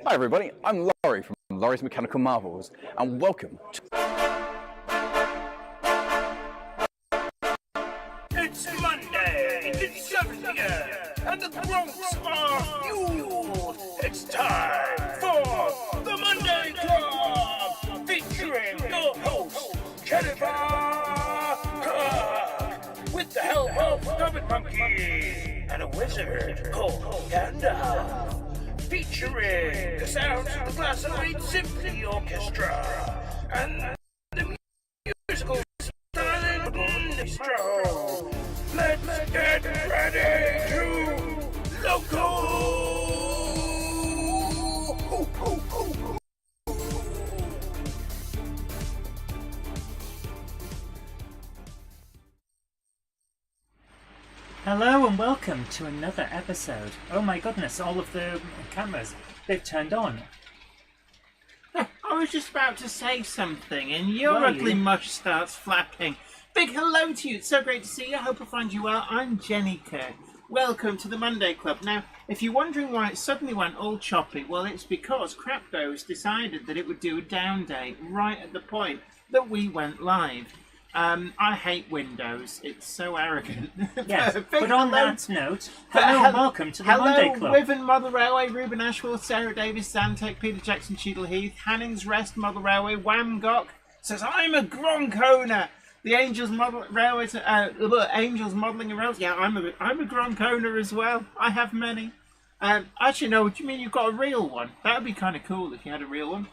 Hi everybody, I'm Laurie from Laurie's Mechanical Marvels, and welcome to... It's Monday, it's 70th, and the Bronx are fueled. It's time for the Monday Club, featuring your host, Jennifer Kirk, with the help of Puppet Monkey and a wizard called Gandalf. Featuring the sounds of the Glastonbury Symphony Orchestra and the musical styling Distro. Let's get ready to Loco! Hello and welcome to another episode. Oh my goodness, all of the cameras, they've turned on. I was just about to say something and your Were ugly you? mush starts flapping. Big hello to you, it's so great to see you, I hope I find you well. I'm Jenny Kirk. Welcome to the Monday Club. Now, if you're wondering why it suddenly went all choppy, well it's because Crapdos decided that it would do a down day right at the point that we went live. I hate Windows. It's so arrogant. Yes, Big but on hello that note, hello and welcome to the Monday Club. Wiven Model Railway, Ruben Ashworth, Sarah Davis, Zantec, Peter Jackson, Cheadle Heath, Hanning's Rest Model Railway, Wamgock says, I'm a Gronk owner. The Angels Model Railway, Angels Modelling and Rails. Yeah, I'm a Gronk owner as well. I have many. Actually, no, what do you mean you've got a real one? That would be kind of cool if you had a real one.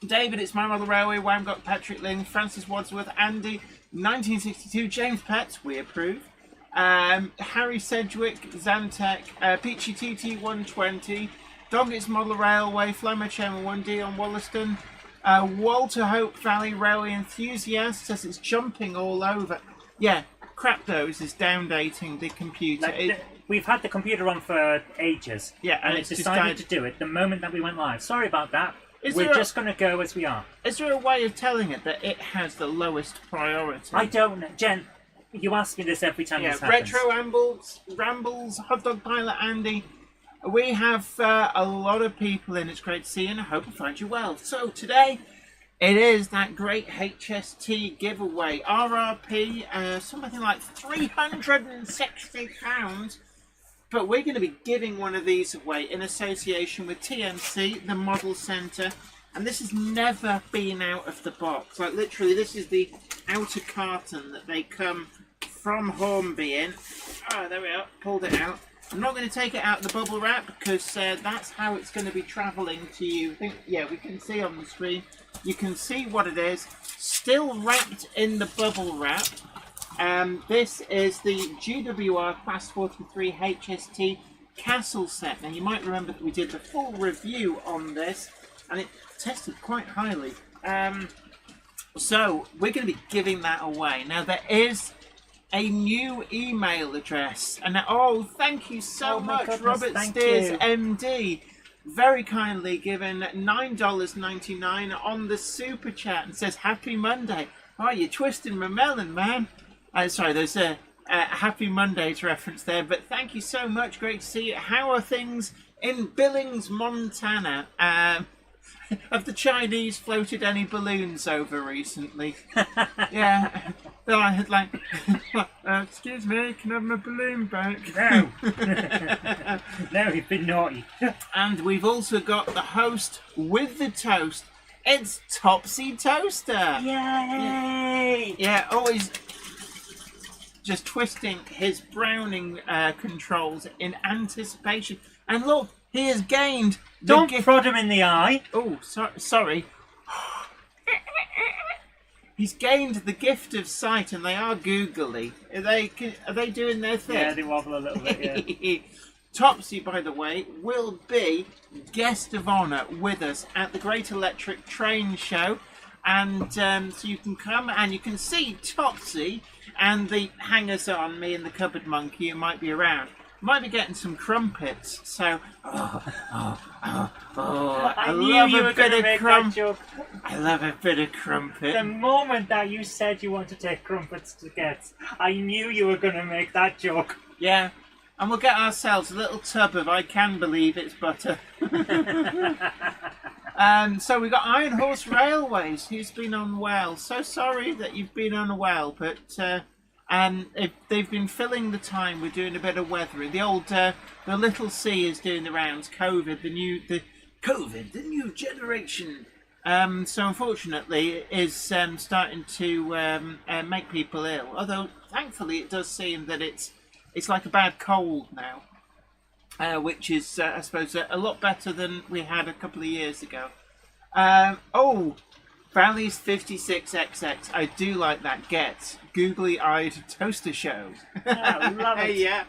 David, it's My Model Railway, Wamgock, Patrick Ling, Francis Wadsworth, Andy, 1962, James Petts, we approve. Harry Sedgwick, Zantec, Peachy TT 120, Doggets Model Railway, Flammer Chairman 1, Dion Wollaston, Walter Hope Valley Railway Enthusiast says it's jumping all over. Yeah, Crapdos is downdating the computer. We've had the computer on for ages. Yeah, and it it's decided to do it the moment that we went live. Sorry about that. We're just going to go as we are. Is there a way of telling it that it has the lowest priority? I don't know. Jen, you ask me this every time this happens. Retro Rambles, Hot Dog Pilot Andy. We have a lot of people in. It's great to see you and I hope I find you well. So today, it is that great HST giveaway. RRP, something like £360. But we're going to be giving one of these away in association with TMC, the Model Centre. And this has never been out of the box. Like literally, this is the outer carton that they come from Hornby in. Oh, there we are. Pulled it out. I'm not going to take it out of the bubble wrap because that's how it's going to be travelling to you. I think, yeah, we can see on the screen. You can see what it is. Still wrapped in the bubble wrap. This is the GWR Class 43 HST Castle set. Now you might remember that we did the full review on this and it tested quite highly. So we're going to be giving that away. Now there is a new email address and thank you so much, goodness, Robert thank Steers you. MD. Very kindly given $9.99 on the super chat and says happy Monday. Oh, you're twisting my melon, man. Sorry, there's a Happy Mondays reference there, but thank you so much. Great to see you. How are things in Billings, Montana? Have the Chinese floated any balloons over recently? Yeah. I had like, excuse me, can I have my balloon back? No. No, you've been naughty. And we've also got the host with the toast. It's Topsy Toaster. Yay! Yeah, always just twisting his Browning controls in anticipation. And look, he has gained the Don't prod him in the eye. Oh, sorry. He's gained the gift of sight, and they are googly. Are they doing their thing? Yeah, they wobble a little bit, yeah. Topsy, by the way, will be guest of honour with us at the Great Electric Train Show. And so you can come and you can see Topsy and the hangers-on, me and the Cupboard Monkey, who might be around. Might be getting some crumpets, so I love a bit of crumpet. I love a bit of crumpet. The moment that you said you want to take crumpets to get, I knew you were going to make that joke. Yeah, And we'll get ourselves a little tub of I Can Believe It's Butter. So we've got Iron Horse Railways, who's been unwell. So sorry that you've been unwell, but they've been filling the time with doing a bit of weathering. The little C is doing the rounds. COVID, the new generation. So unfortunately, it is starting to make people ill. Although thankfully, it does seem that it's like a bad cold now. Which is, I suppose, a lot better than we had a couple of years ago. Valley's 56XX. I do like that. Gets googly-eyed toaster show. Oh, love it. Yeah.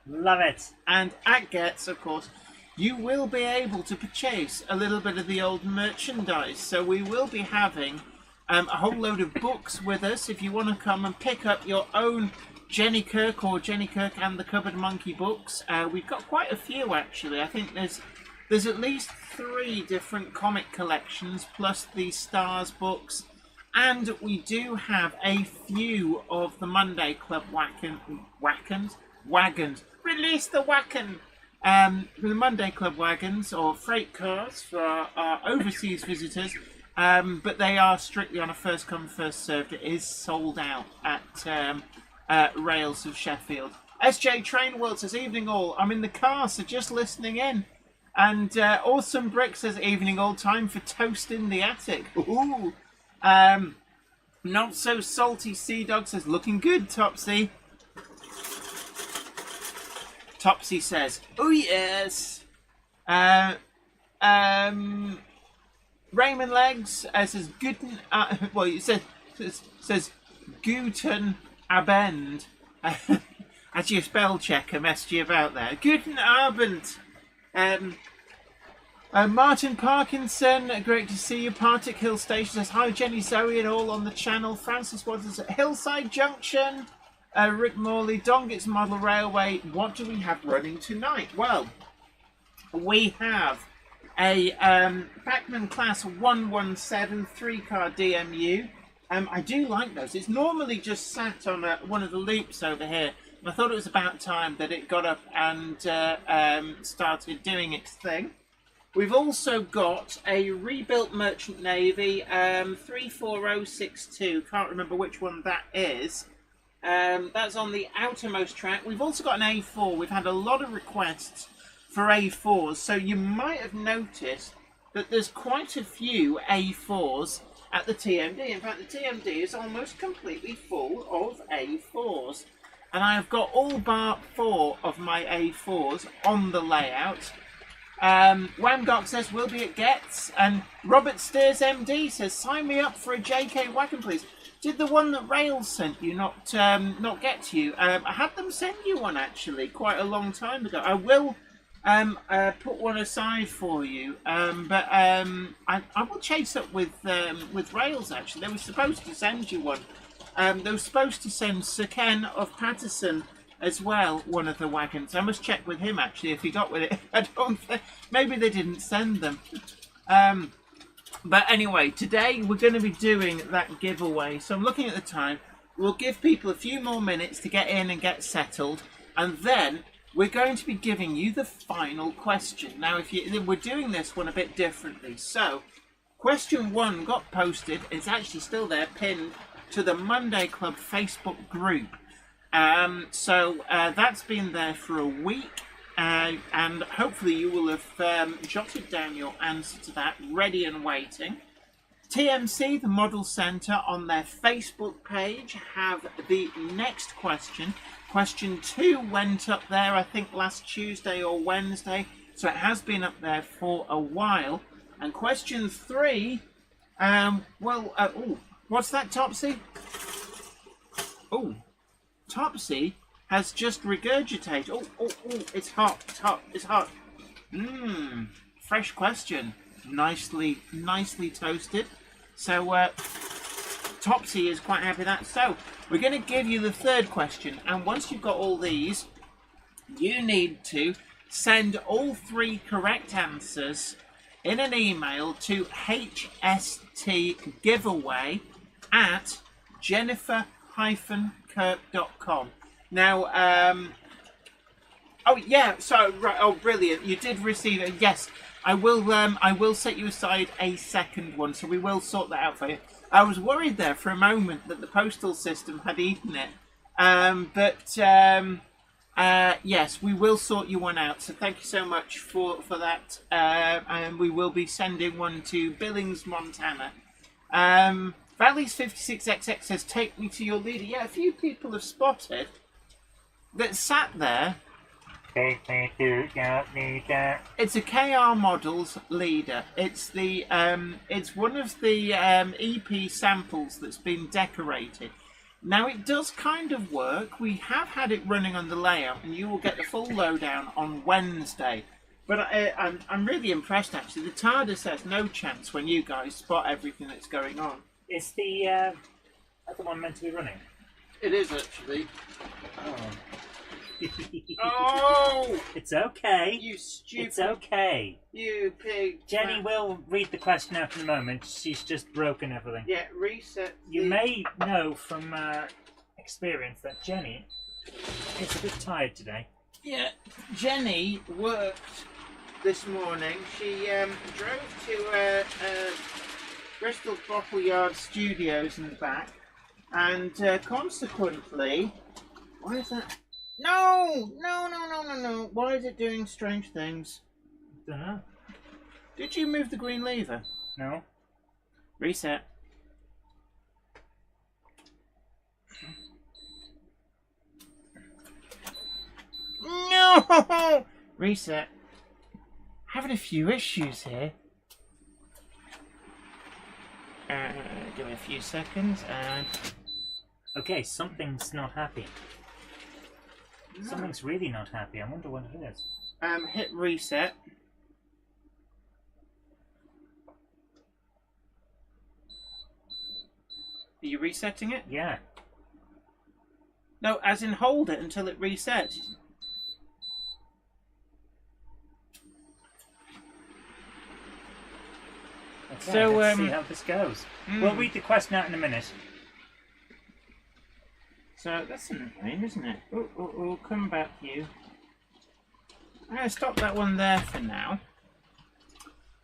Love it. And at Gets, of course, you will be able to purchase a little bit of the old merchandise. So we will be having a whole load of books with us if you want to come and pick up your own Jenny Kirk or Jenny Kirk and the Cupboard Monkey books. We've got quite a few actually. I think there's at least 3 different comic collections plus the Stars books, and we do have a few of the Monday Club wagons. Release the wagon! The Monday Club wagons or freight cars for our overseas visitors, but they are strictly on a first come first served. It is sold out at Rails of Sheffield. SJ Train World says, evening all, I'm in the car, so just listening in. And Awesome Brick says, evening all, time for toast in the attic. Ooh. Not so salty Sea Dog says, looking good, Topsy. Topsy says, oh yes. Raymond Legs says, guten, well, it says Guten Abend. As your spell checker messed you about there. Guten Abend. Martin Parkinson, great to see you. Partick Hill Station says, hi Jenny, Zoe and all on the channel. Francis Waters at Hillside Junction. Rick Morley, Dongett's Model Railway. What do we have running tonight? Well, we have a Bachmann Class 117 3-car DMU. I do like those. It's normally just sat on one of the loops over here. And I thought it was about time that it got up and started doing its thing. We've also got a rebuilt Merchant Navy 34062. Can't remember which one that is. That's on the outermost track. We've also got an A4. We've had a lot of requests for A4s. So you might have noticed that there's quite a few A4s at the TMD. In fact, the TMD is almost completely full of A4s. And I have got all bar 4 of my A4s on the layout. Wamgok says, we'll be at Getz. And Robert Steers MD says, sign me up for a JK wagon, please. Did the one that Rails sent you not get to you? I had them send you one, actually, quite a long time ago. I will put one aside for you, but I will chase up with Rails, actually. They were supposed to send you one. They were supposed to send Sir Ken of Patterson as well, one of the wagons. I must check with him, actually, if he got with it. I don't think, maybe they didn't send them. But anyway, today we're going to be doing that giveaway. So I'm looking at the time. We'll give people a few more minutes to get in and get settled. And then we're going to be giving you the final question. Now, we're doing this one a bit differently. So, question 1 got posted. It's actually still there, pinned to the Monday Club Facebook group. So that's been there for a week. And hopefully you will have jotted down your answer to that, ready and waiting. TMC, the Model Centre, on their Facebook page have the next question. Question 2 went up there, I think, last Tuesday or Wednesday, so it has been up there for a while. And question 3, what's that, Topsy? Oh, Topsy has just regurgitated. Oh, it's hot, it's hot. Fresh question. Nicely toasted. So, Topsy is quite happy with that. So, we're going to give you the third question. And once you've got all these, you need to send all 3 correct answers in an email to HST Giveaway at jennifer-kirk.com. Now, Oh yeah, so right. Oh, brilliant! You did receive it. Yes, I will. I will set you aside a second one, so we will sort that out for you. I was worried there for a moment that the postal system had eaten it, but yes, we will sort you one out. So thank you so much for that, and we will be sending one to Billings, Montana. Valley's 56XX says, "Take me to your leader." Yeah, a few people have spotted that sat there. Take me to your leader. It's a KR Models leader. It's the it's one of the EP samples that's been decorated. Now it does kind of work. We have had it running on the layout, and you will get the full lowdown on Wednesday. But I'm really impressed actually. The TARDIS has no chance when you guys spot everything that's going on. Is the other one meant to be running? It is actually. Oh. Oh! It's okay. You stupid. It's okay. You pig. Jenny will read the question out in a moment. She's just broken everything. Yeah, reset. You may know from experience that Jenny is a bit tired today. Yeah, Jenny worked this morning. She drove to Bristol Bottle Yard Studios in the back, and consequently, why is that? No! Why is it doing strange things? Don't know. Did you move the green lever? No. Reset. No! Reset. Having a few issues here. Give me a few seconds and... Okay, something's not happy. Something's really not happy. I wonder what it is. Hit reset. Are you resetting it? Yeah. No, as in hold it until it resets. Okay, So, let's see how this goes. We'll read the question out in a minute. So that's annoying, isn't it? We'll come back to you. I'm going to stop that one there for now.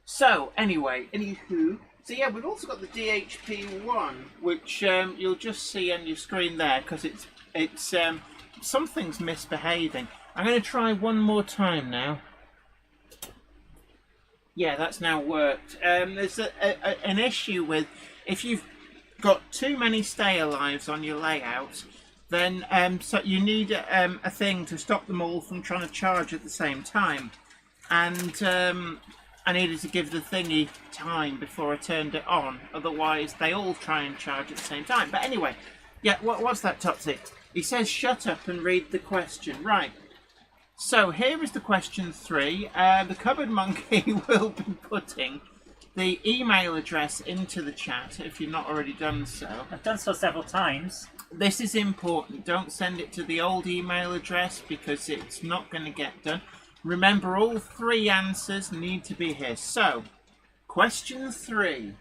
So, anyway, anywho. So yeah, we've also got the DHP1, which you'll just see on your screen there, because it's something's misbehaving. I'm going to try one more time now. Yeah, that's now worked. There's an issue with, if you've got too many stay alives on your layout, then so you need a thing to stop them all from trying to charge at the same time. And I needed to give the thingy time before I turned it on, otherwise they all try and charge at the same time. But anyway, yeah, what's that, Topsy? He says shut up and read the question. Right. So here is the question 3. The Cupboard Monkey will be putting the email address into the chat if you've not already done so. I've done so several times. This is important. Don't send it to the old email address because it's not going to get done. Remember, all 3 answers need to be here. So, question 3.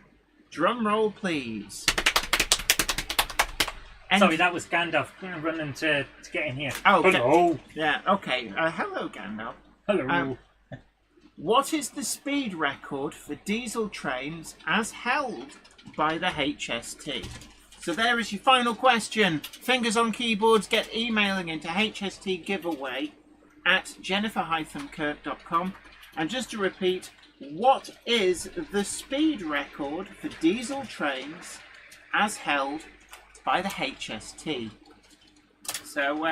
Drum roll, please. Sorry, that was Gandalf running to get in here. Oh, hello. Yeah, okay. Hello, Gandalf. Hello. What is the speed record for diesel trains as held by the HST? So there is your final question. Fingers on keyboards, get emailing into HST Giveaway at jennifer-kirk.com. And just to repeat, what is the speed record for diesel trains as held by the HST? So,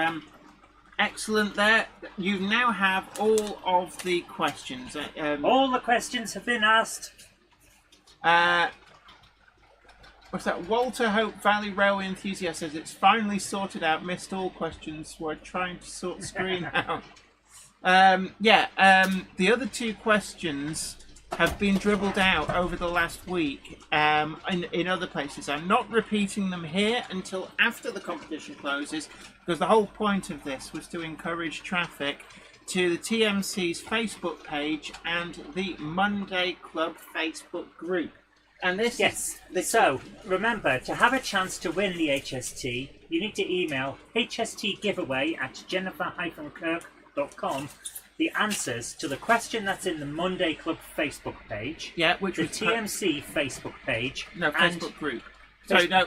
excellent there. You now have all of the questions. All the questions have been asked. What's that? Walter Hope Valley Railway Enthusiast says it's finally sorted out. Missed all questions. We're trying to sort the screen out. The other 2 questions have been dribbled out over the last week in other places. I'm not repeating them here until after the competition closes, because the whole point of this was to encourage traffic to the TMC's Facebook page and the Monday Club Facebook group. And this So, remember, to have a chance to win the HST, you need to email HST Giveaway at jennifer-kirk TMCTheModelClub.com the answers to the question that's in the Monday Club Facebook page. Yeah, which the was TMC Facebook page. No, and Facebook group. Sorry, no.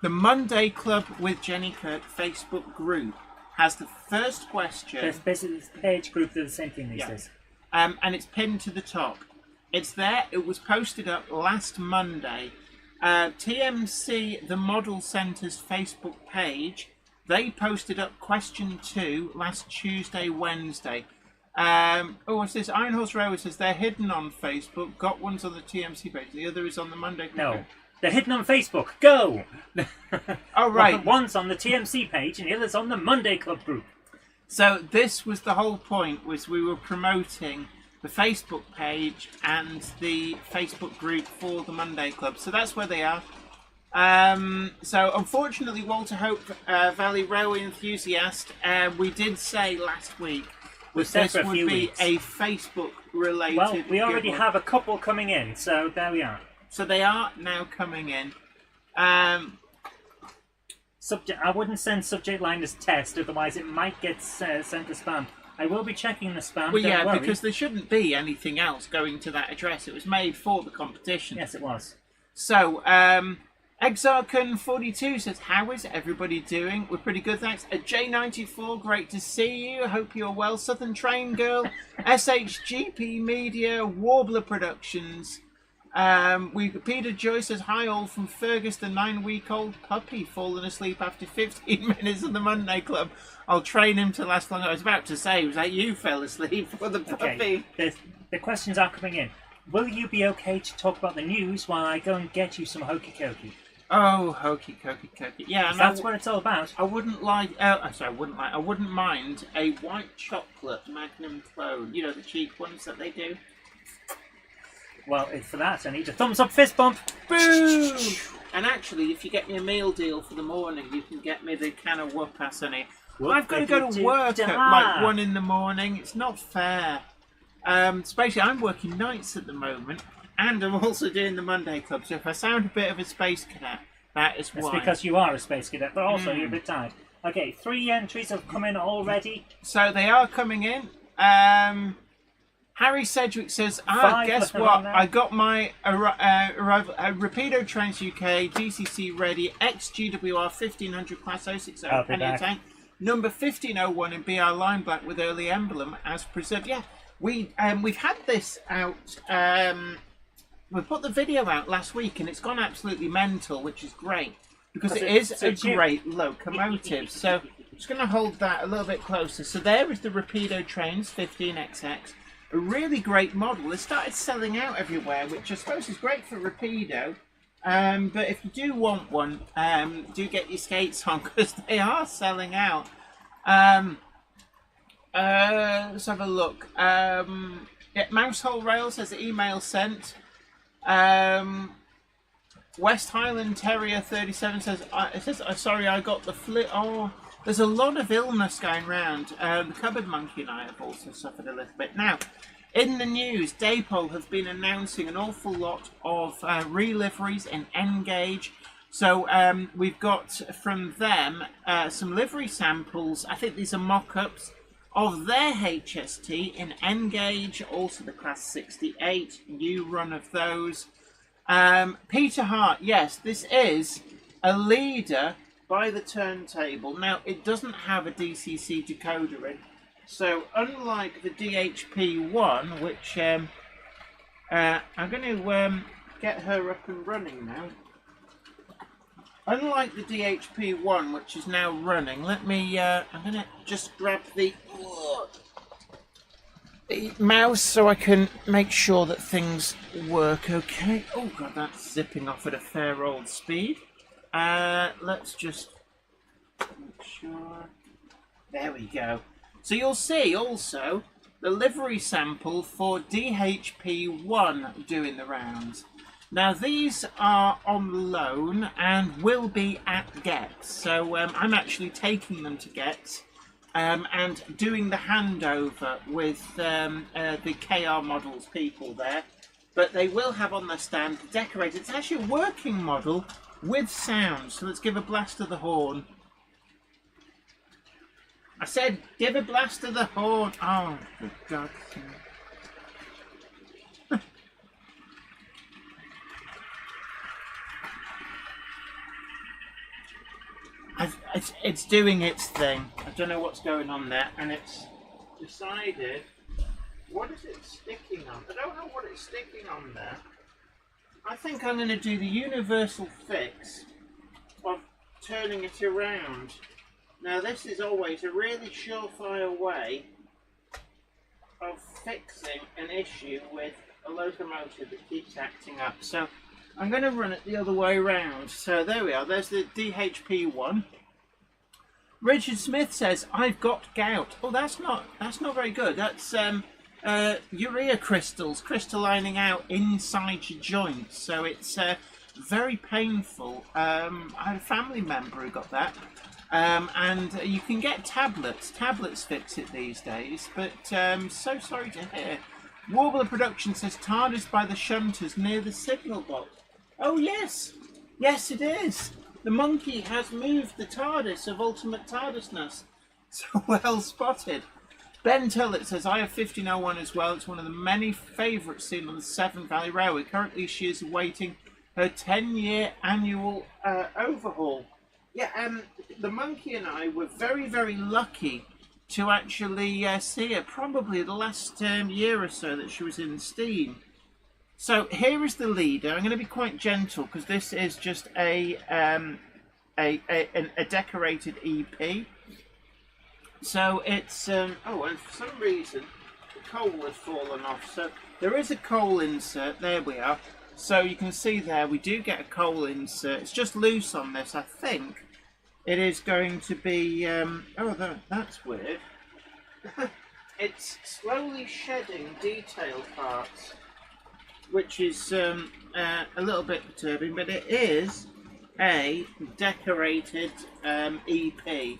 The Monday Club with Jenny Kirk Facebook group has the first question. There's basically this page group, they're the same thing these days. And it's pinned to the top. It's there. It was posted up last Monday. TMC The Model Centre's Facebook page, they posted up question 2 last Tuesday, Wednesday. What's this? Iron Horse Railway says they're hidden on Facebook. Got one's on the TMC page. The other is on the Monday. No, they're hidden on Facebook. Go! Oh, right. One's on the TMC page and the other's on the Monday Club group. So this was the whole point, was we were promoting the Facebook page and the Facebook group for the Monday Club. So that's where they are. So unfortunately, Walter Hope Valley Railway enthusiast, we did say last week that this would be a Facebook related. Well, we already have a couple coming in, so there we are. So they are now coming in. Subject. I wouldn't send subject line as test, otherwise it might get sent to spam. I will be checking the spam. Well, yeah, don't worry. because there shouldn't be anything else going to that address. It was made for the competition. Yes, it was. So, Exarcon42 says, how is everybody doing? We're pretty good, thanks. J94, great to see you. Hope you're well. Southern Train Girl, SHGP Media, Warbler Productions. Peter Joy says, hi all from Fergus, the 9-week-old puppy, fallen asleep after 15 minutes of the Monday Club. I'll train him to last long. I was about to say, was that you fell asleep for the puppy? Okay, the questions are coming in. Will you be okay to talk about the news while I go and get you some hokey cokey? Oh, hokey cokey. Yeah, and that's what it's all about. I wouldn't mind a white chocolate Magnum clone. You know, the cheap ones that they do. Well, for that, I need a thumbs up fist bump. Boom! And actually, if you get me a meal deal for the morning, you can get me the can of whoop-ass, honey. I've got to go to work at like 1 in the morning. It's not fair. Especially, I'm working nights at the moment, and I'm also doing the Monday Club. So if I sound a bit of a space cadet, that is why. It's because you are a space cadet, but also you're a bit tired. Okay, 3 entries have come in already. So they are coming in. Harry Sedgwick says, guess what? I got my arrival Rapido Trains UK DCC ready, ex-GWR 1500 Class 060 penny tank, number 1501 in BR line black with early emblem as preserved. Yeah, we've had this out. We put the video out last week and it's gone absolutely mental, which is great because it is a great locomotive. So I'm just going to hold that a little bit closer. So there is the Rapido Trains 15XX. A really great model. It started selling out everywhere, which I suppose is great for Rapido. But if you do want one, do get your skates on because they are selling out. Let's have a look. Mousehole Rail says email sent. West Highland Terrier 37 says, sorry, I got the flip. Oh, there's a lot of illness going round. The Cupboard Monkey and I have also suffered a little bit. Now, in the news, Dapol have been announcing an awful lot of re-liveries in N-Gauge. So we've got from them some livery samples. I think these are mock-ups of their HST in N-Gauge, also the Class 68, new run of those. Peter Hart, yes, this is a leader by the turntable. Now, it doesn't have a DCC decoder in, so unlike the DHP1, which I'm going to get her up and running now. Unlike the DHP1, which is now running, let me, I'm going to just grab the mouse so I can make sure that things work okay. Oh god, that's zipping off at a fair old speed. Let's just make sure. There we go. So you'll see also the livery sample for DHP1 doing the rounds. Now these are on loan and will be at Getz. So I'm actually taking them to Getz and doing the handover with the KR Models people there. But they will have on their stand decorated. It's actually a working model with sound. So let's give a blast of the horn. I said, give a blast to the horn. Oh, for God's sake. It's doing its thing. I don't know what's going on there, and it's decided. What is it sticking on? I don't know what it's sticking on there. I think I'm going to do the universal fix of turning it around. Now, this is always a really surefire way of fixing an issue with a locomotive that keeps acting up. So I'm going to run it the other way around. So there we are. There's the DHP one. Richard Smith says, "I've got gout." Oh, that's not very good. That's urea crystals crystallining out inside your joints. So it's very painful. I had a family member who got that. And you can get tablets. Tablets fix it these days. But so sorry to hear. Warbler Production says, "TARDIS by the shunters near the signal box." Oh yes, yes it is. The monkey has moved the TARDIS of ultimate TARDISness. So well spotted. Ben Tullett says, "I have 1501 as well. It's one of the many favourites seen on the Severn Valley Railway. Currently she is awaiting her 10-year annual overhaul." Yeah, the monkey and I were very, very lucky to actually see her probably the last year or so that she was in steam. So here is the leader. I'm going to be quite gentle because this is just a decorated EP. So it's oh, and for some reason the coal has fallen off. So there is a coal insert. There we are. So you can see there we do get a coal insert. It's just loose on this. I think it is going to be. Oh, that's weird. It's slowly shedding detail parts, which is a little bit perturbing, but it is a decorated EP.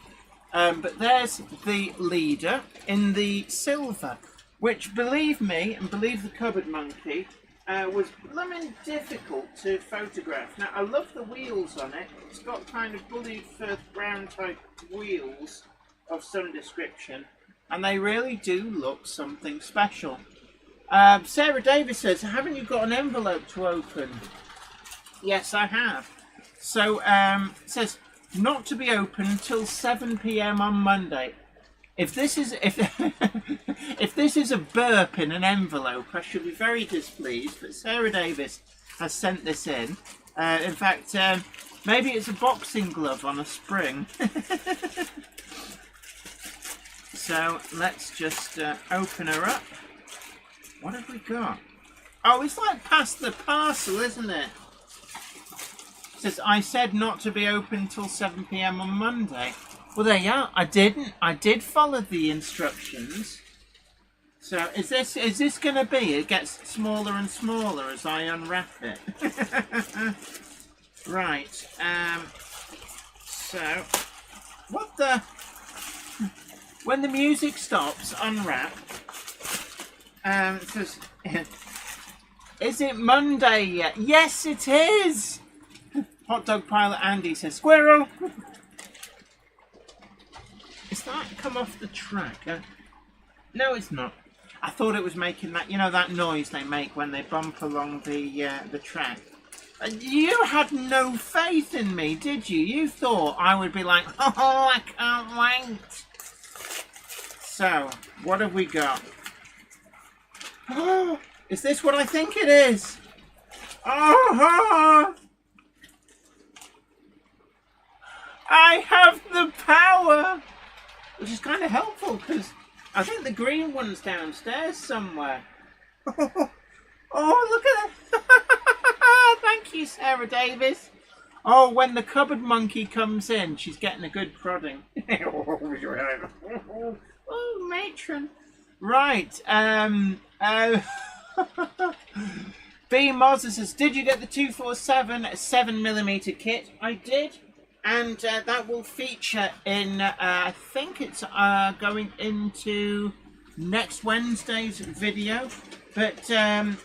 But there's the leader in the silver, which, believe me, and believe the cupboard monkey, was blooming difficult to photograph. Now, I love the wheels on it. It's got kind of bullied Firth Brown type wheels of some description, and they really do look something special. Sarah Davis says, "Haven't you got an envelope to open?" Yes, I have. So it says, "Not to be open until 7 p.m. on Monday." If this is if this is a burp in an envelope, I should be very displeased. But Sarah Davis has sent this in. In fact, maybe it's a boxing glove on a spring. So let's just open her up. What have we got? Oh, it's like past the parcel, isn't it? It says, "I said not to be open till 7 p.m. on Monday." Well, there you are. I did follow the instructions. So is this going to be? It gets smaller and smaller as I unwrap it. Right. So what the? When the music stops, unwrap. It says, "Is it Monday yet?" Yes, it is. Hot Dog Pilot Andy says, "Squirrel." Is that come off the track? No, it's not. I thought it was making that, you know, that noise they make when they bump along the track. You had no faith in me, did you? You thought I would be like, "Oh, I can't wait." So, what have we got? Oh, is this what I think it is? Oh, I have the power! Which is kind of helpful because I think the green one's downstairs somewhere. Oh, look at that! Thank you, Sarah Davis. Oh, when the cupboard monkey comes in, she's getting a good prodding. Oh, matron. Right. B. Moses says, "Did you get the 247 7mm kit?" I did. And that will feature in, I think it's going into next Wednesday's video. But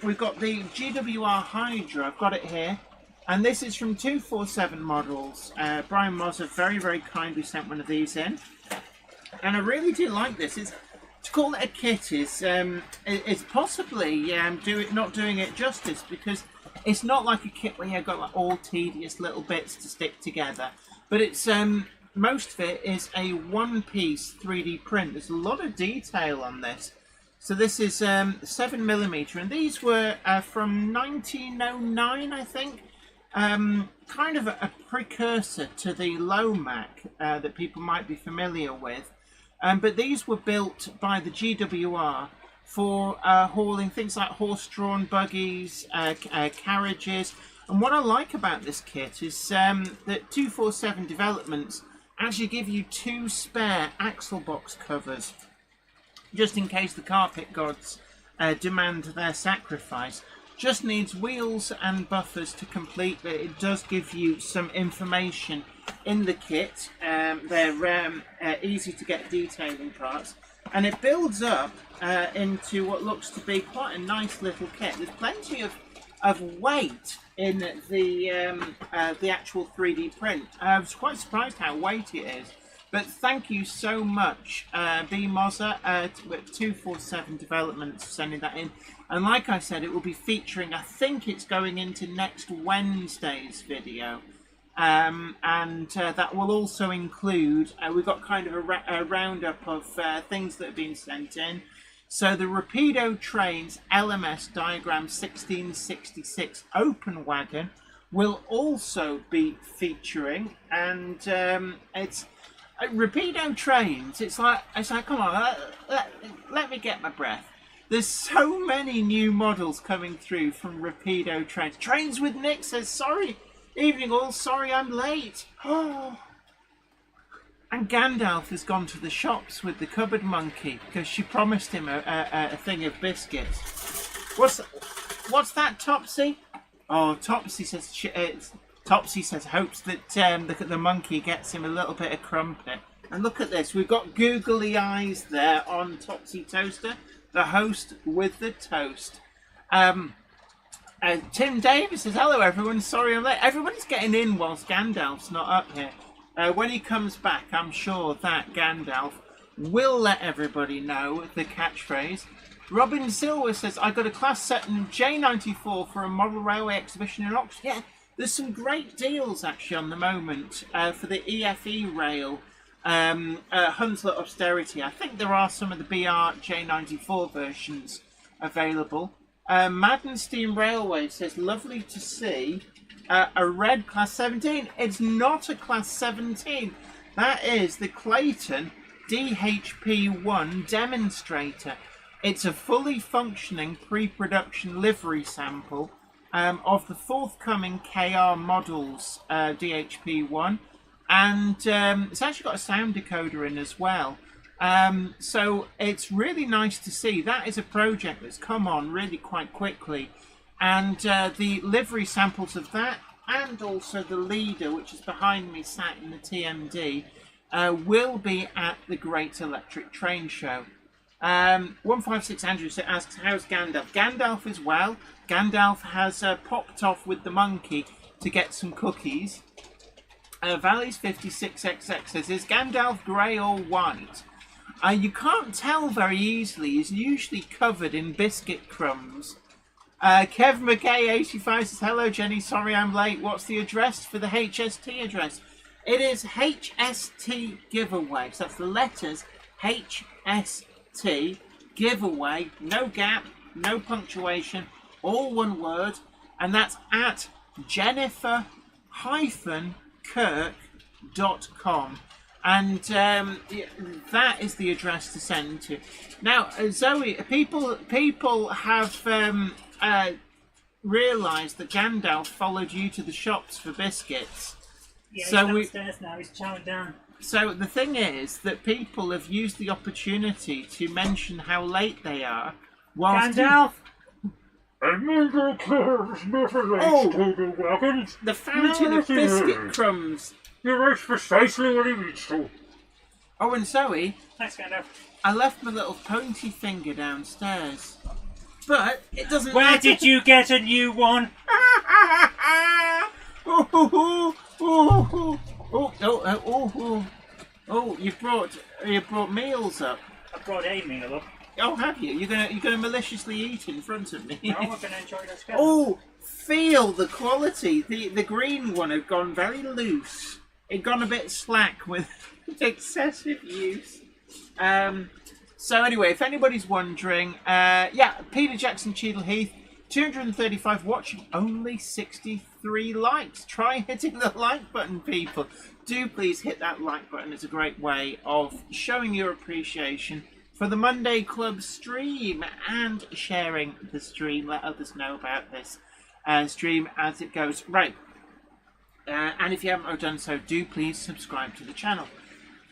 we've got the GWR Hydra, I've got it here. And this is from 247 Models. Brian Moser very, very kindly sent one of these in. And I really do like this. To call it a kit is possibly not doing it justice, because it's not like a kit where you've got like all tedious little bits to stick together. But it's most of it is a one-piece 3D print. There's a lot of detail on this. So this is 7mm, and these were from 1909, I think. Kind of a precursor to the Lomac that people might be familiar with. But these were built by the GWR for hauling things like horse-drawn buggies, carriages. And what I like about this kit is that 247 Developments actually give you 2 spare axle box covers, just in case the carpet gods demand their sacrifice. Just needs wheels and buffers to complete, but it does give you some information in the kit. They're easy to get detailing parts, and it builds up into what looks to be quite a nice little kit. There's plenty of weight in the actual 3D print. I was quite surprised how weighty it is. But thank you so much, B. Mozer, 247 Developments, for sending that in. And like I said, it will be featuring, I think it's going into next Wednesday's video. And that will also include, we've got kind of a roundup of things that have been sent in. So the Rapido Trains LMS Diagram 1666 Open Wagon will also be featuring, and it's Rapido Trains. It's like come on, let me get my breath. There's so many new models coming through from Rapido Trains. Trains with Nick says, sorry, evening all, sorry I'm late. Oh. And Gandalf has gone to the shops with the cupboard monkey because she promised him a thing of biscuits. What's that, Topsy? Oh, Topsy says hopes that the monkey gets him a little bit of crumpet. And look at this, we've got googly eyes there on Topsy Toaster, the host with the toast. Tim Davis says, hello everyone, sorry I'm late. Everyone's getting in whilst Gandalf's not up here. When he comes back, I'm sure that Gandalf will let everybody know the catchphrase. Robin Silver says, I got a class set in J94 for a model railway exhibition in Oxford. Yeah, there's some great deals actually on the moment for the EFE rail, Hunslet Austerity. I think there are some of the BR J94 versions available. Madden Steam Railway says, lovely to see a red class 17. It's not a class 17. That is the Clayton DHP1 demonstrator. It's a fully functioning pre-production livery sample of the forthcoming KR models DHP1, and it's actually got a sound decoder in as well. So it's really nice to see. That is a project that's come on really quite quickly, and the livery samples of that, and also the leader, which is behind me sat in the TMD, will be at the Great Electric Train Show. 156 Andrew asks, how's Gandalf? Gandalf is well. Gandalf has popped off with the monkey to get some cookies. Valleys 56XX says, is Gandalf grey or white? You can't tell very easily. He's usually covered in biscuit crumbs. Kev McKay 85 says, hello Jenny, sorry I'm late. What's the address for the HST address? It is HST Giveaway. So that's the letters HST Giveaway. No gap, no punctuation, all one word. And that's at Jennifer-Kirk.com. And that is the address to send to. Now, Zoe, people have realised that Gandalf followed you to the shops for biscuits. Yeah, so he's downstairs now. He's chowing down. So the thing is that people have used the opportunity to mention how late they are. Gandalf. The fountain of biscuit crumbs. He writes precisely what he reads to. Oh, and Zoe, Thanks, Gandalf. I left my little pointy finger downstairs. But it doesn't Where matter. did you get a new one? Oh, you brought meals up. I brought a meal up. Oh, have you? You're gonna maliciously eat in front of me. No, we're gonna enjoy this. Oh, feel the quality. The green one had gone very loose. It gone a bit slack with excessive use. So anyway, if anybody's wondering, yeah, Peter Jackson, Cheadle Heath, 235 watching, only 63 likes. Try hitting the like button, people. Do please hit that like button. It's a great way of showing your appreciation for the Monday Club stream and sharing the stream. Let others know about this stream as it goes. Right. And if you haven't done so, do please subscribe to the channel.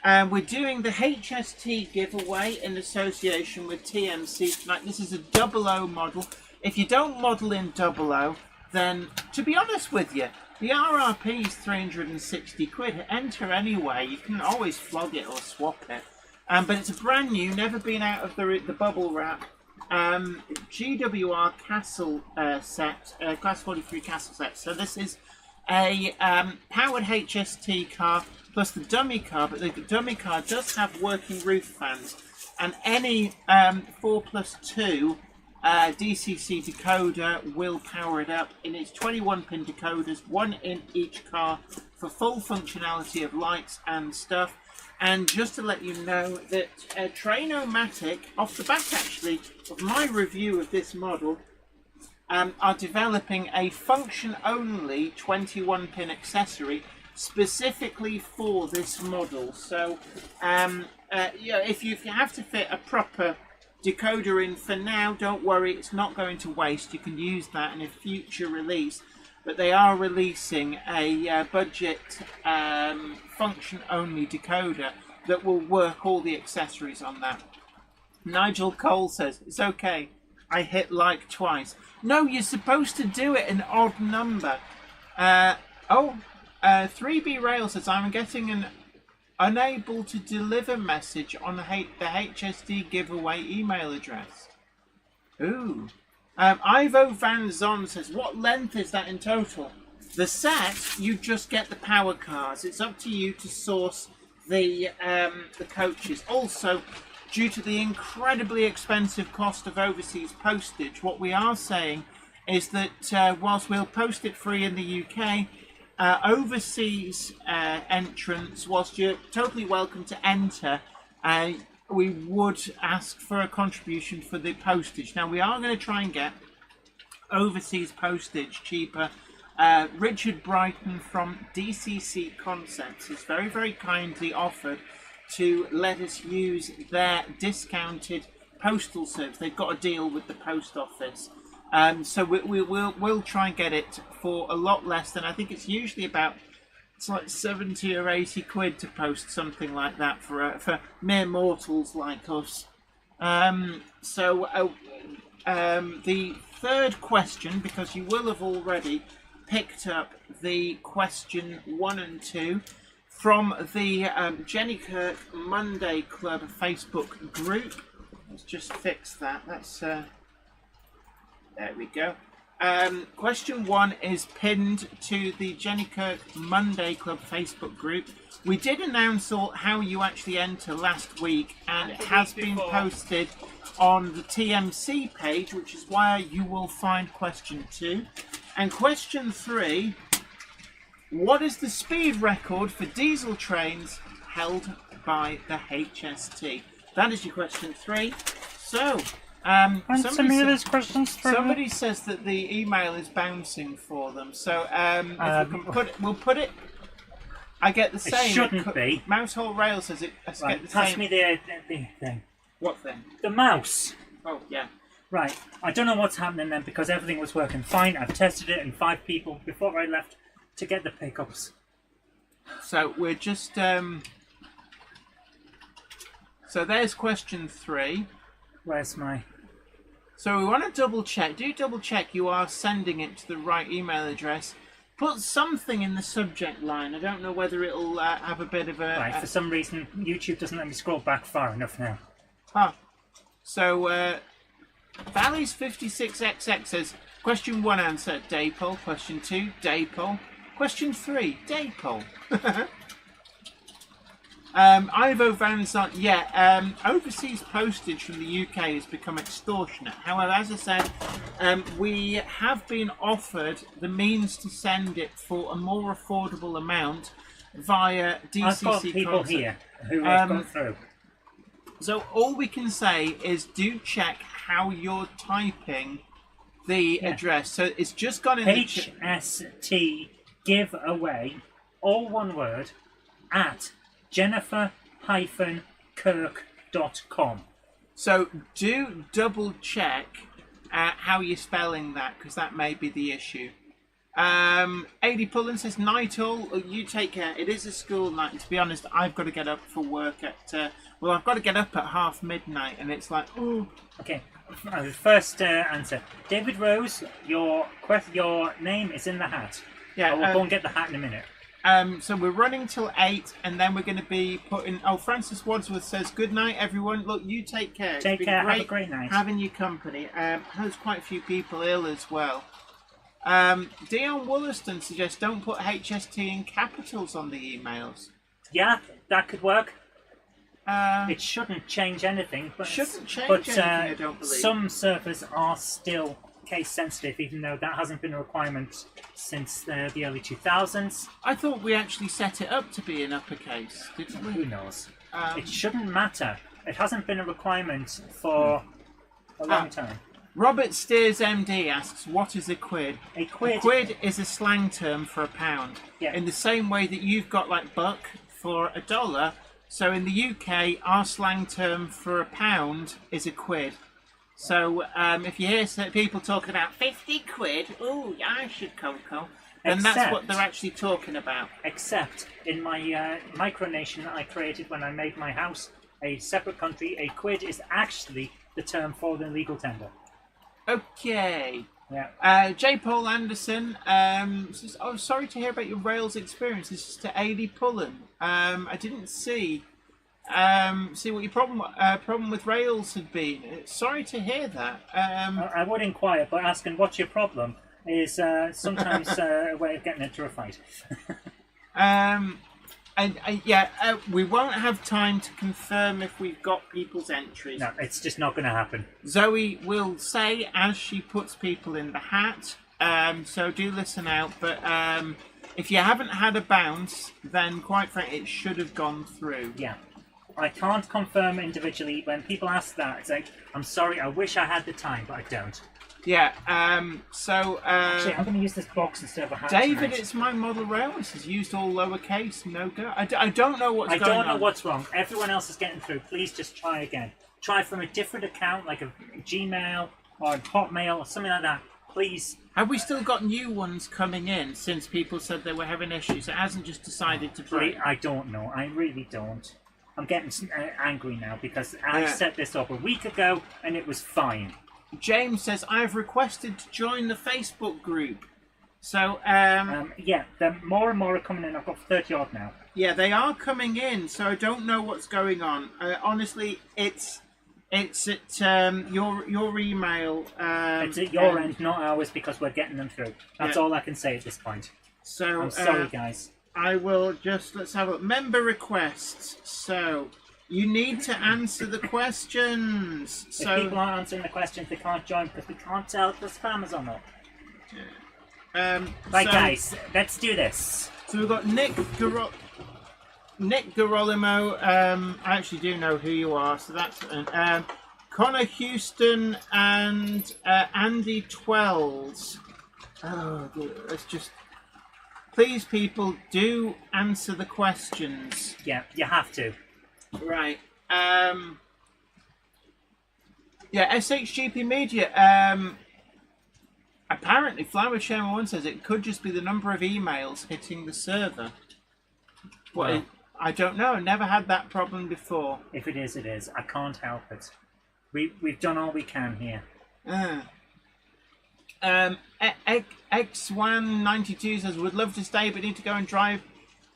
We're doing the HST giveaway in association with TMC tonight. This is a 00 model. If you don't model in 00, then to be honest with you, the RRP is 360 quid. Enter anyway. You can always flog it or swap it. But it's a brand new, never been out of the bubble wrap. GWR Castle set, Class 43 Castle set. So this is a powered HST car plus the dummy car, but the dummy car does have working roof fans, and any 4+2 DCC decoder will power it up. In its 21-pin decoders, one in each car for full functionality of lights and stuff. And just to let you know that Train-O-Matic, off the back actually of my review of this model, are developing a function-only 21-pin accessory specifically for this model. So, yeah, if you have to fit a proper decoder in for now, don't worry, it's not going to waste. You can use that in a future release. But they are releasing a budget function-only decoder that will work all the accessories on that. Nigel Cole says, it's okay, I hit like twice. No, you're supposed to do it an odd number. 3B Rail says, I'm getting an unable to deliver message on the HST giveaway email address. Ooh. Ivo Van Zon says, what length is that in total? The set, you just get the power cars. It's up to you to source the coaches. Also, due to the incredibly expensive cost of overseas postage, what we are saying is that whilst we'll post it free in the UK, overseas entrants, whilst you're totally welcome to enter, we would ask for a contribution for the postage. Now, we are going to try and get overseas postage cheaper. Richard Brighton from DCC Concepts has very, very kindly offered to let us use their discounted postal service. They've got a deal with the post office. So we'll try and get it for a lot less than, I think it's usually about, it's like 70 or 80 quid to post something like that for mere mortals like us. The third question, because you will have already picked up the question 1 and 2 from the Jenny Kirk Monday Club Facebook group. Let's just fix that. That's there we go. Question 1 is pinned to the Jenny Kirk Monday Club Facebook group. We did announce how you actually enter last week, and it has been posted on the TMC page, which is where you will find question 2. And question 3, what is the speed record for diesel trains held by the HST? That is your question 3. So, somebody says that the email is bouncing for them. So, if we can we'll put it. I get the same. It shouldn't be. Mousehole Rail says it. I Right, get the pass same. me the thing. What thing? The mouse. Oh, yeah. Right. I don't know what's happening then because everything was working fine. I've tested it in 5 people before I left to get the pickups. So we're just. So there's question 3. Where's my... So we want to double check. Do double check you are sending it to the right email address. Put something in the subject line. I don't know whether it'll have a bit of a... Right, for some reason, YouTube doesn't let me scroll back far enough now. Huh. So, Valleys 56XX says, question 1 answer, Daypole. Question 2, Daypole. Question 3, Daypole. Ivo Van's not yet. Overseas postage from the UK has become extortionate. However, as I said, we have been offered the means to send it for a more affordable amount via DCC. I've got people Concert. here who have gone through. So all we can say is do check how you're typing the address. So it's just gone in HST Giveaway, all one word, at jennifer-kirk.com. So do double check how you're spelling that, because that may be the issue. AD Pullen says, night all, you take care. It is a school night, and to be honest, I've got to get up for work at, I've got to get up at midnight, and it's like, oh. Okay, first answer. David Rose, your name is in the hat. Yeah, I will go and get the hat in a minute. So we're running till 8, and then we're going to be putting... Oh, Francis Wadsworth says, good night, everyone. Look, you take care. Take care, have a great night. Having your company. There's quite a few people ill as well. Dion Wollaston suggests don't put HST in capitals on the emails. Yeah, that could work. It shouldn't change anything. But I don't believe. Some servers are still case sensitive, even though that hasn't been a requirement since the early 2000s. I thought we actually set it up to be in uppercase, didn't we? Who knows? It shouldn't matter. It hasn't been a requirement for a long time. Robert Steers MD asks, what is a quid? A quid? A quid is a slang term for a pound. Yeah. In the same way that you've got like buck for a dollar, so in the UK, our slang term for a pound is a quid. So if you hear people talking about 50 quid, oh, I should Coco, then that's what they're actually talking about. Except in my micronation that I created when I made my house a separate country, a quid is actually the term for the legal tender. Okay. Yeah. J. Paul Anderson says, oh, sorry to hear about your Rails experience. This is to AD Pullen. I didn't see what your problem with Rails had been. Sorry to hear that. I would inquire, but asking what's your problem is sometimes a way of getting into a fight. We won't have time to confirm if we've got people's entries. No, it's just not going to happen. Zoe will say as she puts people in the hat, so do listen out. But if you haven't had a bounce, then quite frankly, it should have gone through. Yeah. I can't confirm individually. When people ask that, it's like, I'm sorry, I wish I had the time, but I don't. Yeah, Actually, I'm going to use this box instead of a hat David, tonight. it's my model rails. Has used all lowercase, no go. I don't know what's going on. I don't know what's wrong. Everyone else is getting through. Please just try again. Try from a different account, like a Gmail or a Hotmail or something like that. Please. Have we still got new ones coming in since people said they were having issues? It hasn't just decided to break. I don't know. I really don't. I'm getting angry now because I set this up a week ago and it was fine. James says, I have requested to join the Facebook group. So, yeah, more and more are coming in. I've got 30 odd now. Yeah, they are coming in, so I don't know what's going on. Honestly, it's at your email. It's at your end, not ours, because we're getting them through. That's all I can say at this point. So, I'm sorry, guys. I will just, let's have a look. Member requests. So, you need to answer the questions. So, if people aren't answering the questions, they can't join because we can't tell if the spammers or not. Right, guys, let's do this. So we've got Nick Garolimo. I actually do know who you are, so that's Connor Houston and Andy Twells. Oh, let's just. Please, people, do answer the questions. Yeah, you have to. Right. Yeah, SHGP Media. Apparently, Flower Chairman 1 says it could just be the number of emails hitting the server. Well, I don't know. Never had that problem before. If it is, it is. I can't help it. We've done all we can here. X192 says, would love to stay, but need to go and drive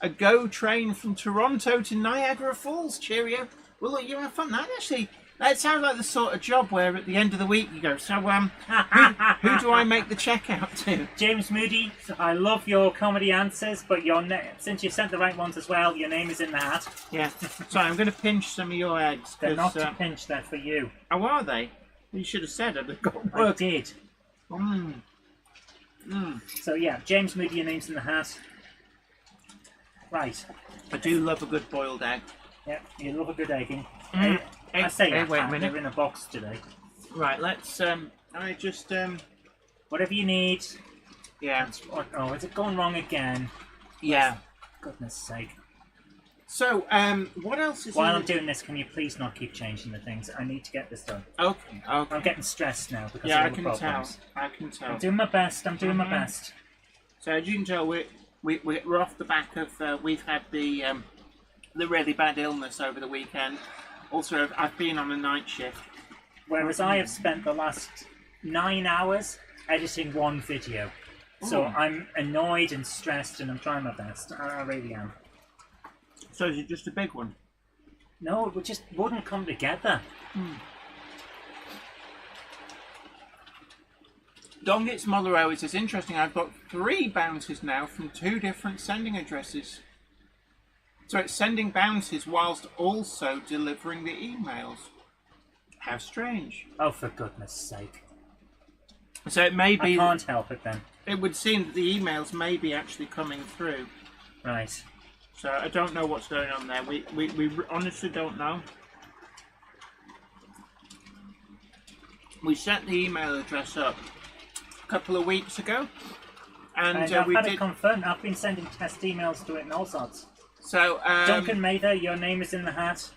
a GO train from Toronto to Niagara Falls. Cheerio. Well, look, you have fun. That actually, That sounds like the sort of job where at the end of the week you go, so who do I make the check out to? James Moody, I love your comedy answers, but since you sent the right ones as well, your name is in the hat. Yeah. Sorry, I'm going to pinch some of your eggs. They're not to pinch, they're for you. Oh, are they? You should have said it. I did. Mm. So yeah, James Moody, your name's in the hat. Right. I do love a good boiled egg. Yeah, you love a good egging. Mm. I say wait a minute. they're in a box today. Right, let's, I just, Whatever you need. yeah. Oh, is it going wrong again? Yeah. Goodness sake. So, what else is While I'm doing this, can you please not keep changing the things? I need to get this done. Okay. I'm getting stressed now because Yeah, of I all the can problems. tell. I can tell. I'm doing my best. I'm doing my best. So as you can tell, we're off the back of we've had the really bad illness over the weekend. Also, I've been on a night shift. Whereas I have spent the last 9 hours editing one video. So I'm annoyed and stressed, and I'm trying my best. I really am. So is it just a big one? No, it just wouldn't come together. Dongit's Molero says, interesting, I've got 3 bounces now from 2 different sending addresses. So it's sending bounces whilst also delivering the emails. How strange. Oh, for goodness sake. So it may be... I can't help it then. It would seem that the emails may be actually coming through. Right. So I don't know what's going on there. We honestly don't know. We set the email address up a couple of weeks ago, and I've we had did. it confirmed. I've been sending test emails to it and all sorts. So Duncan Mather, your name is in the hat.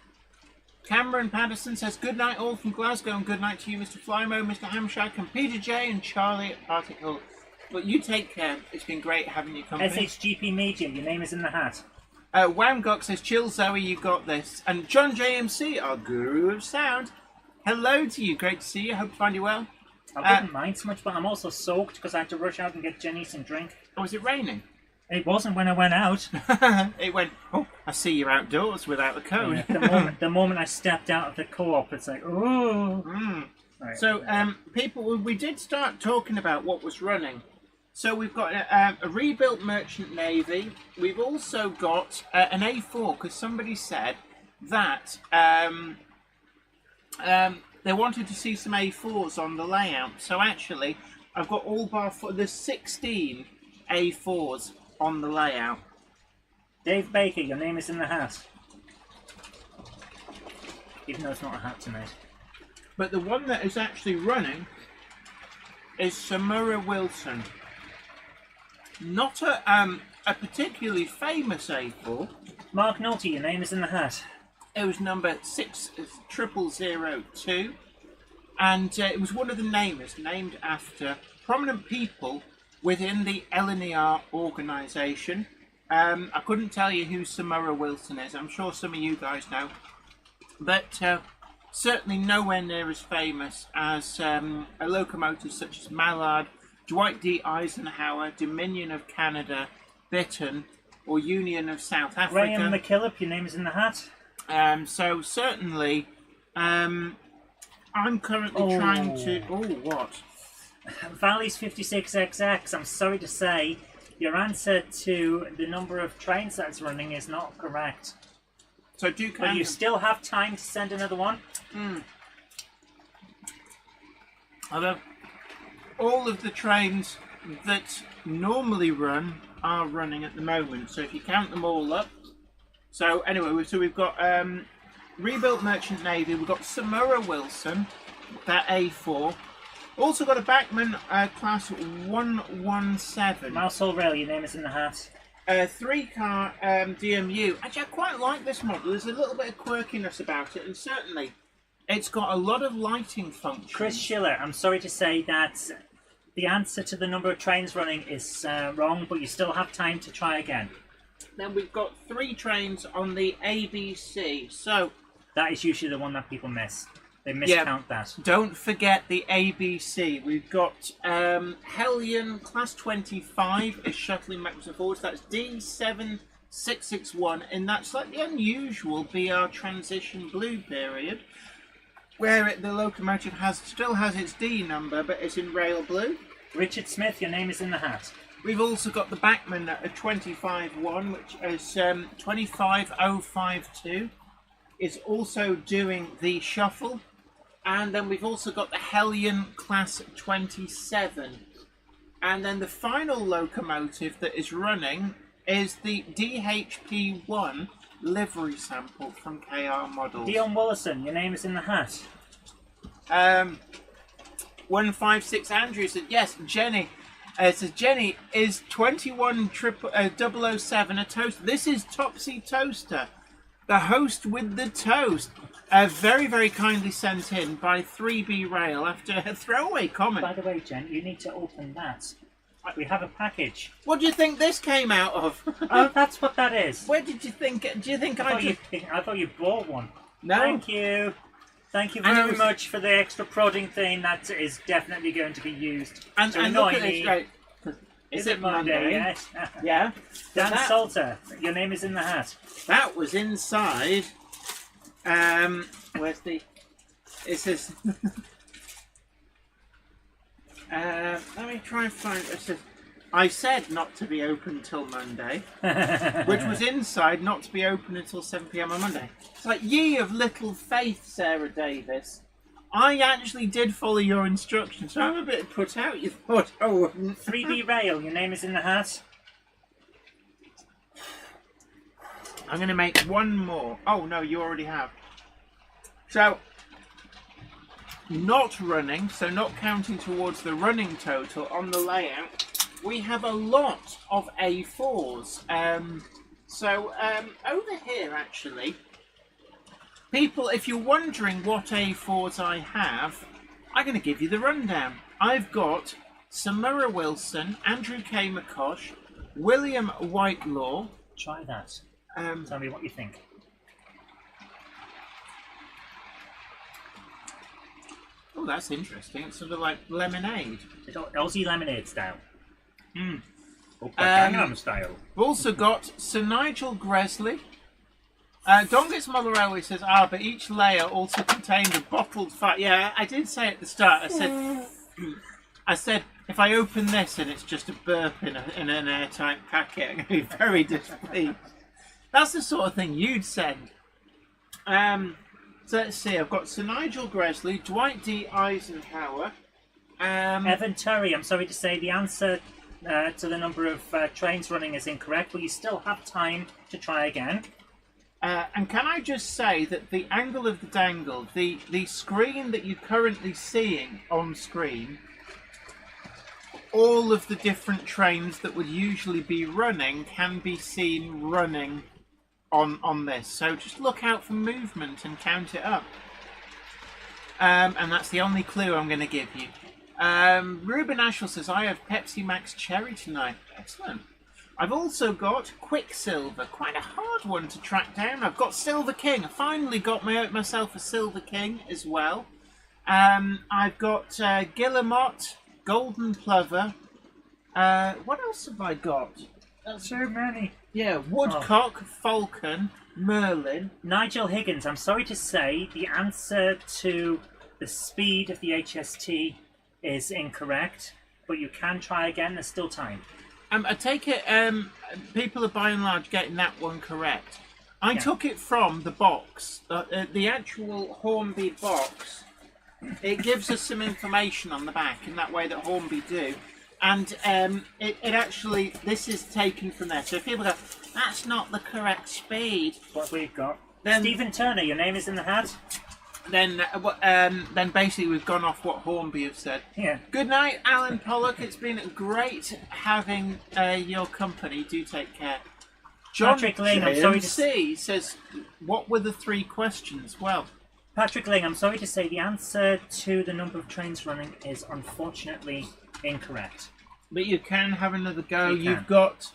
Cameron Patterson says, good night all from Glasgow, and good night to you, Mr. Flymo, Mr. Hamshack, and Peter J and Charlie at Particle. But you take care. It's been great having you company. SHGP Media, your name is in the hat. Whamgok says, chill Zoe, you got this. And John JMC, our guru of sound. Hello to you. Great to see you. Hope you find you well. I wouldn't mind so much, but I'm also soaked because I had to rush out and get Jenny some drink. Oh, is it raining? It wasn't when I went out. It went, oh, I see you're outdoors without the coat. Yeah, the moment I stepped out of the co-op, it's like, ooh. Right. So, people, we did start talking about what was running. So we've got a rebuilt Merchant Navy. We've also got an A4, because somebody said that they wanted to see some A4s on the layout. So actually, I've got all bar 4, there's 16 A4s on the layout. Dave Baker, your name is in the hat. Even though it's not a hat tonight. But the one that is actually running is Samura Wilson. Not a particularly famous A4. Mark Nolte, your name is in the hat. It was number 60002, and it was one of the namers named after prominent people within the LNER organisation. I couldn't tell you who Samura Wilson is. I'm sure some of you guys know, but certainly nowhere near as famous as a locomotive such as Mallard, Dwight D. Eisenhower, Dominion of Canada, Bittern, or Union of South Africa. Graham McKillop, your name is in the hat. So certainly, I'm currently trying to. Oh, what? Valleys 56XX. I'm sorry to say, your answer to the number of trains that's running is not correct. So do But you still have time to send another one. Although all of the trains that normally run are running at the moment. So if you count them all up. So anyway, so we've got rebuilt Merchant Navy. We've got Samura Wilson, that A4. Also got a Bachmann class 117. Mousehole Rail, your name is in the hat. 3-car DMU. Actually, I quite like this model. There's a little bit of quirkiness about it, and certainly it's got a lot of lighting functions. Chris Schiller, I'm sorry to say that the answer to the number of trains running is wrong, but you still have time to try again. Then we've got 3 trains on the ABC. So that is usually the one that people miss. They miscount that. Don't forget the ABC. We've got Hellion Class 25 is shuttling backwards and forwards. That's D7661 in that slightly unusual BR transition blue period. where the locomotive still has its D number, but it's in rail blue. Richard Smith, your name is in the hat. We've also got the backman at a 25-1, which is 25052. Is also doing the shuffle. And then we've also got the Hellion Class 27. And then the final locomotive that is running is the DHP1 Livery Sample from KR Models. Dion Willison, your name is in the hat. 156 Andrew said, yes, Jenny. Says Jenny is 21007 a toast. This is Topsy Toaster, the host with the toast. Very, very kindly sent in by 3B Rail after a throwaway comment. By the way, Jen, you need to open that. We have a package. What do you think this came out of? Oh, that's what that is. Where did you think? Do you think I thought you bought one. No. Thank you. Thank you very much for the extra prodding thing. That is definitely going to be used and to annoy look at me. This, right? Is it Monday? Yes. Yeah. Dan Salter, your name is in the hat. That was inside. Where's the? It says. Let me try and find. It says, I said not to be open till Monday, which was inside, not to be open until 7 p.m. on Monday. It's like, ye of little faith, Sarah Davis. I actually did follow your instructions, so I'm a bit put out. You thought I wouldn't. 3B Rail, your name is in the hat. I'm going to make one more. Oh, no, you already have. So, not running, so not counting towards the running total on the layout, we have a lot of A4s. Over here, actually, people, if you're wondering what A4s I have, I'm going to give you the rundown. I've got Samura Wilson, Andrew K. McCosh, William Whitelaw. Try that. Tell me what you think. Oh, that's interesting. It's sort of like lemonade. It's Aussie lemonade style. Gangnam style. We've also got Sir Nigel Gresley. Donget's Model Railway says, but each layer also contained a bottled fat. Yeah, I did say at the start, I said, if I open this and it's just a burp in an airtight packet, I'm going to be very displeased. That's the sort of thing you'd send. So let's see, I've got Sir Nigel Gresley, Dwight D. Eisenhower. Evan Terry, I'm sorry to say the answer to the number of trains running is incorrect, but you still have time to try again. And can I just say that the angle of the dangle, the screen that you're currently seeing on screen, all of the different trains that would usually be running can be seen running on this. So just look out for movement and count it up. And that's the only clue I'm going to give you. Ruben Ashwell says, I have Pepsi Max Cherry tonight. Excellent. I've also got Quicksilver, quite a hard one to track down. I've got Silver King. I finally got myself a Silver King as well. I've got Guillemot, Golden Plover. What else have I got? That's so many. Yeah, Woodcock, Falcon, Merlin. Nigel Higgins, I'm sorry to say the answer to the speed of the HST is incorrect, but you can try again, there's still time. I take it people are by and large getting that one correct. I took it from the box, the actual Hornby box. It gives us some information on the back in that way that Hornby do. And it actually, this is taken from there. So if people go, that's not the correct speed. What we've got. Then, Stephen Turner, your name is in the hat. Then basically we've gone off what Hornby have said. Yeah. Good night, Alan Pollock. It's been great having your company. Do take care. John Patrick Ling, I'm sorry to say, says, what were the 3 questions? Well, Patrick Ling, I'm sorry to say the answer to the number of trains running is unfortunately incorrect. But you can have another go. You've got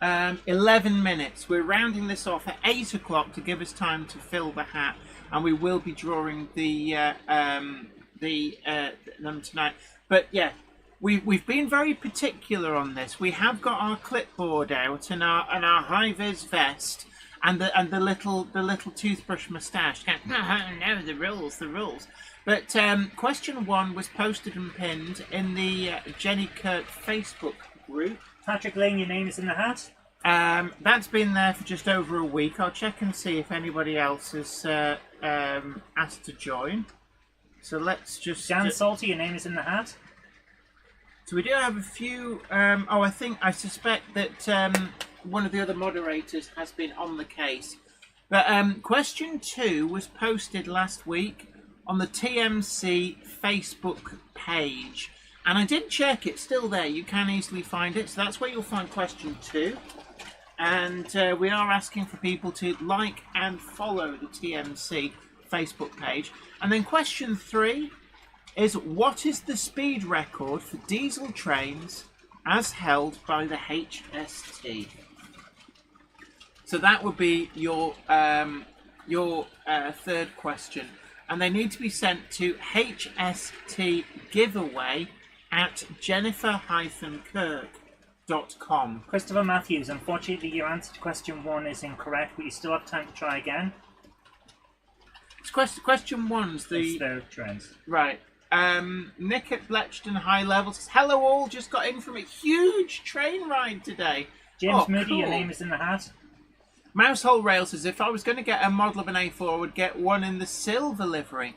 11 minutes. We're rounding this off at 8 o'clock to give us time to fill the hat, and we will be drawing them tonight. But yeah, we've been very particular on this. We have got our clipboard out and our high vis vest, and the little toothbrush moustache. No, the rules. But question 1 was posted and pinned in the Jenny Kirk Facebook group. Patrick Lane, your name is in the hat. That's been there for just over a week. I'll check and see if anybody else has asked to join. So let's just... Dan Salty, your name is in the hat. So we do have a few... I suspect that one of the other moderators has been on the case. But question 2 was posted last week on the TMC Facebook page. And I did check, it's still there. You can easily find it. So that's where you'll find question 2. And we are asking for people to like and follow the TMC Facebook page. And then question 3 is, what is the speed record for diesel trains as held by the HST? So that would be your third question. And they need to be sent to HST Giveaway at jennifer-kirk.com. Christopher Matthews, unfortunately your answer to question 1 is incorrect, but you still have time to try again. It's question 1's It's the trends. Right. Nick at Bletchton High Level says, hello all, just got in from a huge train ride today. James Moody, cool. Your name is in the hat. Mousehole Rail says, if I was going to get a model of an A4, I would get one in the silver livery.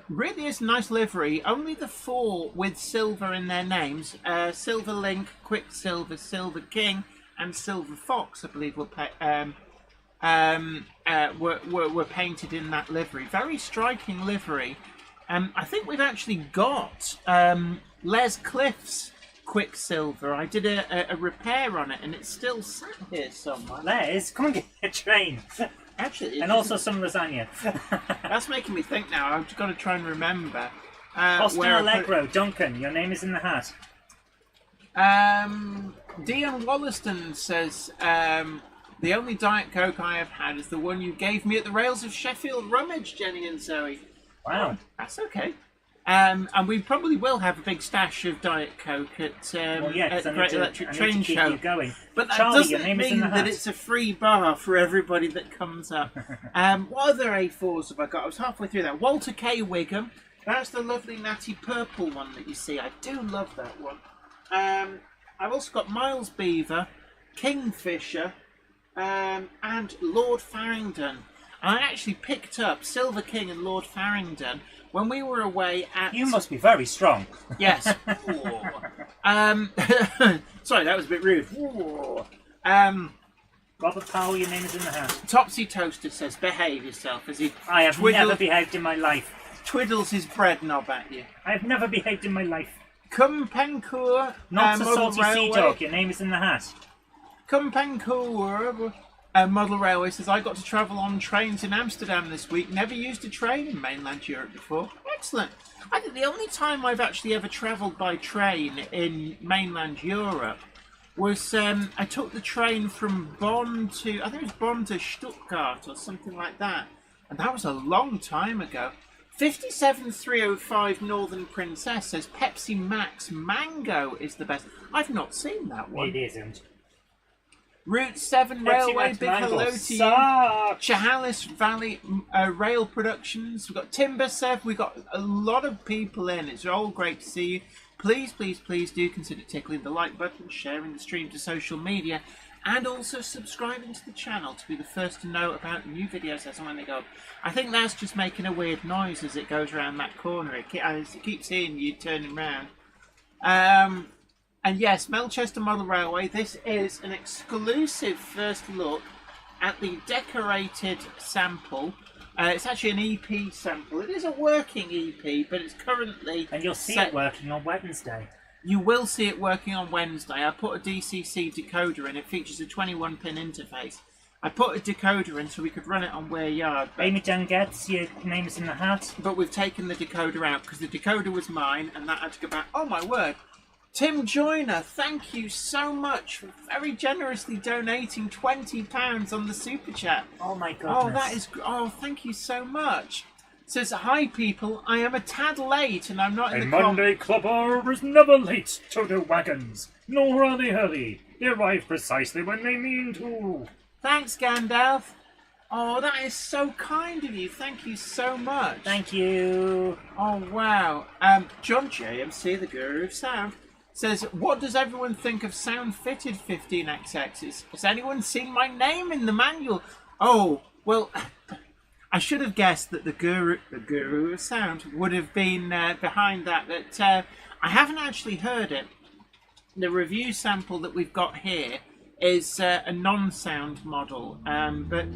Really is a nice livery. Only the 4 with silver in their names. Silver Link, Quicksilver, Silver King, and Silver Fox, I believe, were painted in that livery. Very striking livery. I think we've actually got Les Cliff's Quicksilver. I did a repair on it, and it's still sat here somewhere. Les, come and get a train. Actually, and also some lasagna. That's making me think now. I've got to try and remember. Austin Allegro, Duncan, your name is in the hat. Dion Wollaston says, the only Diet Coke I have had is the one you gave me at the rails of Sheffield Rummage, Jenny and Zoe. Wow. That's okay. And we probably will have a big stash of Diet Coke at the Great Electric Train Show. Going. But that Charlie, doesn't mean that it's a free bar for everybody that comes up. What other A4s have I got? I was halfway through that. Walter K. Wigham. That's the lovely natty purple one that you see. I do love that one. I've also got Miles Beaver, Kingfisher, and Lord Farringdon. And I actually picked up Silver King and Lord Farringdon when we were away at... You must be very strong. Yes. Sorry, that was a bit rude. Robert Powell, your name is in the hat. Topsy Toaster says, behave yourself, as he... I have never behaved in my life. Twiddles his bread knob at you. I have never behaved in my life. Kumpenkur Not a Model salty sea Railway. dog, your name is in the hat. Kumpenkur Model Railway says, I got to travel on trains in Amsterdam this week. Never used a train in mainland Europe before. Excellent. I think the only time I've actually ever travelled by train in mainland Europe was I took the train from Bonn to, I think it was Bonn to Stuttgart or something like that. And that was a long time ago. 57305 Northern Princess says Pepsi Max Mango is the best. I've not seen that one. It isn't. Route 7 Railway, big hello to you. Chehalis Valley Rail Productions. We've got Timber Sev. We've got a lot of people in. It's all great to see you. Please, please, please do consider tickling the like button, sharing the stream to social media, and also subscribing to the channel to be the first to know about new videos as and when they go up. I think that's just making a weird noise as it goes around that corner. It keeps hearing you turning around. And yes, Melchester Model Railway, this is an exclusive first look at the decorated sample. It's actually an EP sample. It is a working EP, but it's currently... And you'll see it working on Wednesday. You will see it working on Wednesday. I put a DCC decoder in. It features a 21-pin interface. I put a decoder in so we could run it on Wear Yard. Amy Dungets, your name is in the hat. But we've taken the decoder out because the decoder was mine and that had to go back. Oh my word. Tim Joyner, thank you so much for very generously donating £20 on the Super Chat. Oh my goodness. Oh, that is... Oh, thank you so much. Says, hi people, I am a tad late and I'm not in the... A Monday clubber is never late to the wagons, nor are they early. They arrive precisely when they mean to. Thanks, Gandalf. Oh, that is so kind of you. Thank you so much. Thank you. Oh, wow. John JMC, the Guru of Sound, says, what does everyone think of sound-fitted 15XXs? Has anyone seen my name in the manual? Oh, well, I should have guessed that the Guru of Sound would have been behind that, but I haven't actually heard it. The review sample that we've got here is a non-sound model, but...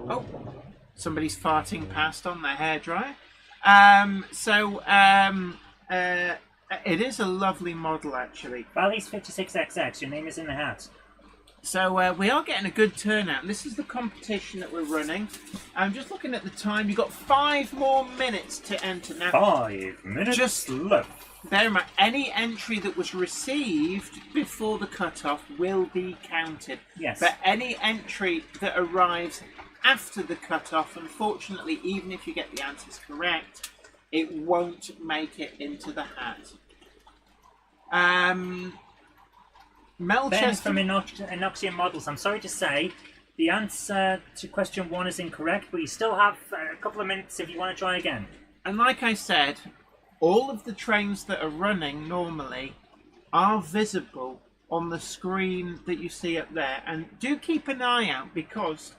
Oh, somebody's farting past on their hairdryer. It is a lovely model, actually. Valley's 56XX, your name is in the hat. So we are getting a good turnout. This is the competition that we're running. I'm just looking at the time. You've got 5 more minutes to enter. Now, 5 minutes just left. bear in mind, any entry that was received before the cutoff will be counted. Yes. But any entry that arrives after the cutoff, unfortunately, even if you get the answers correct, it won't make it into the hat. Ben Melchester from Inoxian Models, I'm sorry to say, the answer to question 1 is incorrect, but you still have a couple of minutes if you want to try again. And like I said, all of the trains that are running normally are visible on the screen that you see up there. And do keep an eye out, because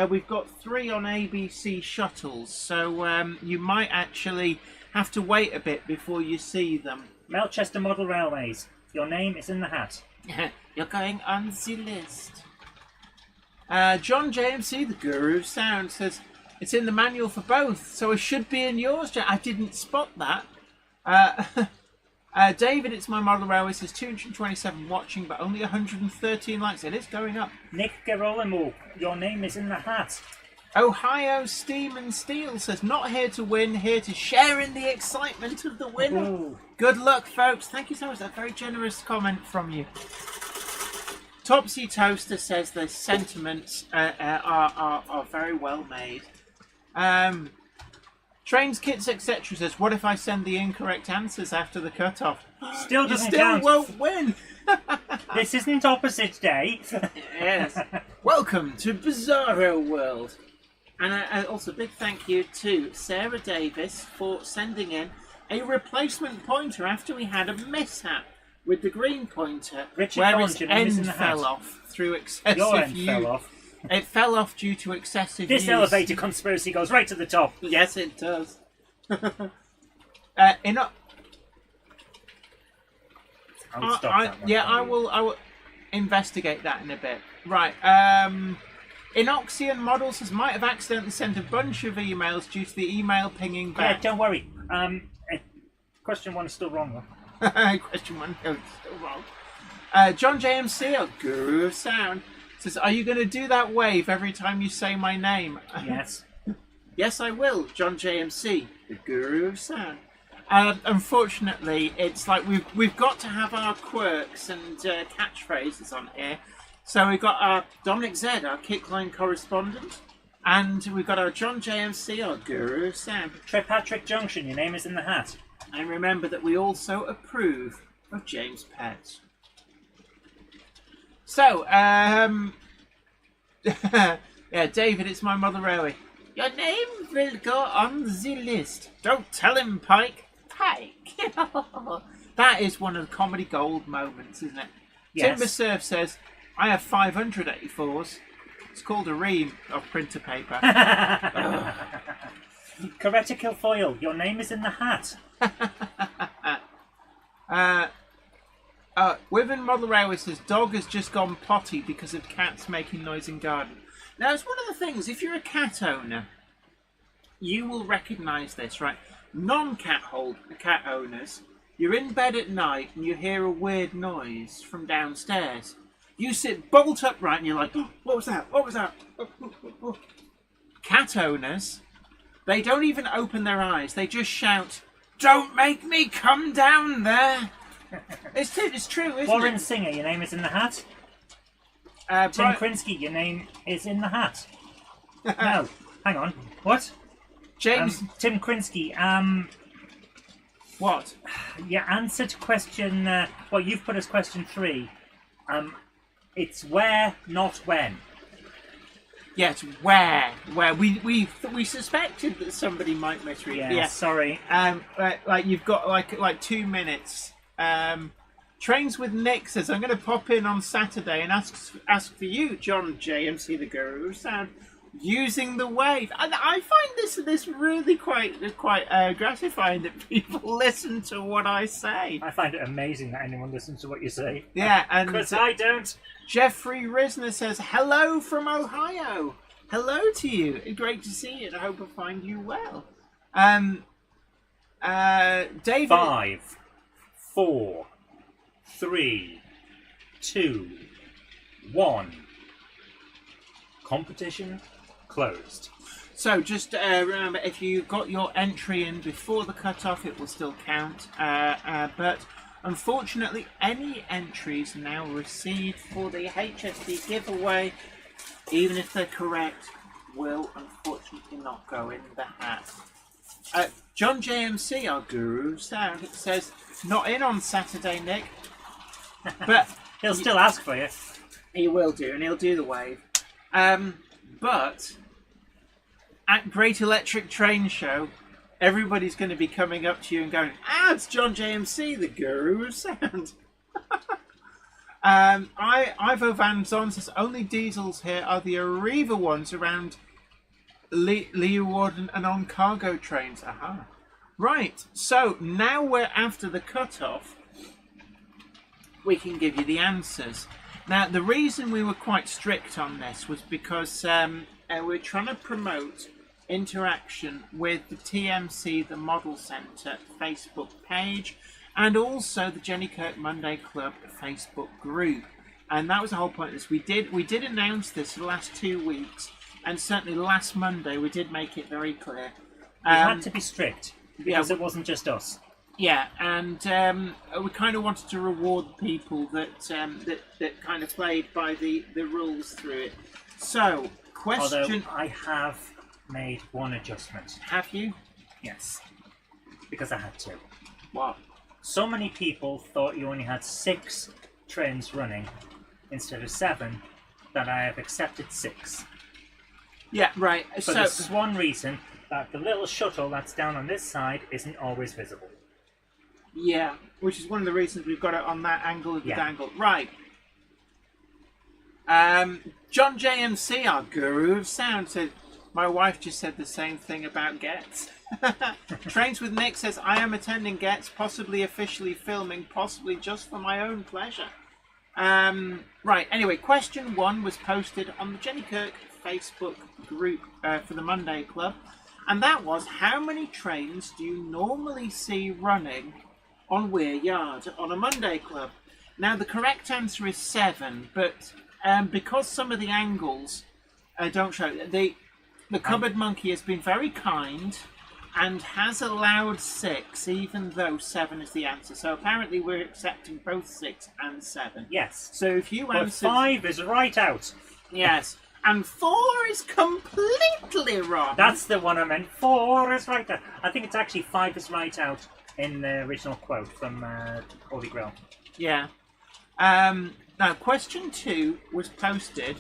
we've got 3 on ABC shuttles, so you might actually have to wait a bit before you see them. Melchester Model Railways, your name is in the hat. You're going on the list. John JMC, the Guru of Sound, says it's in the manual for both, so it should be in yours. I didn't spot that. David, it's my model railway, says 227 watching, but only 113 likes. It is going up. Nick Gerolamo, your name is in the hat. Ohio Steam and Steel says, not here to win, here to share in the excitement of the winner. Ooh. Good luck, folks. Thank you so much. That's a very generous comment from you. Topsy Toaster says the sentiments are very well made. Trains, Kits, etc. says, what if I send the incorrect answers after the cutoff? Still You doesn't still count. won't win. This isn't opposite day. Yes. Welcome to Bizarro World. And also big thank you to Sarah Davis for sending in a replacement pointer after we had a mishap with the green pointer, Richard where Collins, its your name is in end the hat. fell off through excessive Your end use. fell off. It fell off due to excessive This use. elevator conspiracy goes right to the top. Yes, it does. I'll stop that one. I will investigate that in a bit. Right. Inoxian Models says, might have accidentally sent a bunch of emails due to the email pinging Yeah, back. don't worry. Question 1 is still wrong though. Question 1, no, still wrong. John JMC, our Guru of Sound, says, are you going to do that wave every time you say my name? Yes. Yes, I will, John JMC, the Guru of Sound. Unfortunately, it's like we've got to have our quirks and catchphrases on here. So we've got our Dominic Z, our Kickline correspondent, and we've got our John JMC, our Guru of Sound. Trepatrick Junction, your name is in the hat. And remember that we also approve of James Pett. So, yeah, David, it's my mother railway. Your name will go on the list. Don't tell him, Pike. Pike. That is one of the comedy gold moments, isn't it? Yes. Timber Surf says, I have 584s. It's called a ream of printer paper. Coretta Kilfoyle, your name is in the hat. Within Model Railway says, dog has just gone potty because of cats making noise in garden. Now, it's one of the things, if you're a cat owner, you will recognise this, right? Non-cat cat owners, you're in bed at night and you hear a weird noise from downstairs. You sit bolt upright and you're like, oh, what was that? What was that? Oh. Cat owners, they don't even open their eyes. They just shout, don't make me come down there. It's true, isn't Warren it? Singer, your name is in the hat. Tim Krinsky, your name is in the hat. No, hang on. What? James. Tim Krinsky, What? your answer to question, well, you've put as question 3. It's where, not when. Yes, where we suspected that somebody might misread. Yeah, sorry. Like you've got like 2 minutes. Trains with Nick says, I'm going to pop in on Saturday and ask for you, John JMC the Guru of Sound, using the wave. And I find this really quite gratifying that people listen to what I say. I find it amazing that anyone listens to what you say. Yeah, and because I don't. Jeffrey Risner says, hello from Ohio. Hello to you. Great to see you, and I hope I find you well. David. 5, 4, 3, 2, 1. Competition closed. So just remember, if you got your entry in before the cutoff, it will still count. But unfortunately, any entries now received for the HST giveaway, even if they're correct, will unfortunately not go in the hat. John JMC, our guru of sound, says, not in on Saturday, Nick. But he'll still ask for you. He will do, and he'll do the wave. But at Great Electric Train Show, everybody's going to be coming up to you and going, it's John JMC, the guru of sound. Ivo Van Zon says, only diesels here are the Arriva ones around Leeuwarden and on cargo trains. Aha. Right, so now we're after the cutoff. We can give you the answers. Now, the reason we were quite strict on this was because we're trying to promote interaction with the TMC The Model Centre Facebook page and also the Jenny Kirk Monday Club Facebook group. And that was the whole point of this. We did announce this for the last 2 weeks, and certainly last Monday we did make it very clear. We had to be strict because it wasn't just us. Yeah, and we kind of wanted to reward people that kind of played by the rules through it. So, question... Although I have made one adjustment. Have you? Yes. Because I had to. What? So many people thought you only had 6 trains running instead of 7 that I have accepted 6. Yeah, right. For this one reason, that the little shuttle that's down on this side isn't always visible. Yeah, which is one of the reasons we've got it on that angle of the dangle. Right. John JMC, our guru of sound, said, my wife just said the same thing about Getz. Trains with Nick says, I am attending Getz, possibly officially filming, possibly just for my own pleasure. Right, anyway, question 1 was posted on the Jenny Kirk Facebook group for the Monday Club. And that was, how many trains do you normally see running on Weir Yard on a Monday Club? Now, the correct answer is 7, but because some of the angles don't show, the Cupboard Monkey has been very kind and has allowed 6, even though 7 is the answer. So apparently we're accepting both 6 and 7. Yes. So if you answer... 5 is right out. Yes. And 4 is completely wrong. That's the one I meant. 4 is right out. I think it's actually 5 is right out in the original quote from Holy Grail. Yeah. Now, question 2 was posted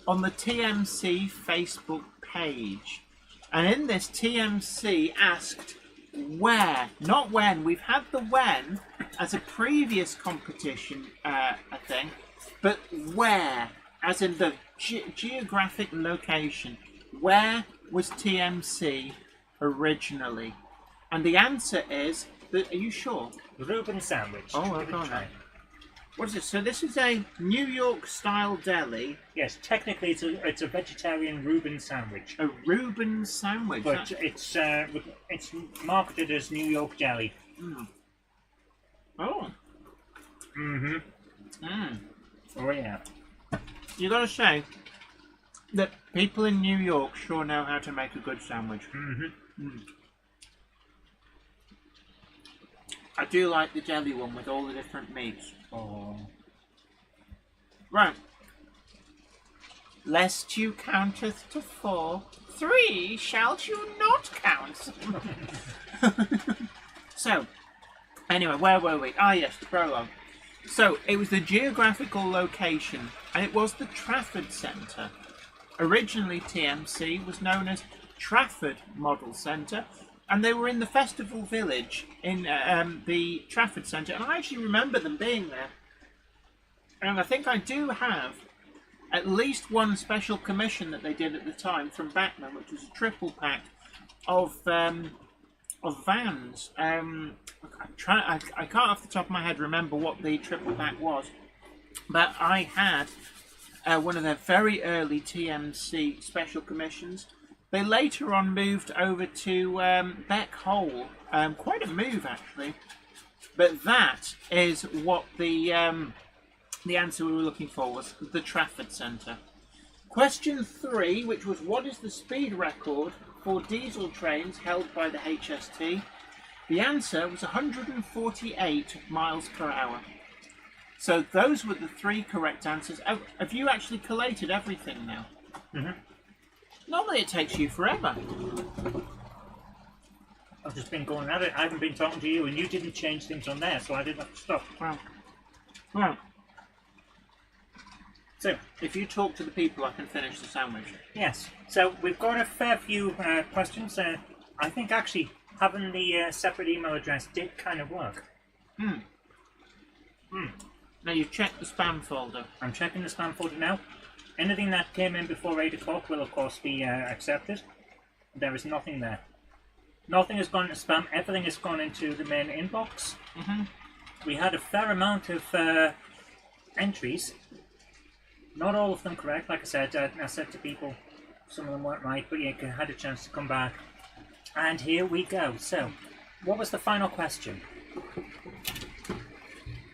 on the TMC Facebook page. And in this, TMC asked where, not when. We've had the when as a previous competition, I think. But where, as in the geographic location. Where was TMC originally? And the answer is, are you sure? Reuben sandwich. Oh, Give it a try. What is it? So this is a New York style deli. Yes, technically it's a vegetarian Reuben sandwich. A Reuben sandwich. But it's marketed as New York deli. Mm. Oh. Mm-hmm. Mm. Oh yeah. You gotta say that people in New York sure know how to make a good sandwich. Mm-hmm. Mm. I do like the jelly one with all the different meats. Oh. Right. Lest you counteth to 4, 3 shalt you not count. So, anyway, where were we? Ah, yes, the prologue. So it was the geographical location, and it was the Trafford Centre. Originally, TMC was known as Trafford Model Centre, and they were in the Festival Village in the Trafford Centre, and I actually remember them being there. And I think I do have at least one special commission that they did at the time from Bachmann, which was a triple pack of vans. I can't off the top of my head remember what the triple pack was, but I had one of their very early TMC special commissions. They later on moved over to Beck Hole, quite a move actually, but that is what the answer we were looking for was the Trafford Centre. Question 3, which was what is the speed record for diesel trains held by the HST? The answer was 148 miles per hour. So those were the 3 correct answers. Have you actually collated everything now? Mm-hmm. Normally it takes you forever. I've just been going at it. I haven't been talking to you, and you didn't change things on there, so I didn't have to stop. Well, so if you talk to the people, I can finish the sandwich. Yes. So we've got a fair few questions. I think actually having the separate email address did kind of work. Now you've checked the spam folder. I'm checking the spam folder now. Anything that came in before 8 o'clock will of course be accepted. There is nothing there. Nothing has gone to spam. Everything has gone into the main inbox. We had a fair amount of entries. Not all of them correct, like I said. I said to people, some of them weren't right, but you had a chance to come back. And here we go. So, what was the final question?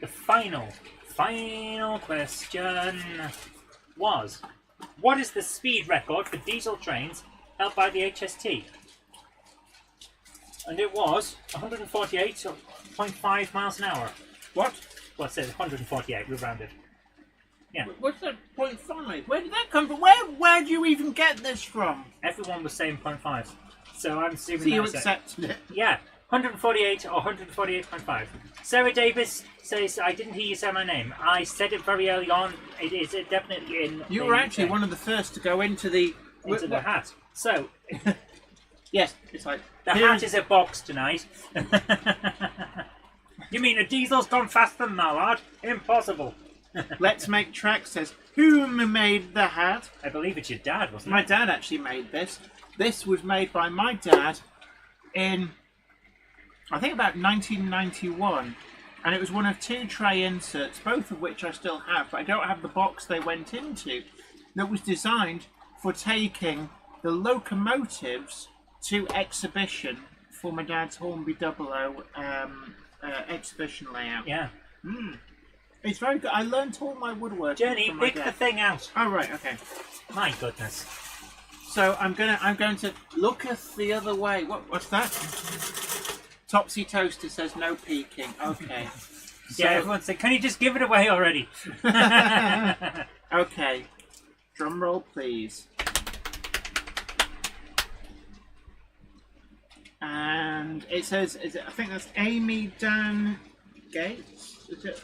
The final question was, what is the speed record for diesel trains held by the HST? And it was 148.5 miles an hour. What? Well, it says 148, we've rounded. Yeah. What's that 0.5? Where did that come from? Where do you even get this from? Everyone was saying 0.5. So I'm assuming So you that's accepted it? Yeah. 148 or 148.5. Sarah Davis says, I didn't hear you say my name. I said it very early on. It is definitely in You were actually one of the first to go into the hat. So, yes, it's like the hat is a box tonight. You mean a diesel's gone faster than Mallard? Impossible. Let's Make Tracks says, who made the hat? I believe it's your dad, wasn't My it? dad actually made this. This was made by my dad in, I think, about 1991. And it was one of 2 tray inserts, both of which I still have, but I don't have the box they went into, that was designed for taking the locomotives to exhibition for my dad's Hornby 00 exhibition layout. Yeah. It's very good. I learnt all my woodworking Jenny, from my pick dad. the thing out. Oh right, okay. My goodness. So I'm going to looketh the other way. What's that? Topsy Toaster says no peeking. Okay. Yeah, everyone said, can you just give it away already? Okay. Drum roll, please. And it says, I think that's Amy Dan Gates.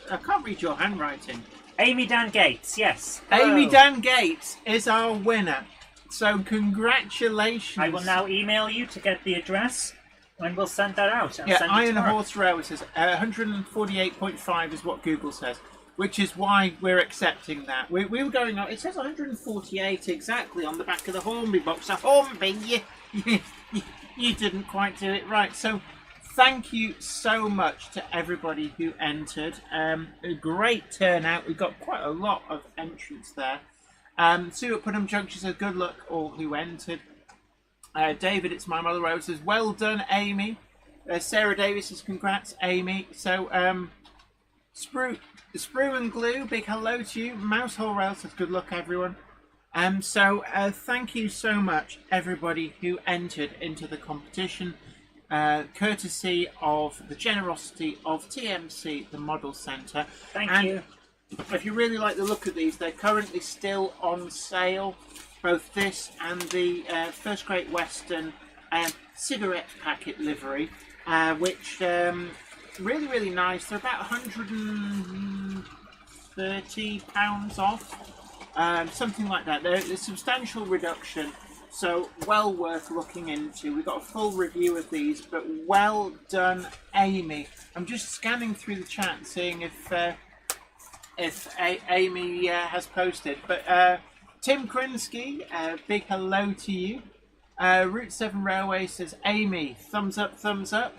I can't read your handwriting. Amy Dan Gates, yes. Amy Hello. Dan Gates is our winner. So congratulations. I will now email you to get the address, and we'll send that out. I'll Yeah, send it Iron tomorrow. Horse Railway says 148.5 is what Google says, which is why we're accepting that. We were going on. It says 148 exactly on the back of the Hornby box. So Hornby, you didn't quite do it right. So thank you so much to everybody who entered. A great turnout. We got quite a lot of entrants there. Sue at Putnam Junction says good luck all who entered. David, it's my mother Rose, says well done, Amy. Sarah Davis says congrats, Amy. So Sprue and Glue, big hello to you. Mousehole Rail says good luck, everyone. So thank you so much, everybody who entered into the competition, courtesy of the generosity of TMC, the Model Centre. Thank you. If you really like the look of these, they're currently still on sale. Both this and the First Great Western cigarette packet livery, which really, really nice. They're about £130 off, something like that. They're a substantial reduction, so well worth looking into. We've got a full review of these, but well done, Amy. I'm just scanning through the chat and seeing if Amy has posted. But Tim Krinsky, big hello to you. Route 7 Railway says, Amy, thumbs up, thumbs up.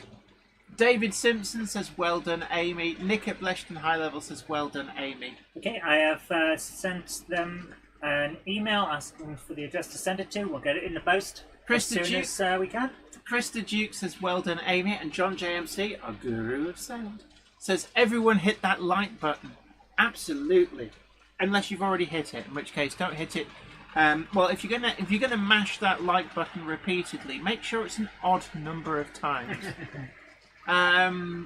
David Simpson says, well done, Amy. Nick at Bleshton High Level says, well done, Amy. Okay, I have sent them an email asking for the address to send it to. We'll get it in the post as soon as we can. Krista Duke says, well done, Amy. And John JMC, our guru of sound, says, everyone hit that like button. Absolutely. Unless you've already hit it, in which case don't hit it. Well, if you're gonna mash that like button repeatedly, make sure it's an odd number of times. Otter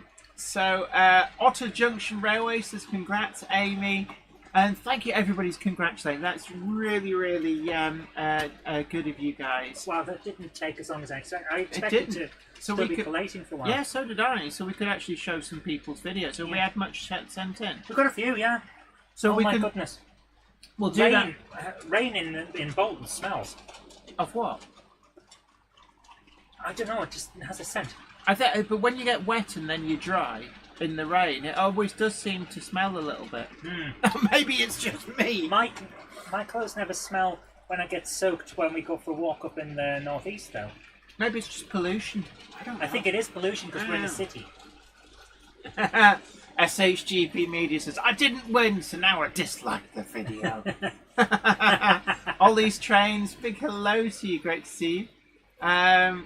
Junction Railway says, congrats, Amy. And thank you, everybody's congratulating. That's really, really good of you guys. Wow, that didn't take as long as I expected. I expected to still be collating for a while. Yeah, so did I. So we could actually show some people's videos. So we had much sent in. We've got a few, yeah. So my goodness. We'll do that. Rain in Bolton smells. Of what? I don't know, it just has a scent. But when you get wet and then you dry in the rain, it always does seem to smell a little bit. Maybe it's just me. My clothes never smell when I get soaked when we go for a walk up in the northeast, though. Maybe it's just pollution. I think it is pollution because we're in the city. SHGP Media says, I didn't win, so now I dislike the video. Ollie's Trains, big hello to you, great to see you.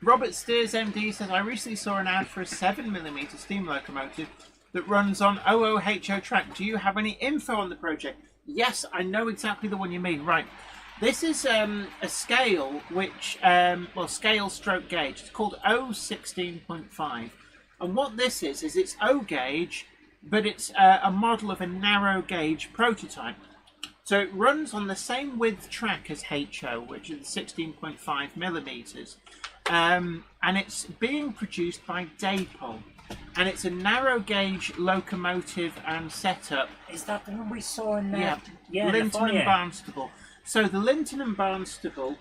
Robert Steers MD says, I recently saw an ad for a 7mm steam locomotive that runs on OOHO track. Do you have any info on the project? Yes, I know exactly the one you mean. Right. This is a scale which, scale stroke gauge. It's called O16.5. And what this is it's O gauge, but it's a model of a narrow gauge prototype. So it runs on the same width track as HO, which is 16.5mm. And it's being produced by Daypol. And it's a narrow gauge locomotive and setup. Is that the one we saw in Linton and Barnstable. So the Linton and Barnstable,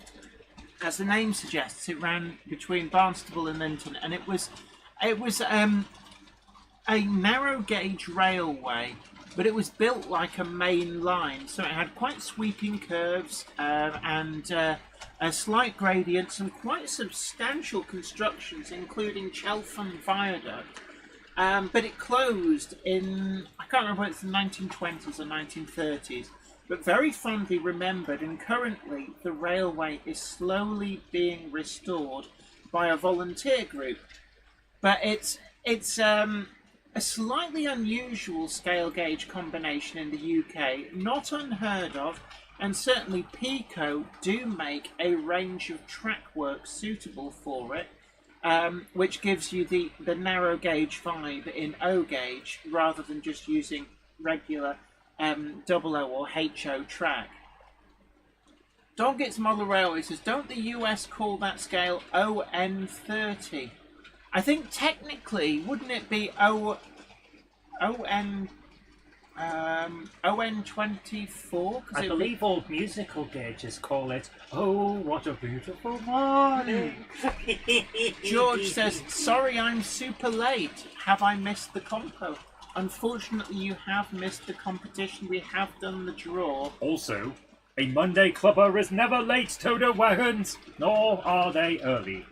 as the name suggests, it ran between Barnstable and Linton, and it was a narrow gauge railway, but it was built like a main line, so it had quite sweeping curves and a slight gradients and quite substantial constructions, including Cheltham Viaduct. But it closed in, I can't remember whether it's the 1920s or 1930s, but very fondly remembered, and currently the railway is slowly being restored by a volunteer group. But it's a slightly unusual scale gauge combination in the UK, not unheard of, and certainly Pico do make a range of track work suitable for it, which gives you the narrow gauge vibe in O gauge rather than just using regular double O or HO track. Doggett's Model Railway says, don't the US call that scale ON30? I think technically, wouldn't it be ON24? I believe old musical gauges call it, oh, what a beautiful morning. George says, sorry I'm super late. Have I missed the compo? Unfortunately, you have missed the competition. We have done the draw. Also, a Monday clubber is never late to the wagons, nor are they early.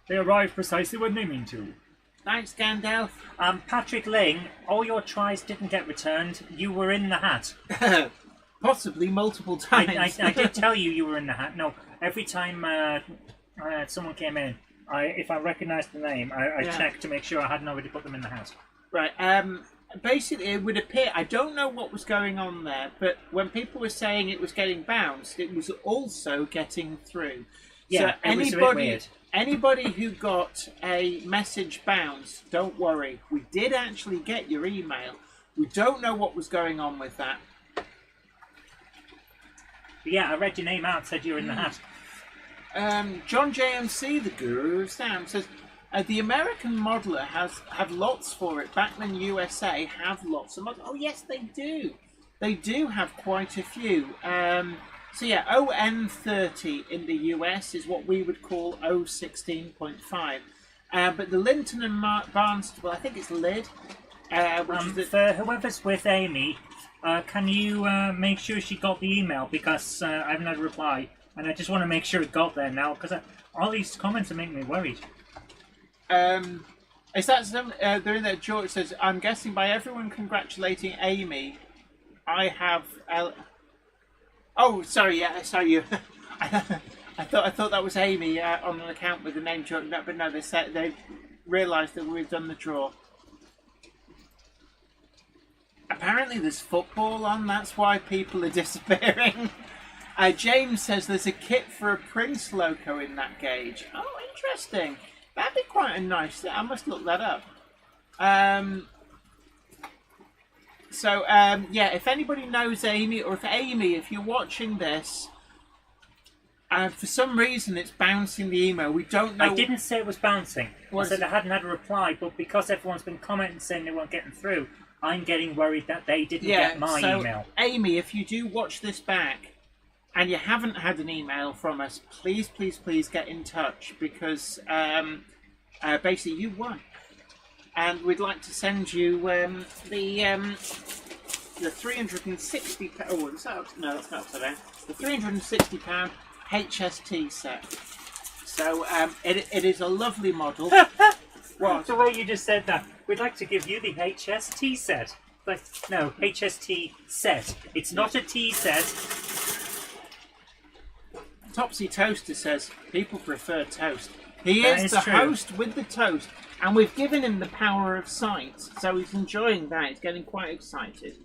They arrive precisely when they mean to. Thanks, Gandalf. Patrick Ling, all your tries didn't get returned. You were in the hat. Possibly multiple times. I did tell you were in the hat. No, every time someone came in, if I recognised the name, I checked to make sure I hadn't already put them in the hat. Right. Basically, it would appear, I don't know what was going on there, but when people were saying it was getting bounced, it was also getting through. Yeah, so it was a bit weird. Anybody who got a message bounced, don't worry. We did actually get your email. We don't know what was going on with that. But yeah, I read your name out, said you were in the hat. John JMC, the guru of sound, says, The American modeler have lots for it. Bachmann USA have lots of models. Oh yes, they do. They do have quite a few. So yeah, ON30 in the US is what we would call O16.5. But the Linton and Barnstable, I think it's Lid. For whoever's with Amy, can you make sure she got the email, because I haven't had a reply, and I just want to make sure it got there now, because all these comments are making me worried. Is that some? They're in there. George says, "I'm guessing by everyone congratulating Amy, I have." Oh, sorry. Yeah, sorry. You. I thought that was Amy on an account with the name George, but no, they realised that we've done the draw. Apparently there's football on, that's why people are disappearing. James says there's a kit for a Prince loco in that gauge. Oh, interesting. That'd be quite a nice... I must look that up. Yeah, if anybody knows Amy, or if you're watching this, for some reason it's bouncing the email. We don't know... I didn't say it was bouncing. I said I hadn't had a reply, but because everyone's been commenting saying they weren't getting through, I'm getting worried that they didn't get my email. Amy, if you do watch this back and you haven't had an email from us, please, please, please get in touch, because basically you won. And we'd like to send you the 360... Oh, is that up? No, that's not upside down. The £360 HST set. So it is a lovely model. What? The way you just said that. We'd like to give you the HST set. But no, HST set. It's not a tea set. Topsy Toaster says people prefer toast. He is the host with the toast, and we've given him the power of sight, so he's enjoying that. He's getting quite excited.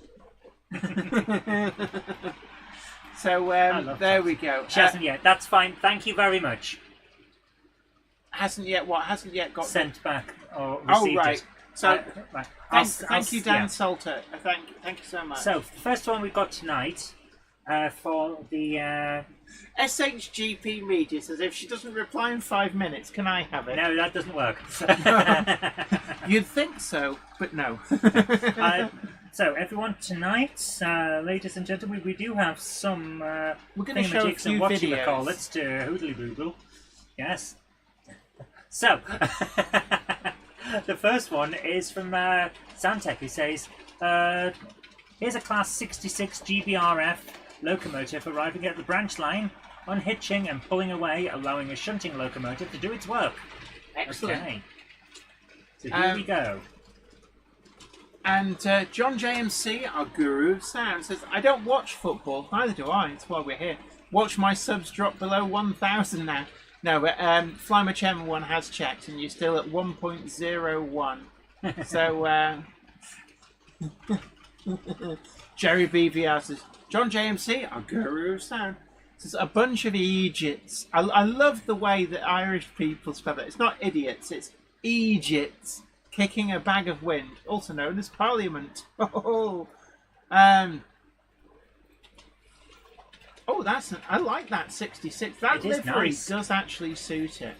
So there we go. She hasn't yet. That's fine. Thank you very much. Hasn't yet what? Hasn't yet got sent back or received right. It. So thank you, Dan Salter. Thank you so much. So the first one we got tonight for the SHGP Media says, if she doesn't reply in 5 minutes, can I have it? No, that doesn't work. You'd think so, but no. So everyone, tonight, ladies and gentlemen, we do have some we're going to show a few videos. Let's do hoodly boogle. Yes. So the first one is from Zantec, who says, here's a Class 66 GBRF locomotive arriving at the branch line, unhitching and pulling away, allowing a shunting locomotive to do its work. Excellent. Okay. So here we go. And John JMC, our guru of sound, says, I don't watch football. Neither do I. It's why we're here. Watch my subs drop below 1,000 now. No, but Fly My Chairman 1 has checked, and you're still at 1.01. So, Jerry BVR says, John JMC, our guru of sound, says, a bunch of Egypts. I love the way that Irish people spell it. It's not idiots, it's Egypts kicking a bag of wind, also known as Parliament. Oh, I like that 66. That livery does actually suit it.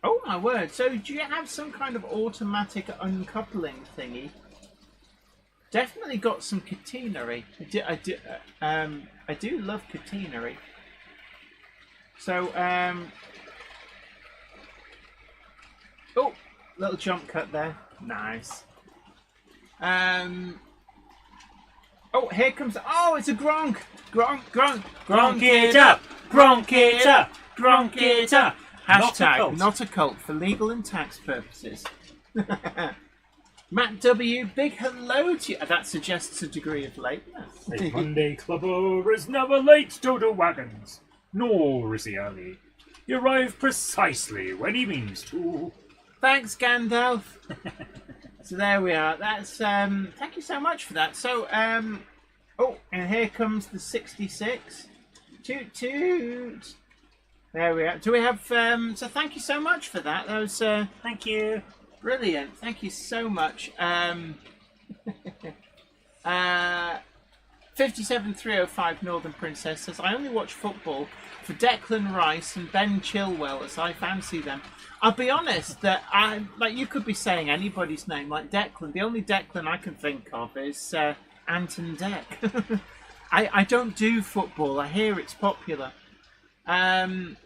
Oh my word! So do you have some kind of automatic uncoupling thingy? Definitely got some catenary. I do love catenary. So oh, little jump cut there. Nice. Oh, here comes... Oh, it's a Gronk! Gronk it up! Gronk it up! Gronk it up! Hashtag not a cult for legal and tax purposes. Matt W, big hello to you. That suggests a degree of lateness. A Monday clubber is never late to the wagons, nor is he early. He arrives precisely when he means to. Thanks, Gandalf. So there we are. That's thank you so much for that. So oh, and here comes the 66. Toot toot. There we are. Do we have so thank you so much for that. That was thank you. Brilliant. Thank you so much. 50 57305 Northern Princess says, I only watch football for Declan Rice and Ben Chilwell as I fancy them. I'll be honest, that you could be saying anybody's name, like Declan. The only Declan I can think of is Anton Deck. I don't do football. I hear it's popular. Right,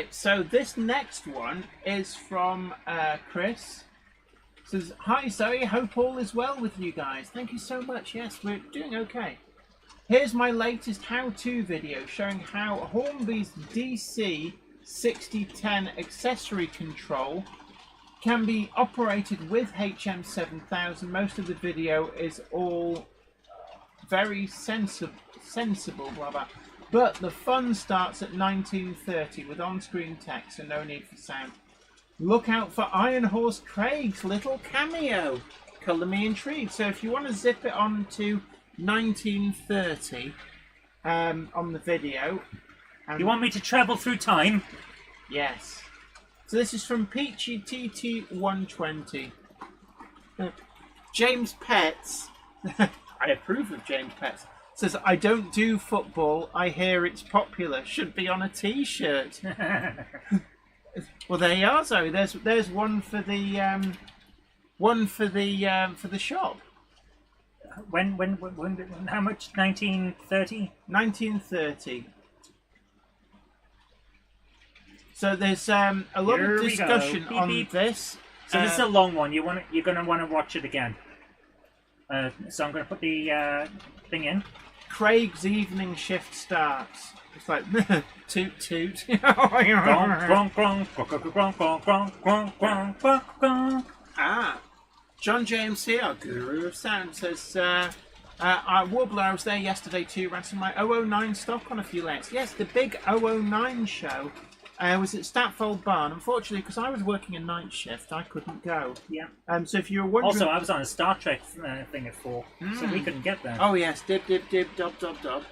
so this next one is from Chris. Says, hi Zoe, hope all is well with you guys. Thank you so much. Yes, we're doing okay. Here's my latest how-to video showing how Hornby's DC 6010 accessory control can be operated with HM7000. Most of the video is all very sensible, blah blah. But the fun starts at 1930 with on-screen text and no need for sound. Look out for Iron Horse Craig's little cameo. Colour me intrigued. So if you want to zip it on to 1930 on the video. You want me to travel through time? Yes. So this is from Peachy TT120. James Petts. I approve of James Petts. Says, I don't do football. I hear it's popular. Should be on a T-shirt. Well, there you are, Zoe. There's one for the shop. When how much? 1930? 1930. So there's a lot of discussion beep, on beep. this. So this is a long one. You're going to want to watch it again. So I'm going to put the thing in. Craig's evening shift starts. It's like toot toot. John James here, our guru of sound, says, Warbler, I was there yesterday too, ranting my 009 stock on a few lanes. Yes, the big 009 show was at Statfold Barn. Unfortunately, because I was working a night shift, I couldn't go. Yeah. So if you're wondering... Also, I was on a Star Trek thing at 4, so we couldn't get there. Oh yes, dib, dob, dob, dob.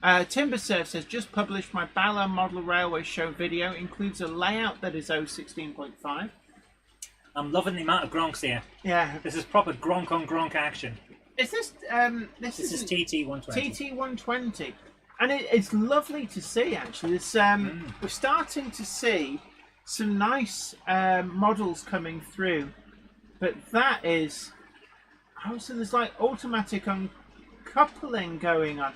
Timbersurf says, just published my Bala Model Railway Show video. Includes a layout that is 016.5. I'm loving the amount of Gronks here. Yeah. This is proper Gronk on Gronk action. Is this... This is TT120. TT120. And it's lovely to see, actually. This, we're starting to see some nice models coming through. But that is... Oh, so there's like automatic uncoupling going on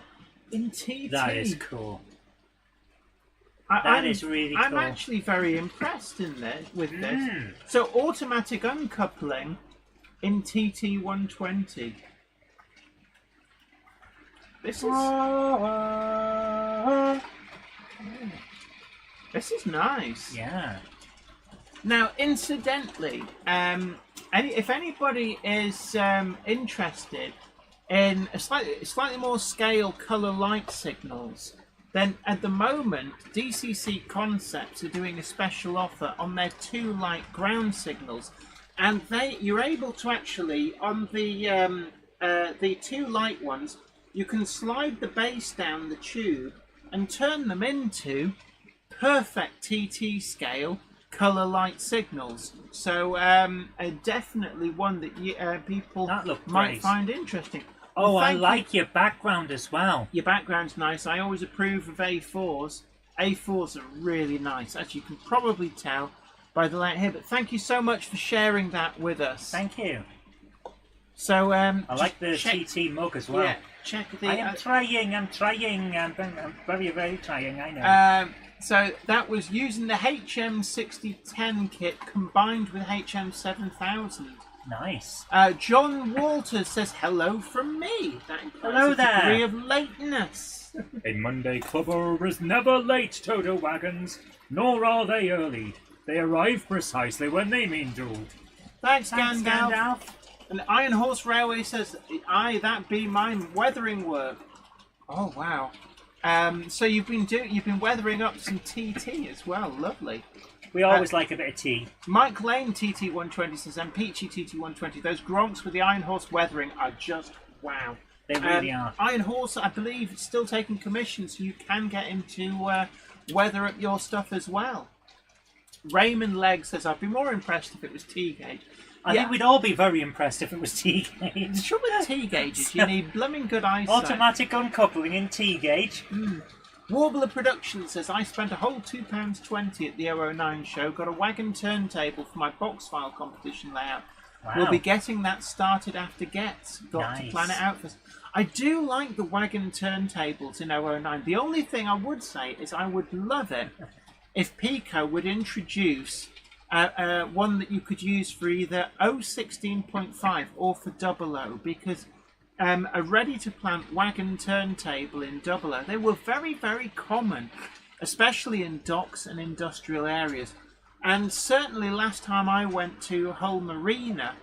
in TT. That is cool. That is really cool. I'm actually very impressed with this. So automatic uncoupling in TT120. This is nice. Yeah. Now, incidentally, if anybody is interested in a slightly more scale colour light signals, then at the moment DCC Concepts are doing a special offer on their 2 light ground signals, and you're able to actually on the 2 light ones, you can slide the base down the tube and turn them into perfect TT scale colour light signals. So definitely one that people might find interesting. Oh, I like your background as well. Your background's nice. I always approve of A4s. A4s are really nice, as you can probably tell by the layout here. But thank you so much for sharing that with us. Thank you. So I like the TT mug as well. Yeah, check the... I'm trying. I'm very, very trying, I know. So that was using the HM6010 kit combined with HM7000. Nice. John Walters says hello from me. That implies hello a there. degree of lateness. A Monday clubber is never late, Toto Wagons, nor are they early. They arrive precisely when they mean to. Thanks, Gandalf. And Iron Horse Railway says, aye, that be my weathering work. Oh wow. So you've been weathering up some TT as well. Lovely. We always like a bit of tea. Mike Lane TT120 says, and Peachy TT120. Those Gronks with the Iron Horse weathering are just wow. They really are. Iron Horse, I believe, is still taking commissions, so you can get him to weather up your stuff as well. Raymond Legg says, I'd be more impressed if it was T-gauge. I think we'd all be very impressed if it was The T-gauge. trouble with T-gauges, you need blooming good eyesight. Automatic uncoupling in T-gauge. Warbler Productions says, I spent a whole £2.20 at the 009 show, got a wagon turntable for my box file competition layout. Wow. We'll be getting that started after Gets. Got to Nice. plan it out first. I do like the wagon turntables in 009. The only thing I would say is I would love it if Pico would introduce one that you could use for either 016.5 or for 00, because a ready-to-plant wagon turntable in 00, they were very, very common, especially in docks and industrial areas. And certainly last time I went to Hull Marina,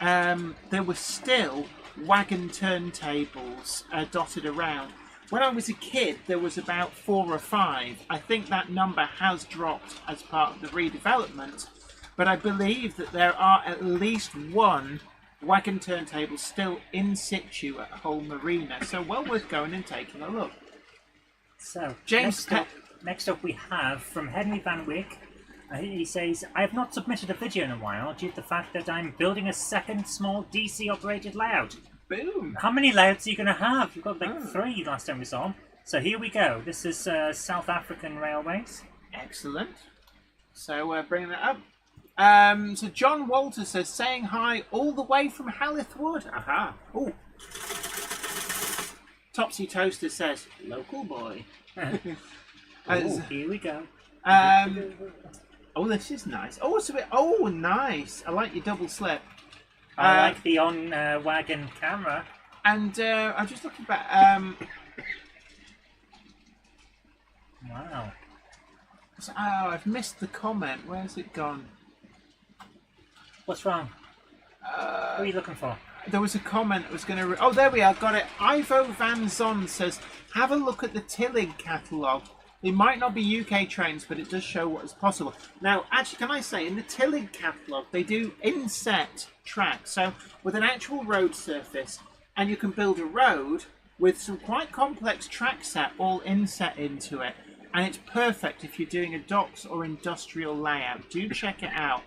there were still wagon turntables dotted around. When I was a kid, there was about 4 or 5. I think that number has dropped as part of the redevelopment, but I believe that there are at least one wagon turntable still in situ at Hull Marina, so well worth going and taking a look. So, James next up we have from Henry Van Wyck. He says, I have not submitted a video in a while due to the fact that I'm building a second small DC operated layout. Boom! How many layouts are you going to have? You've got like 3 last time we saw them. So here we go. This is South African Railways. Excellent. So bringing that up. So John Walter says, saying hi all the way from Hallithwood. Aha. Oh. Topsy Toaster says, local boy. Oh, here we go. Oh, this is nice. Oh, it's a bit. Oh, nice. I like your double slip. I like the on-wagon camera. And I'm just looking back. Wow. So, oh, I've missed the comment. Where's it gone? What's wrong? What are you looking for? There was a comment that was going to... Oh, there we are. Got it. Ivo Van Zon says, have a look at the Tillig catalogue. They might not be UK trains, but it does show what is possible. Now, actually, can I say, in the Tillig catalogue, they do inset tracks. So, with an actual road surface, and you can build a road with some quite complex track set all inset into it. And it's perfect if you're doing a docks or industrial layout. Do check it out.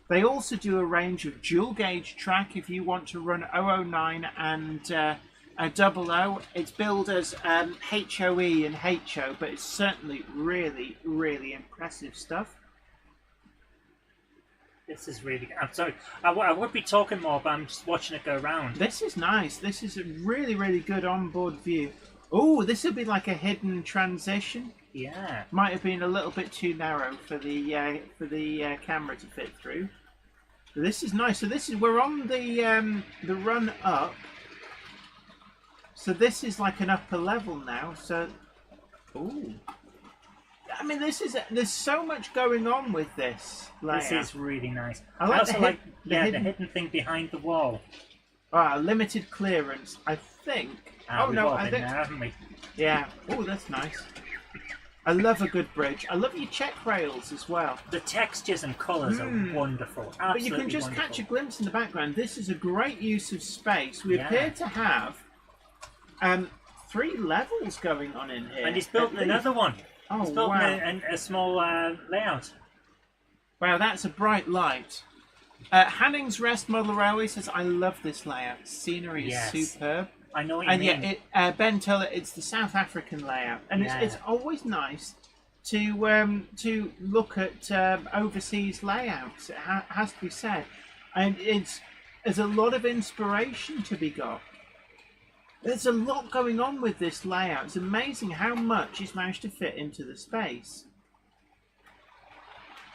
They also do a range of dual gauge track if you want to run 009 and 00. It's billed as HOE and HO, but it's certainly really, really impressive stuff. This is really... I'm sorry. I would be talking more, but I'm just watching it go round. This is nice. This is a really, really good onboard view. Oh, this will be like a hidden transition. Yeah. Might have been a little bit too narrow for the camera to fit through. But this is nice. So this is we're on the run up. So this is like an upper level now. So, ooh. I mean, there's so much going on with this layout. This is really nice. I like also like the hidden thing behind the wall. Ah, limited clearance. I think. Oh we've no, all I been think. there, haven't we? Yeah. Oh, that's nice. I love a good bridge. I love your check rails as well. The textures and colours are wonderful. Absolutely But you can just wonderful. catch a glimpse in the background. This is a great use of space. We Yeah. appear to have 3 levels going on in here. And he's built at another least. one. Oh, He's built wow. a small layout. Wow, that's a bright light. Hanning's Rest Model Railway says, I love this layout. Scenery Yes. is superb. I know what you And mean. yet, Ben Tuller, it's the South African layout. And Yeah. it's always nice to look at overseas layouts. It has to be said. And there's a lot of inspiration to be got. There's a lot going on with this layout. It's amazing how much he's managed to fit into the space.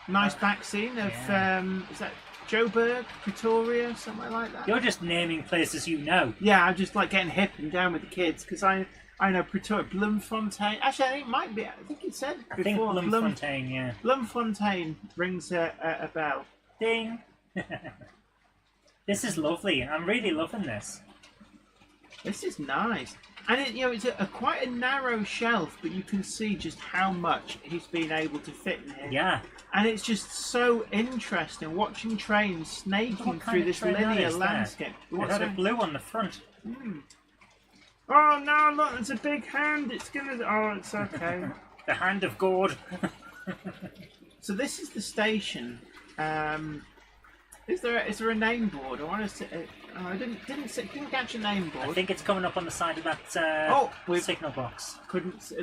Nice back scene of, is that Joburg, Pretoria, somewhere like that? You're just naming places you know. Yeah, I'm just like getting hip and down with the kids because I know Pretoria, Bloemfontein. Actually, I think it might be. I think it said I think before. Bloemfontein, yeah. Bloemfontein rings a bell. Ding! This is lovely. I'm really loving this. This is nice, and it's a quite a narrow shelf, but you can see just how much he's been able to fit in here. Yeah. And it's just so interesting watching trains snaking through this linear landscape. It had a blue on the front. Oh no! Look, it's a big hand. It's gonna. Oh, it's okay. The hand of God. So this is the station. Is there a name board? I want to see. I didn't catch a name board. I think it's coming up on the side of that signal box.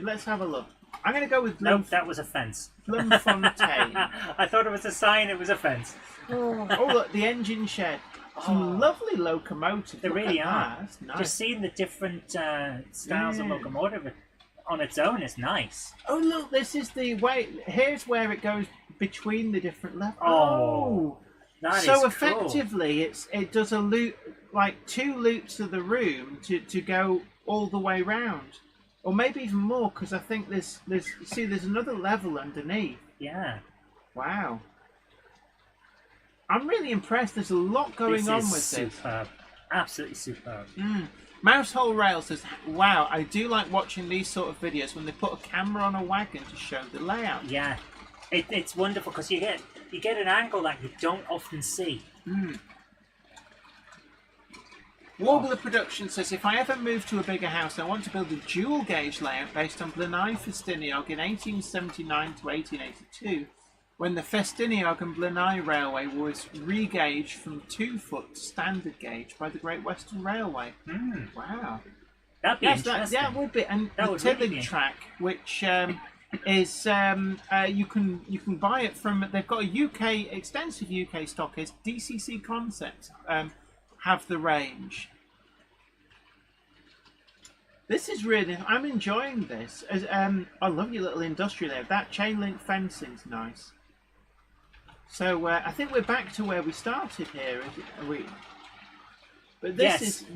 Let's have a look. I'm going to go with. Nope, that was a fence. Bloemfontein. I thought it was a sign. It was a fence. Oh, look, the engine shed. Some lovely locomotives. They really are. That's nice. Just seeing the different styles of locomotive on its own is nice. Oh, look, this is the way. Here's where it goes between the different levels. Oh, that so is effectively, it does a loop, like 2 loops of the room to go all the way round, or maybe even more, because I think there's another level underneath. Yeah. Wow. I'm really impressed. There's a lot going on with superb. this. Absolutely superb. Mousehole Rail says, wow, I do like watching these sort of videos when they put a camera on a wagon to show the layout. Yeah. It's wonderful because you get an angle that you don't often see. Warbler Production says, if I ever move to a bigger house, I want to build a dual gauge layout based on Blenheim Festiniog in 1879 to 1882, when the Festiniog and Blenheim Railway was re-gauged from 2-foot standard gauge by the Great Western Railway. Wow. That'd be interesting. Yeah, it would be. And that the would Tilling really track, which is you can buy it from. They've got a extensive UK stock. Is DCC Concepts have the range. This is really. I'm enjoying this. I love your little industrial there. That chain link fencing's nice. So I think we're back to where we started here. Are we? But this is.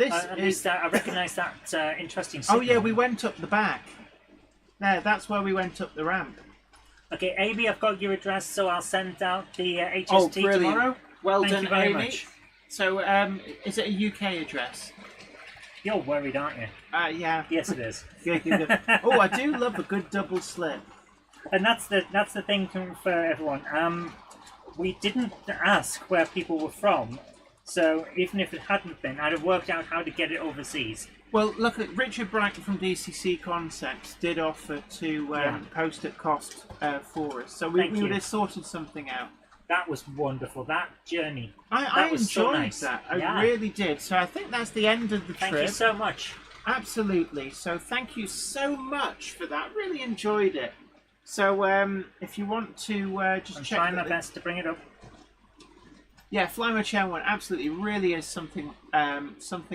I recognise that interesting signal. Oh yeah, we went up the back. There, that's where we went up the ramp. Okay, Amy, I've got your address, so I'll send out the HST tomorrow. Well Thank done, you very Amy. much. So, is it a UK address? You're worried, aren't you? Yeah. Yes, it is. Good. Oh, I do love a good double slip. And that's the thing for everyone. We didn't ask where people were from, so even if it hadn't been, I'd have worked out how to get it overseas. Well, look at Richard Brighton from DCC Concepts did offer to post at cost for us, so we would have sorted something out. That was wonderful. That journey. I was enjoyed so nice. that. I really did. So I think that's the end of the trip. Thank you so much. Absolutely. So thank you so much for that. Really enjoyed it. So if you want to just I'm check. trying my best to bring it up. Yeah, Fly My Chair one absolutely really is something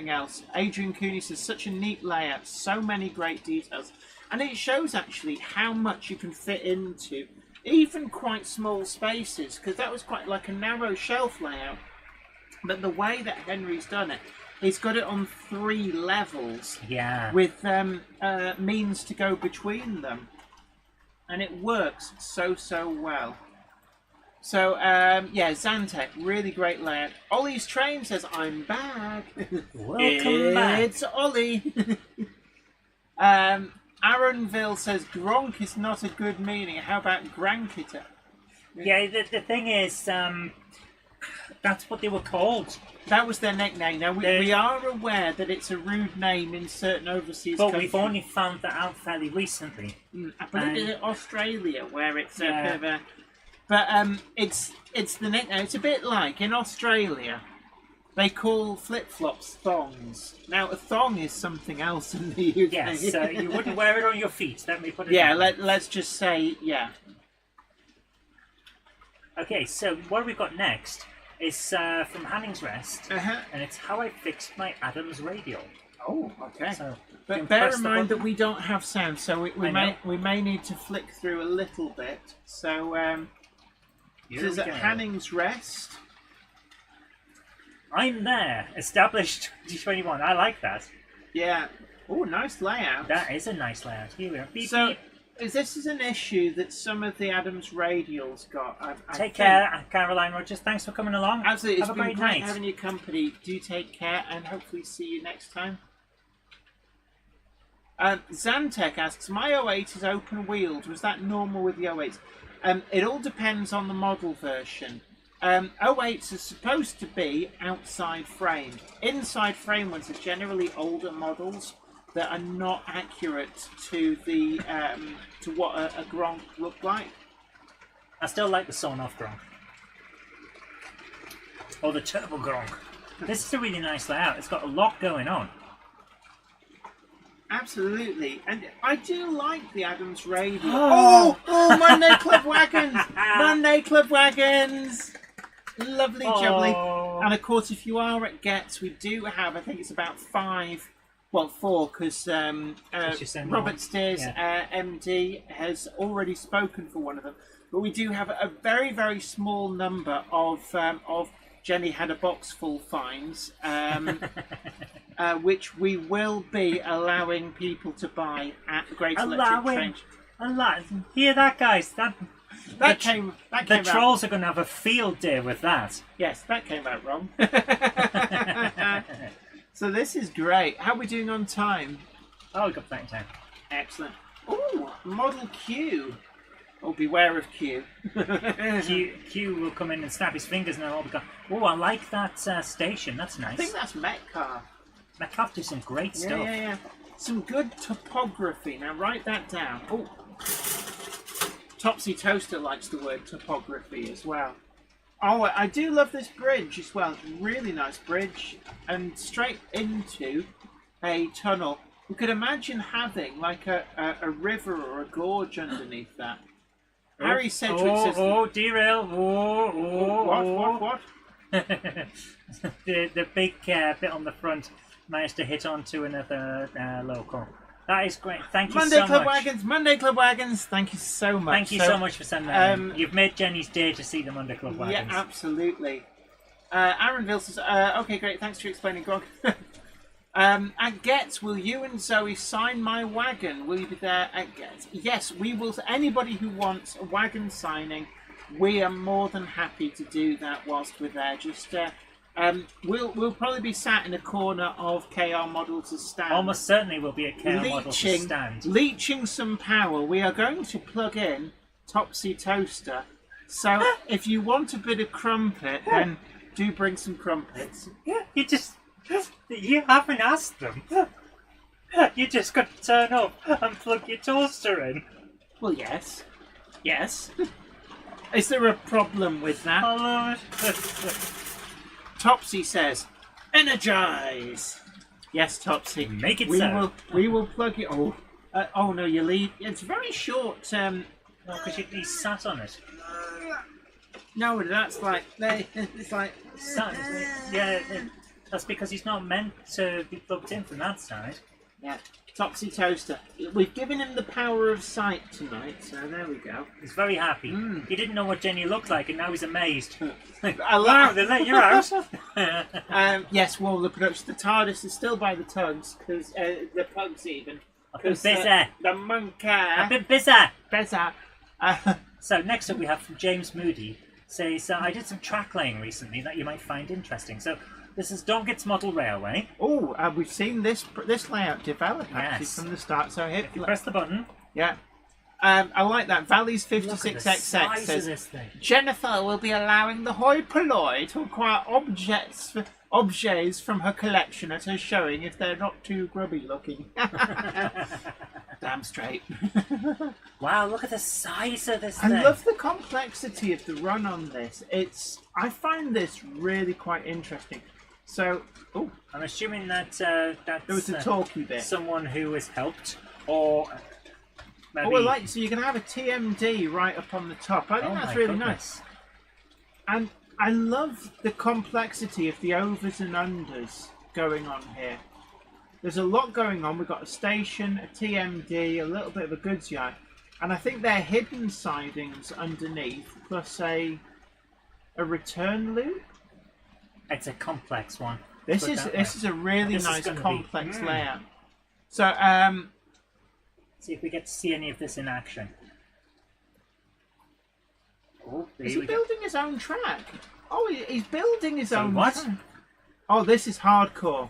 else. Adrian Cooney says such a neat layout, so many great details, and it shows actually how much you can fit into even quite small spaces, because that was quite like a narrow shelf layout. But the way that Henry's done it, he's got it on 3 levels. Yeah. With means to go between them, and it works so well. So, Zantec, really great layout. Ollie's Train says, I'm back. Welcome back. It's Ollie. Aaronville says, Gronk is not a good meaning. How about Grankiter? Yeah, the thing is, that's what they were called. That was their nickname. Now, we are aware that it's a rude name in certain overseas countries. But we've only found that out fairly recently. I believe it's Australia, where it's a bit of a... But it's the nickname. It's a bit like in Australia, they call flip-flops thongs. Now, a thong is something else in the UK. Yes, you wouldn't wear it on your feet. Let me put it Yeah, down. let's just say, yeah. Okay, so what we've got next is from Hanning's Rest, and it's how I fixed my Adams radio. Oh, okay. So, but bear in mind that we don't have sound, so we may need to flick through a little bit. So, this is at Hanning's Rest. I'm there. Established 2021. I like that. Yeah. Oh, nice layout. That is a nice layout. Here we are. Beep, so, beep. This is an issue that some of the Adams radials got. Take care, Caroline Rogers. Thanks for coming along. Absolutely. It's Have a been great great night. having your company. Do take care, and hopefully see you next time. Zantec asks, my 08 is open-wheeled. Was that normal with the 08s? It all depends on the model version. 08s are supposed to be outside frame. Inside frame ones are generally older models that are not accurate to the to what a Gronk looked like. I still like the sawn-off Gronk. or the Turbo Gronk. This is a really nice layout. It's got a lot going on. Absolutely, and I do like the Adams radio. Oh, Monday Club Wagons! Monday Club Wagons! Lovely jubbly. And of course, if you are at Getz, we do have, I think it's about 4, because Robert Steers, MD, has already spoken for one of them. But we do have a very, very small number of Jenny had a box full finds, which we will be allowing people to buy at the Great Electric Train. Hear that, guys? That came The out. trolls are going to have a field day with that. Yes, that came out wrong. So this is great. How are we doing on time? Oh, we got plenty of time. Excellent. Ooh, Model Q. Oh, beware of Q. Q will come in and snap his fingers and then all be gone. Oh, I like that station. That's nice. I think that's Metcalf. Metcalf do some great stuff. Yeah. Some good topography. Now write that down. Oh, Topsy Toaster likes the word topography as well. Oh, I do love this bridge as well. It's a really nice bridge and straight into a tunnel. We could imagine having like a river or a gorge underneath that. Harry Sedgwick says... derail. What? the big bit on the front managed to hit onto another local. That is great. Thank you so much. Monday Club Wagons. Thank you so much. Thank you so much for sending that in. You've made Jenny's day to see the Monday Club Wagons. Yeah, absolutely. Aaronville says, okay, great. Thanks for explaining, Grog. At Getz, will you and Zoe sign my wagon? Will you be there at Getz? Yes, we will. Anybody who wants a wagon signing, we are more than happy to do that whilst we're there. Just we'll probably be sat in a corner of KR Models' stand. Almost certainly will be a KR Models' stand. Leeching some power. We are going to plug in Topsy Toaster. So if you want a bit of crumpet, then do bring some crumpets. You haven't asked them. You just got to turn up and plug your toaster in. Well, yes. Is there a problem with that? I love it. Topsy says, energize. Yes, Topsy. Make it we so. We will plug it. Oh no, you leave. It's very short. No, because he sat on it. No, that's like it's like. That's because he's not meant to be plugged in from that side. Yeah, Topsy Toaster. We've given him the power of sight tonight, so there we go. He's very happy. He didn't know what Jenny looked like, and now he's amazed. Wow, they let you out. Yes, well, the TARDIS is still by the tugs, because the pugs even. I've been busy. The monkey. I've been busy. Busy. So next up we have from James Moody. Says, I did some track laying recently that you might find interesting. So this is Donget's Model Railway. Oh, we've seen this layout develop actually from the start. So if you press the button. Yeah. I like that. Valley's 56XX says, this thing. Jennifer will be allowing the hoi polloi to acquire objets from her collection at her showing if they're not too grubby looking. Damn straight. Wow, look at the size of this thing. I love the complexity of the run on this. I find this really quite interesting. So, I'm assuming that that's there was a talky bit. Someone who has helped, or maybe. So you can have a TMD right up on the top. I think that's really nice. And I love the complexity of the overs and unders going on here. There's a lot going on. We've got a station, a TMD, a little bit of a goods yard, and I think they're hidden sidings underneath, plus a return loop. It's a complex one. This is a really nice complex layout. So see if we get to see any of this in action. Oh, is he building his own track? Oh, he's building his own what? track. Oh, this is hardcore.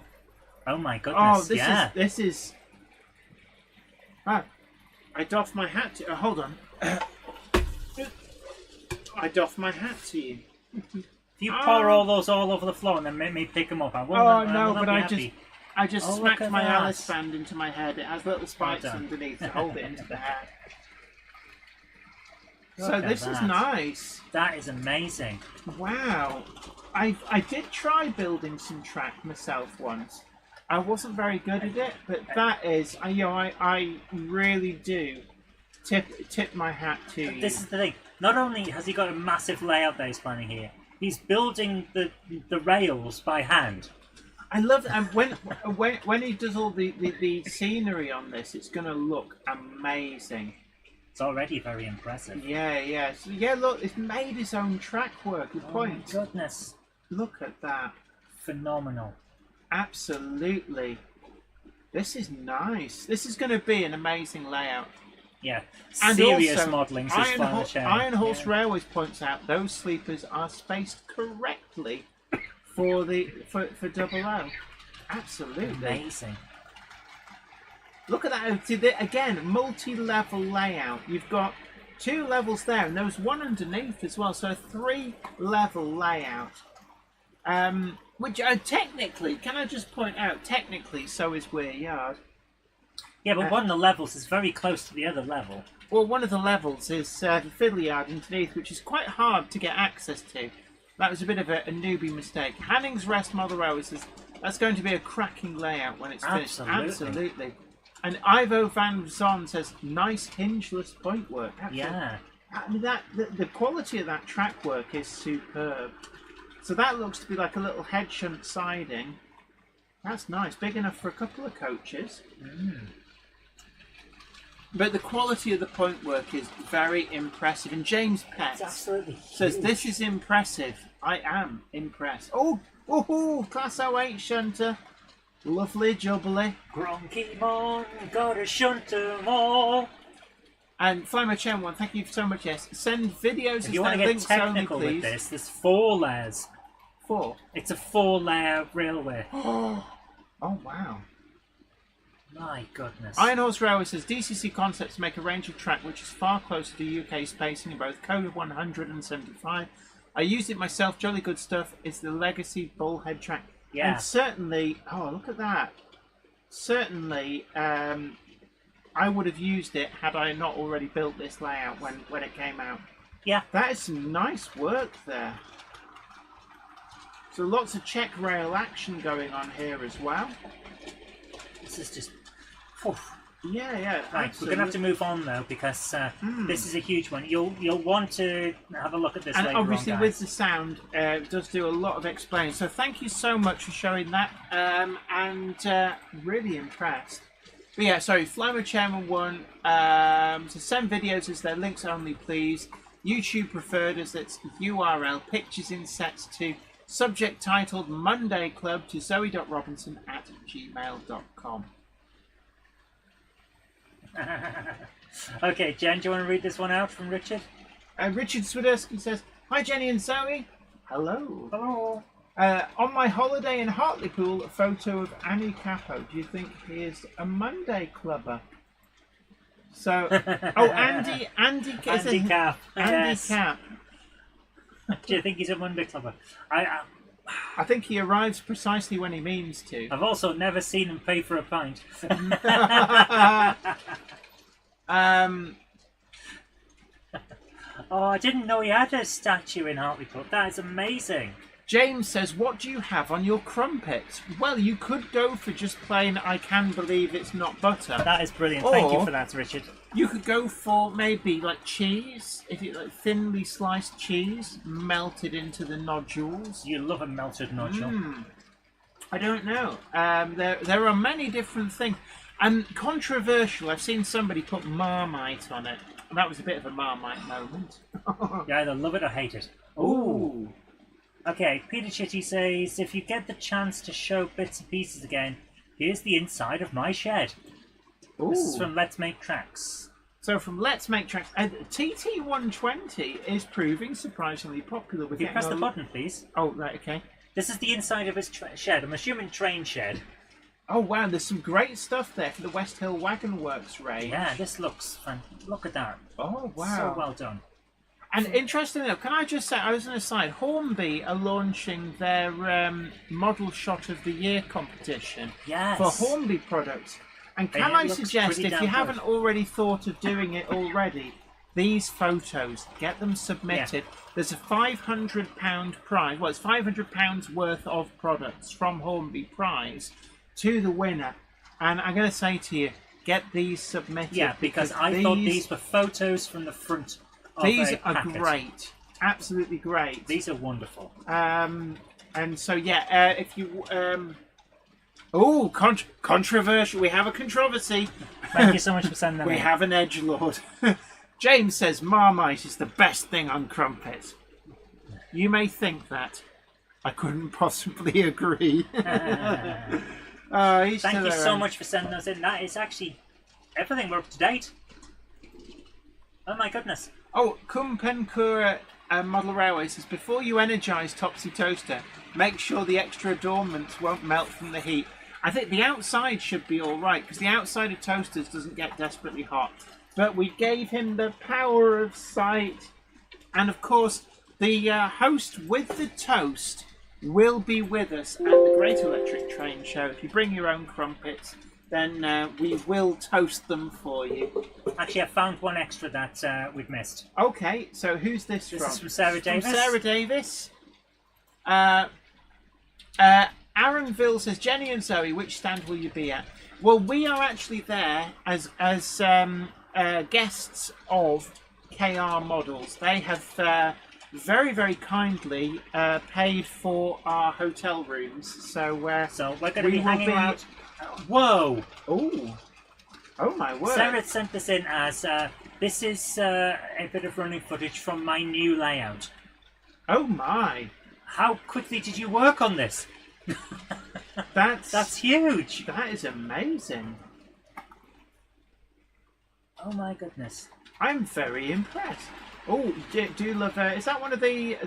Oh my goodness! This is. Ah, I doff my hat to. Hold on. I doff my hat to you. If you pour all those all over the floor and then make me pick them up, I won't. I just smacked my Alice band into my head. It has little spikes underneath to hold it into the hat. So this is nice. That is amazing. Wow. I did try building some track myself once. I wasn't very good at it, but that is, I really do tip my hat to you. This is the thing. Not only has he got a massive layout that he's planning here, he's building the rails by hand. I love it. And when he does all the scenery on this, it's going to look amazing. It's already very impressive. Yeah. So, look, it's made his own track work. Good point. My goodness. Look at that. Phenomenal. Absolutely. This is nice. This is going to be an amazing layout. Yeah. And Serious also, modelling, says Iron Horse Railways points out those sleepers are spaced correctly for Double O. Absolutely. Amazing. Look at that. Again, multi-level layout. You've got 2 levels there, and there's one underneath as well. So a 3-level layout. Which technically, can I just point out, technically, so is Weir Yard. Yeah, but one of the levels is very close to the other level. Well, one of the levels is the Fiddle Yard underneath, which is quite hard to get access to. That was a bit of a newbie mistake. Hanning's Rest Model Railway says that's going to be a cracking layout when it's finished. Absolutely. And Ivo Van Zon says, nice hingeless point work. Absolutely. Yeah. I mean, the quality of that track work is superb. So that looks to be like a little head shunt siding. That's nice. Big enough for a couple of coaches. But the quality of the point work is very impressive. And James Pett says, this is impressive. I am impressed. Oh, Class 08 shunter. Lovely jubbly. Gronky Mon, gotta shunt 'em all. And Flymo Chen 1, thank you so much. Yes, send videos If you want to get technical with this, there's 4 layers. 4? It's a 4-layer railway. Oh, wow. My goodness. Iron Horse Railway says DCC Concepts make a range of track which is far closer to UK spacing in both Code 100 and 75. I used it myself. Jolly good stuff. It's the legacy bullhead track. Yeah. And certainly, look at that. Certainly, I would have used it had I not already built this layout when it came out. Yeah. That is some nice work there. So lots of check rail action going on here as well. This is just... Yeah. Right, we're going to have to move on though because this is a huge one. You'll want to have a look at this and later obviously on, with the sound, it does do a lot of explaining. So thank you so much for showing that, and really impressed. But yeah, sorry, Flymo Chairman 1, so send videos as they're links only, please. YouTube preferred as it's URL, pictures in sets to subject titled Monday Club to zoe.robinson@gmail.com. Okay, Jen, do you want to read this one out from Richard? Richard Swiderski says, hi Jenny and Zoe. Hello. Hello. On my holiday in Hartlepool, a photo of Annie Capo. Do you think he is a Monday clubber? So, Andy Cap. Andy Yes. Cap. Do you think he's a Monday clubber? I think he arrives precisely when he means to. I've also never seen him pay for a pint. Oh, I didn't know he had a statue in Hartlepool. That is amazing. James says, what do you have on your crumpet? Well, you could go for just plain I can believe it's not butter. That is brilliant. Or Thank you for that, Richard. You could go for maybe like cheese, if you like thinly sliced cheese melted into the nodules. You love a melted nodule. I don't know. There are many different things. And controversial, I've seen somebody put Marmite on it. And that was a bit of a Marmite moment. You either love it or hate it. Ooh. Okay, Peter Chitty says, if you get the chance to show bits and pieces again, here's the inside of my shed. Ooh. This is from Let's Make Tracks. So from Let's Make Tracks, TT120 is proving surprisingly popular. If you press the button, please. Oh, right, okay. This is the inside of his shed. I'm assuming train shed. Oh, wow, there's some great stuff there for the West Hill Wagon Works range. Yeah, this looks fun. Look at that. Oh, wow. So well done. And interestingly enough, can I just say, I was on a side, Hornby are launching their Model Shot of the Year competition for Hornby products. And can I suggest, if you haven't already thought of doing it already, these photos, get them submitted. There's a £500 prize. Well, it's £500 worth of products from Hornby prize to the winner. And I'm going to say to you, get these submitted. Yeah, because I thought these were photos from the front of these a are packet. great. Absolutely great. These are wonderful. And so, yeah, if you... controversial. We have a controversy. Thank you so much for sending that We in. have an edgelord. James says Marmite is the best thing on crumpets. You may think that. I couldn't possibly agree. Thank you so much for sending those in. That is actually everything. We're up to date. Oh my goodness. Oh, Kumpenkura Model Railway says, before you energise Topsy Toaster, make sure the extra adornments won't melt from the heat. I think the outside should be all right, because the outside of toasters doesn't get desperately hot. But we gave him the power of sight. And of course, the host with the toast will be with us at the Great Electric Train Show. If you bring your own crumpets, then we will toast them for you. Actually, I found one extra that we've missed. Okay, so who's this from? This is from Sarah Davis. From Sarah Davis. Aaronville says, Jenny and Zoe, which stand will you be at? Well, we are actually there as guests of KR Models. They have very, very kindly paid for our hotel rooms. So we're going to be hanging out. Whoa! Oh my word! Sarah sent this in as this is a bit of running footage from my new layout. Oh my! How quickly did you work on this? That's huge. That is amazing. Oh my goodness! I'm very impressed. Oh, do love. Is that one of the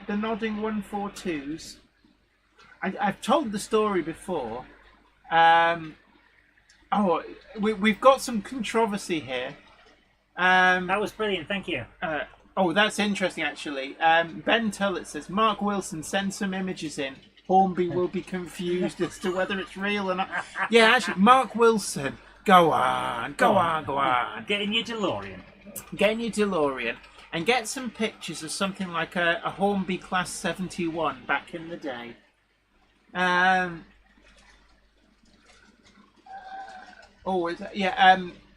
nodding 142s? I've told the story before. We've got some controversy here. That was brilliant. Thank you. That's interesting actually. Ben Tullett says Mark Wilson send some images in. Hornby will be confused as to whether it's real or not. Yeah, actually, Mark Wilson. Go on. Get in your DeLorean. And get some pictures of something like a Hornby Class 71 back in the day.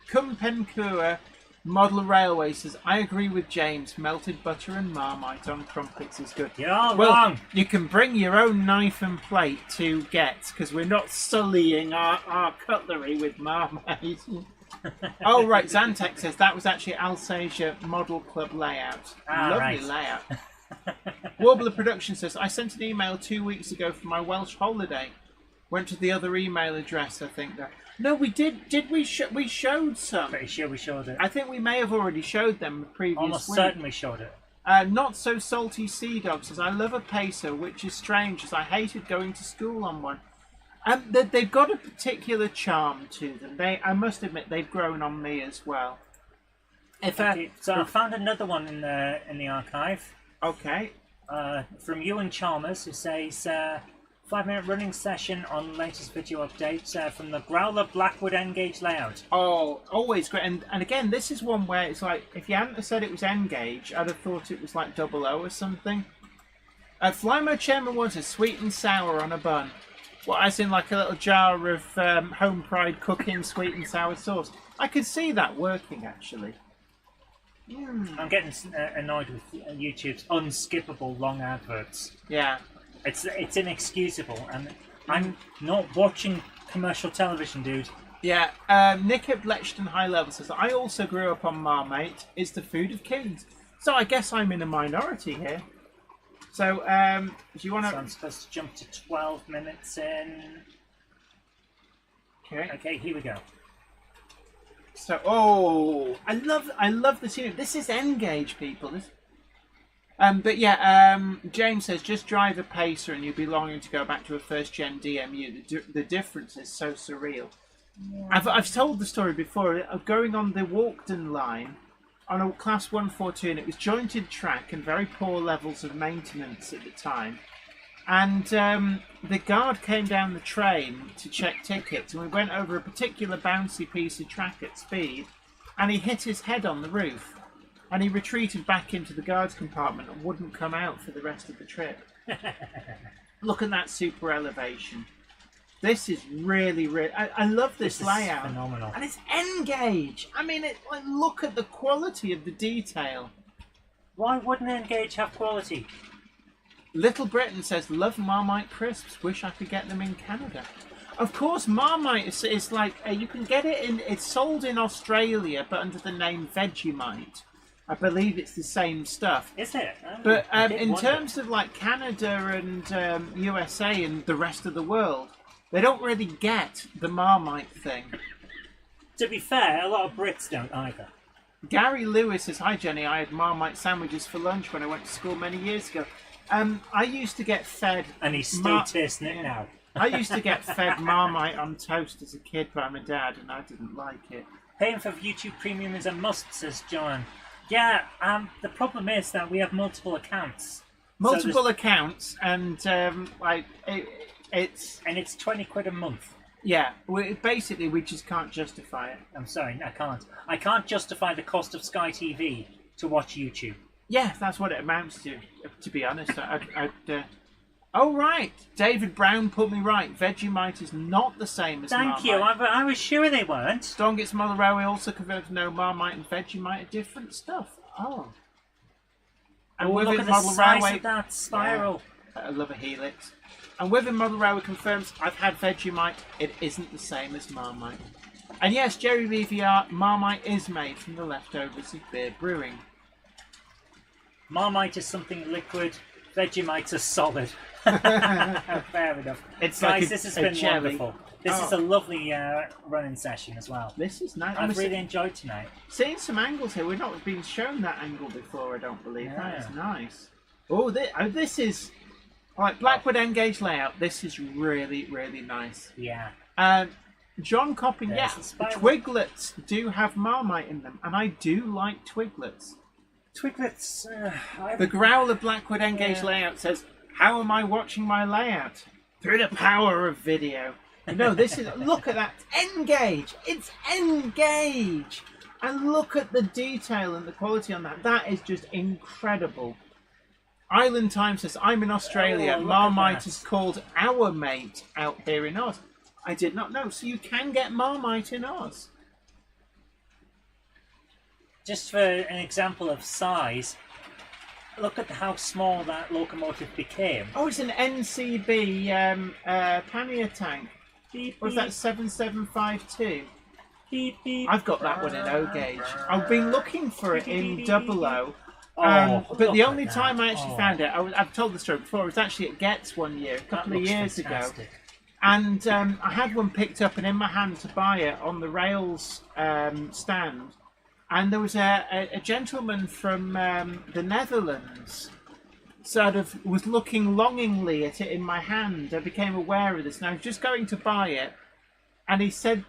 Kumpenkura Model Railway says, I agree with James. Melted butter and Marmite on crumpets is good. You're all wrong. You can bring your own knife and plate to get, because we're not sullying our cutlery with Marmite. Oh, right. Zantek says that was actually Alsacia Model Club layout. Lovely layout. Warbler Production says, I sent an email 2 weeks ago for my Welsh holiday. Went to the other email address, I think. No, we did. We showed some. Pretty sure we showed it. I think we may have already showed them the previous Almost week. certainly showed it. Not So Salty Sea Dog says, I love a pacer, which is strange, as I hated going to school on one. They've got a particular charm to them. I must admit, they've grown on me as well. So I found another one in the archive. Okay. From Ewan Chalmers, who says 5-minute running session on latest video updates from the Growler Blackwood N-gauge layout. Oh, always great. And again, this is one where it's like, if you hadn't have said it was N-gauge, I'd have thought it was like 00 or something. Flymo Chairman was a sweet and sour on a bun. Well, as in like a little jar of Home Pride cooking sweet and sour sauce. I could see that working, actually. I'm getting annoyed with YouTube's unskippable long adverts. Yeah. It's inexcusable, and I'm not watching commercial television, dude. Yeah. Nick at Lechton High Level says, I also grew up on Marmite. It's the food of kings. So I guess I'm in a minority here. So, do you want to... So I'm supposed to jump to 12 minutes in. Okay, here we go. So, I love this unit. This is N-gauge, people. But yeah, James says, just drive a pacer and you'll be longing to go back to a first-gen DMU. The difference is so surreal. Yeah. I've told the story before of going on the Walkden line on a Class 142, and it was jointed track and very poor levels of maintenance at the time. And the guard came down the train to check tickets, and we went over a particular bouncy piece of track at speed, and he hit his head on the roof. and he retreated back into the guards compartment and wouldn't come out for the rest of the trip. Look at that super elevation. This is really, really... I love this layout. Phenomenal. And it's N-gauge. I mean, look at the quality of the detail. Why wouldn't N-gauge have quality? Little Britain says, love Marmite crisps. Wish I could get them in Canada. Of course, Marmite is like... you can get it in... It's sold in Australia, but under the name Vegemite. I believe it's the same stuff. Is it? But in terms of like Canada and USA and the rest of the world, they don't really get the Marmite thing. To be fair, a lot of Brits don't either. Gary Lewis says, hi Jenny, I had Marmite sandwiches for lunch when I went to school many years ago. I used to get fed... And he's still tasting it now. I used to get fed Marmite on toast as a kid by my dad, and I didn't like it. Paying for YouTube Premium is a must, says John. Yeah, the problem is that we have multiple accounts. Multiple accounts, and it's... And it's 20 quid a month. Yeah, basically we just can't justify it. I'm sorry, I can't. I can't justify the cost of Sky TV to watch YouTube. Yeah, that's what it amounts to be honest. Oh, right. David Brown put me right. Vegemite is not the same as Marmite. Thank you. I was sure they weren't. Strongest Model Railway also confirmed to know Marmite and Vegemite are different stuff. Oh. And look at the size of that spiral. Yeah, I love a helix. And Within Model Railway confirms I've had Vegemite. It isn't the same as Marmite. And yes, Jerry VVR, Marmite is made from the leftovers of beer brewing. Marmite is something liquid. Vegemite is solid. Fair enough. It's Guys, like this has been jelly. wonderful. This is a lovely running session as well. This is nice. I've really enjoyed tonight. Seeing some angles here. We've not been shown that angle before, I don't believe. Yeah. That is nice. Oh, this is... Alright, Blackwood N-gauge layout. This is really, really nice. Yeah. John Coppin, There's yeah, the spiral. Twiglets do have Marmite in them, and I do like Twiglets. Twiglets. The Growler Blackwood N-gauge layout says, how am I watching my layout? Through the power of video. No, this is... Look at that. N-gauge. It's N-gauge. And look at the detail and the quality on that. That is just incredible. Island Time says, I'm in Australia. Marmite is called Our Mate out here in Oz. I did not know. So you can get Marmite in Oz. Just for an example of size, look at how small that locomotive became. Oh, it's an NCB pannier tank. Beep, Was that 7752? beep, beep. I've got that one in O gauge. I've been looking for it in double O. Oh, but the look only at time that. I actually found it, I've told the story before, it was actually at Getz one year, a couple of years ago. And I had one picked up and in my hand to buy it on the rails stand. And there was a gentleman from the Netherlands sort of was looking longingly at it in my hand. I became aware of this and I was just going to buy it. And he said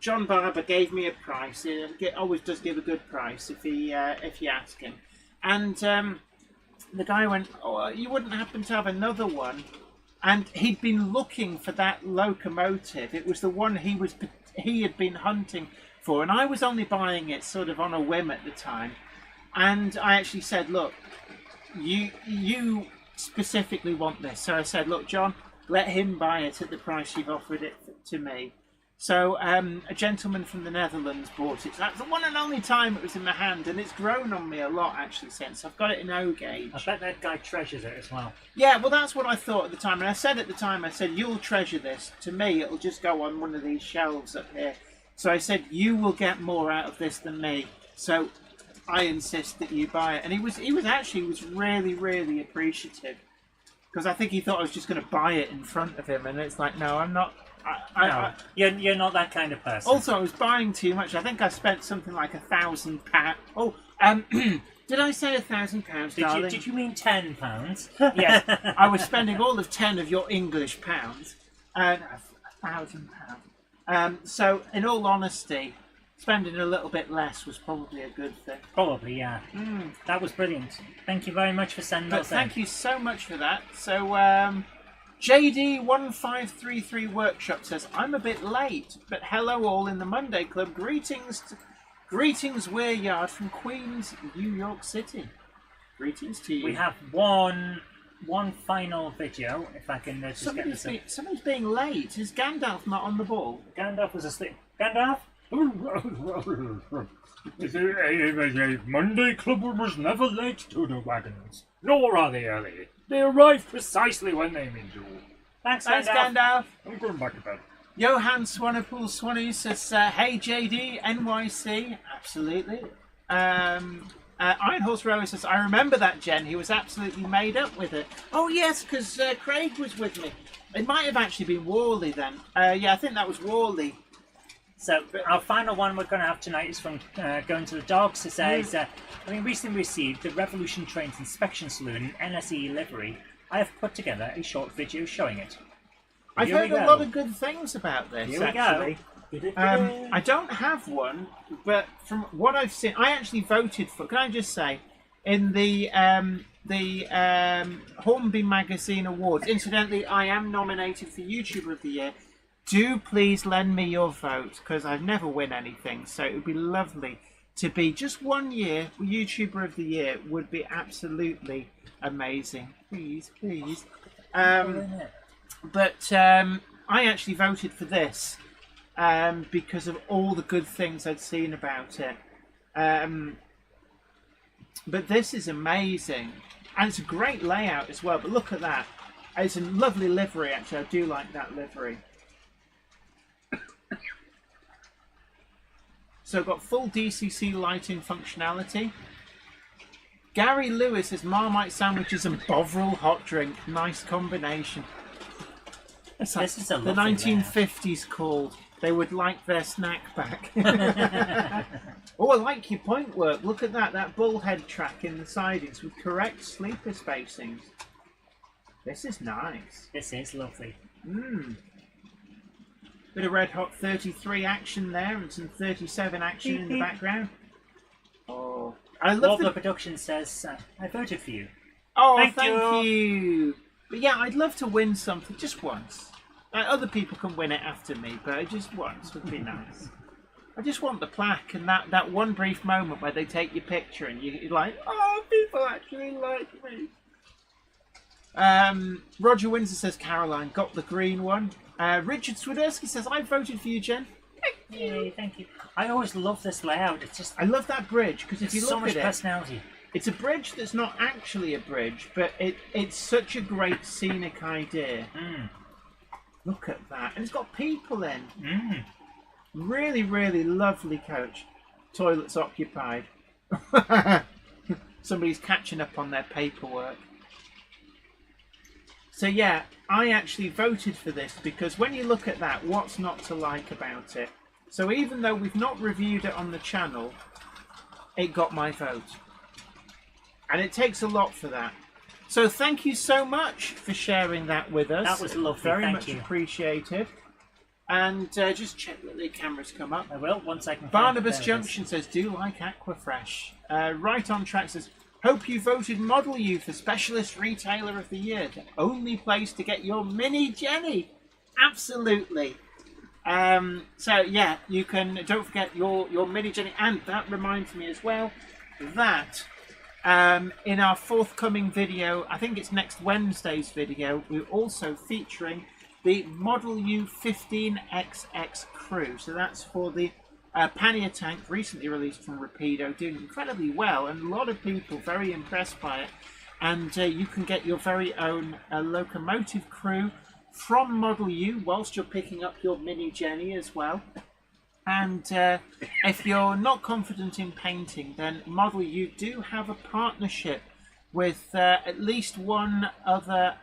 John Barber gave me a price. He always does give a good price if you ask him. And the guy went, oh, you wouldn't happen to have another one? And he'd been looking for that locomotive. It was the one he had been hunting for. And I was only buying it sort of on a whim at the time. And I actually said, look, you specifically want this. So I said, look, John, let him buy it at the price you've offered it to me. So a gentleman from the Netherlands bought it. So that's the one and only time it was in my hand, and it's grown on me a lot actually since. I've got it in O gauge. I bet that guy treasures it as well. Yeah, well that's what I thought at the time. And I said at the time, I said, you'll treasure this. To me, it'll just go on one of these shelves up here. So I said, you will get more out of this than me. So I insist that you buy it. And he was really, really appreciative. Because I think he thought I was just going to buy it in front of him. And it's like, no, I'm not... You're not that kind of person. Also, I was buying too much. I think I spent something like £1,000. Oh, did I say £1,000, darling? Did you mean £10? Yes, I was spending all of 10 of your English pounds. £1,000. So, in all honesty, spending a little bit less was probably a good thing. Probably, yeah. That was brilliant. Thank you very much for sending those in. Thank you so much for that. So, JD1533 Workshop says, I'm a bit late, but hello all in the Monday Club. Greetings Greetings, Weir Yard from Queens, New York City. Greetings to you. We have one final video, if I can just get this up. Somebody's being late. Is Gandalf not on the ball? Gandalf was asleep. Gandalf? The Monday Clubber was never late to the wagons, nor are they early. They arrive precisely when they mean to. Thanks, Thanks, Gandalf. Gandalf. I'm going back to bed. Johan Swanepoel Swanee says, hey JD, NYC. Absolutely. Iron Horse Rower says, I remember that, Jen. He was absolutely made up with it. Oh, yes, because Craig was with me. It might have actually been Worley then. Yeah, I think that was Worley. So our final one we're going to have tonight is from Going to the Dogs. It says, having recently received the Revolution Trains Inspection Saloon NSE livery, I have put together a short video showing it. I've heard a lot of good things about this, Here we actually. go. I don't have one, but from what I've seen, I actually voted for, can I just say, in the Hornby Magazine Awards. Incidentally, I am nominated for YouTuber of the Year. Do please lend me your vote, because I've never win anything, so it would be lovely to be just 1 year YouTuber of the Year. Would be absolutely amazing. Please, please. But I actually voted for this because of all the good things I'd seen about it. But this is amazing. And it's a great layout as well. But look at that. It's a lovely livery, actually. I do like that livery. So I've got full DCC lighting functionality. Gary Lewis says Marmite sandwiches and Bovril hot drink. Nice combination. That's like This is a the lovely 1950s called. They would like their snack back. Oh, I like your point work. Look at that. That bullhead track in the sidings with correct sleeper spacings. This is nice. This is lovely. Bit of Red Hot 33 action there and some 37 action in the background. Oh, I love Warbler Production says, I voted for you. Oh, Thank thank you. But yeah, I'd love to win something just once. Other people can win it after me, but just once would be nice. I just want the plaque and that one brief moment where they take your picture and you're like, oh, people actually like me. Roger Windsor says Caroline got the green one. Richard Swiderski says I voted for you, Jen. Yay, thank you. I always love this layout. It's just I love that bridge because if you so look much at it, personality. it's a bridge that's not actually a bridge, but it's such a great scenic idea. Look at that, and it's got people in. Really, really lovely coach. Toilet's occupied. Somebody's catching up on their paperwork. So yeah, I actually voted for this because when you look at that, what's not to like about it? So even though we've not reviewed it on the channel, it got my vote. And it takes a lot for that. So thank you so much for sharing that with us. That was lovely, Very thank much you. appreciated. And just check that the cameras come up. I will, once I can find Barnabas it. Junction says, do like Aquafresh. Right on Track says, hope you voted Model U for Specialist Retailer of the Year. The only place to get your mini Jenny. Absolutely. So yeah, you can, don't forget your mini Jenny. And that reminds me as well that in our forthcoming video, I think it's next Wednesday's video, we're also featuring the Model U 15XX crew. So that's for the pannier tank, recently released from Rapido, doing incredibly well, and a lot of people very impressed by it. And you can get your very own locomotive crew from Model U whilst you're picking up your mini Jenny as well. And if you're not confident in painting, then Model U do have a partnership with at least one other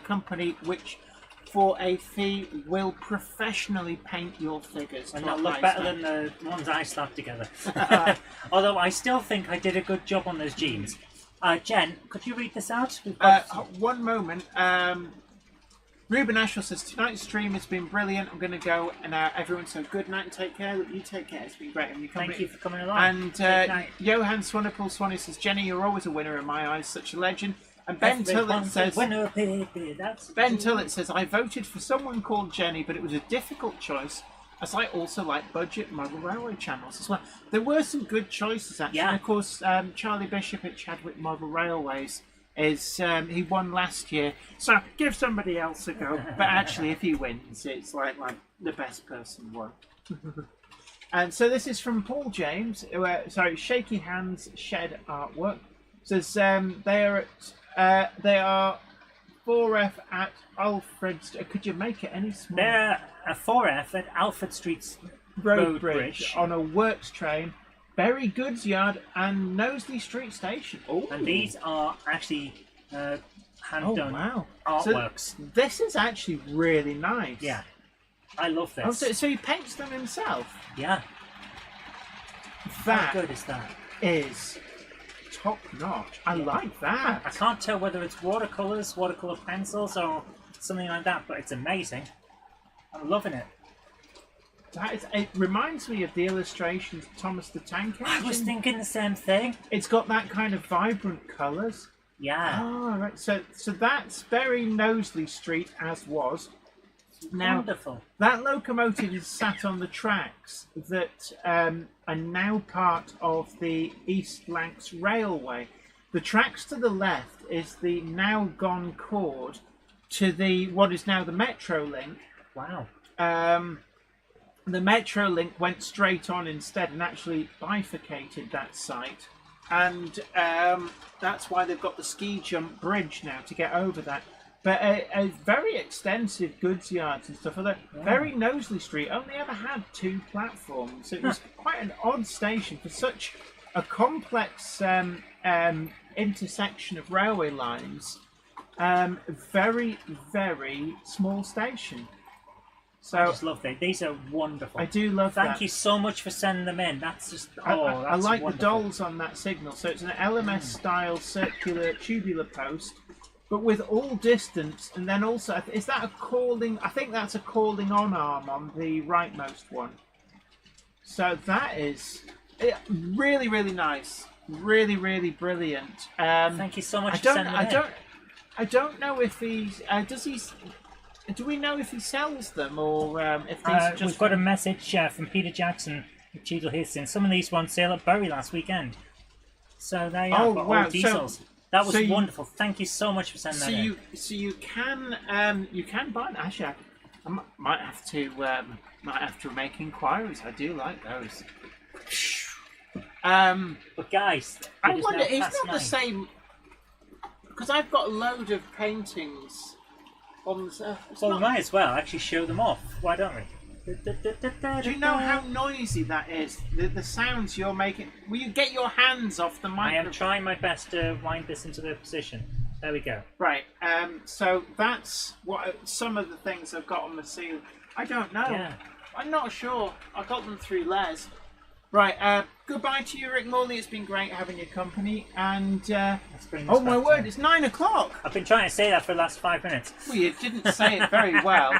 company which for a fee will professionally paint your figures. And they'll look better than the ones I slapped together. Although I still think I did a good job on those jeans. Jen, could you read this out? One moment. Ruben Ashwell says, tonight's stream has been brilliant. I'm going to go and everyone, so good night and take care. Look, you take care. It's been great. And Thank you for coming along. And Johan Swanepoel Swanee says, Jenny, you're always a winner in my eyes. Such a legend. And Ben Tullett says, I voted for someone called Jenny, but it was a difficult choice as I also like budget model railway channels as well. There were some good choices actually. Yeah. And of course, Charlie Bishop at Chadwick Model Railways is he won last year, so give somebody else a go. But actually, if he wins, it's like the best person won. And so this is from Paul James. Shaky Hands Shed Artwork says they are 4F at Alfred's. Could you make it any smaller? They're a 4F at Alfred Street's Road Bridge on a works train, Bury Goods Yard, and Knowsley Street Station. Oh, and these are actually hand-done artworks. So this is actually really nice. Yeah, I love this. Oh, so he paints them himself. Yeah. That How good is that? is top notch. I like that. I can't tell whether it's watercolors, watercolor pencils, or something like that, but it's amazing. I'm loving it. It reminds me of the illustrations of Thomas the Tank Engine. I was thinking the same thing. It's got that kind of vibrant colours. Yeah. Oh, right. So that's very Knowsley Street as was. Now, Wonderful. that locomotive is sat on the tracks that are now part of the East Lancs Railway. The tracks to the left is the now gone cord to what is now the Metrolink. Wow. The Metrolink went straight on instead and actually bifurcated that site. And that's why they've got the ski jump bridge now to get over that. But a very extensive goods yards and stuff. Although very Knowsley Street only ever had 2 platforms. It was quite an odd station for such a complex intersection of railway lines. Very, very small station. So I just love them. These are wonderful. I do love that. Thank you so much for sending them in. That's just I like wonderful. the dolls on that signal. So it's an LMS style circular tubular post, but with all distance, and then also is that a calling? I think that's a calling on arm on the rightmost one. So that is really, really nice. Really, really brilliant. Thank you so much for sending them in. I don't know if he's does he. Do we know if he sells them or if these are just... We've got a message from Peter Jackson at Cheadle Heath saying some of these were on sale at Bury last weekend. So there you are. Oh, wow. Old diesels. That was so you- wonderful. Thank you so much for sending that in. So you can buy them. Actually, I might have to make inquiries. I do like those. But guys, I it is wonder, now it's past not the 9. same because I've got a load of paintings on the. Well, we might as well actually show them off. Why don't we? Do you know how noisy that is? The sounds you're making. Will you get your hands off the I microphone? am trying my best to wind this into the position. There we go. Right. So that's what some of the things I've got on the ceiling. I don't know. Yeah. I'm not sure. I got them through Les. Right. Goodbye to you, Rick Morley. It's been great having your company. And Let's bring this oh my back word, down. it's 9 o'clock. I've been trying to say that for the last 5 minutes. Well, you didn't say it very well.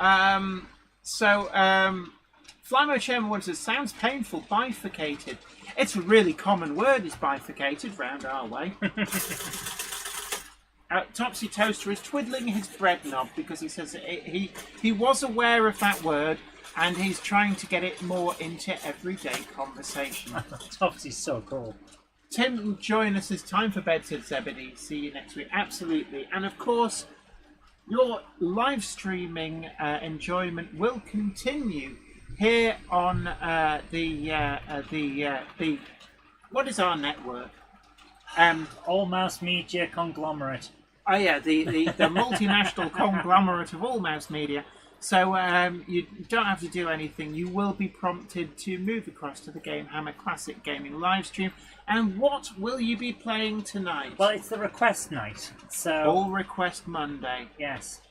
Flymo Chairman once says, sounds painful, bifurcated. It's a really common word, is bifurcated, round our way. Topsy Toaster is twiddling his bread knob because he says he was aware of that word and he's trying to get it more into everyday conversation. Topsy's so cool. Tim will join us as time for bed, said Zebedee. See you next week. Absolutely. And of course, your live streaming enjoyment will continue here on the what is our network? All Mouse Media Conglomerate. Oh yeah, the multinational conglomerate of All Mouse Media. So you don't have to do anything. You will be prompted to move across to the Game Hammer Classic Gaming live stream. And what will you be playing tonight? Well, it's the request night, so All Request Monday. yes.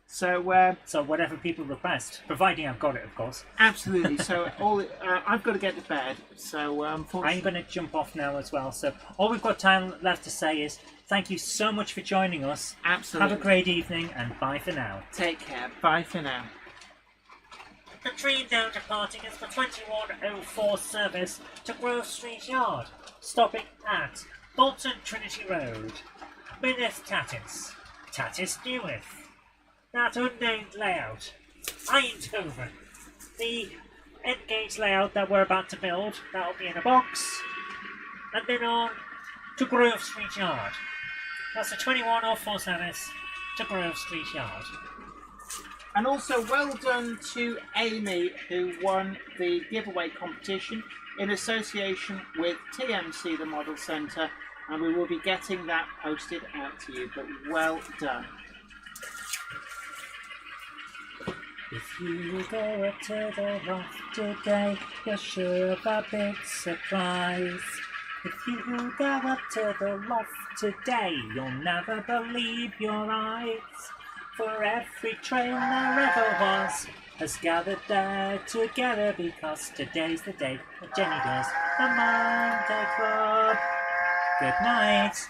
So So whatever people request, providing I've got it, of course. absolutely. So I've got to get to bed. So unfortunately, I'm going to jump off now as well. So all we've got time left to say is thank you so much for joining us. absolutely. Have a great evening and bye for now. Take care. Bye for now. The train now departing is the 21:04 service to Grove Street Yard, stopping at Bolton Trinity Road, Mineth Tatis, Tatis Newith, that unnamed layout, Eindhoven, the end gauge layout that we're about to build, that'll be in a box, and then on to Grove Street Yard. That's a 2104 service to Grove Street Yard. And also well done to Amy, who won the giveaway competition in association with TMC The Model Centre, and we will be getting that posted out to you, but well done. If you go up to the loft today, you're sure of a big surprise. If you go up to the loft today, you'll never believe your eyes. For every train there ever was has gathered there together, because today's the day that Jenny does the Monday Club. Good night.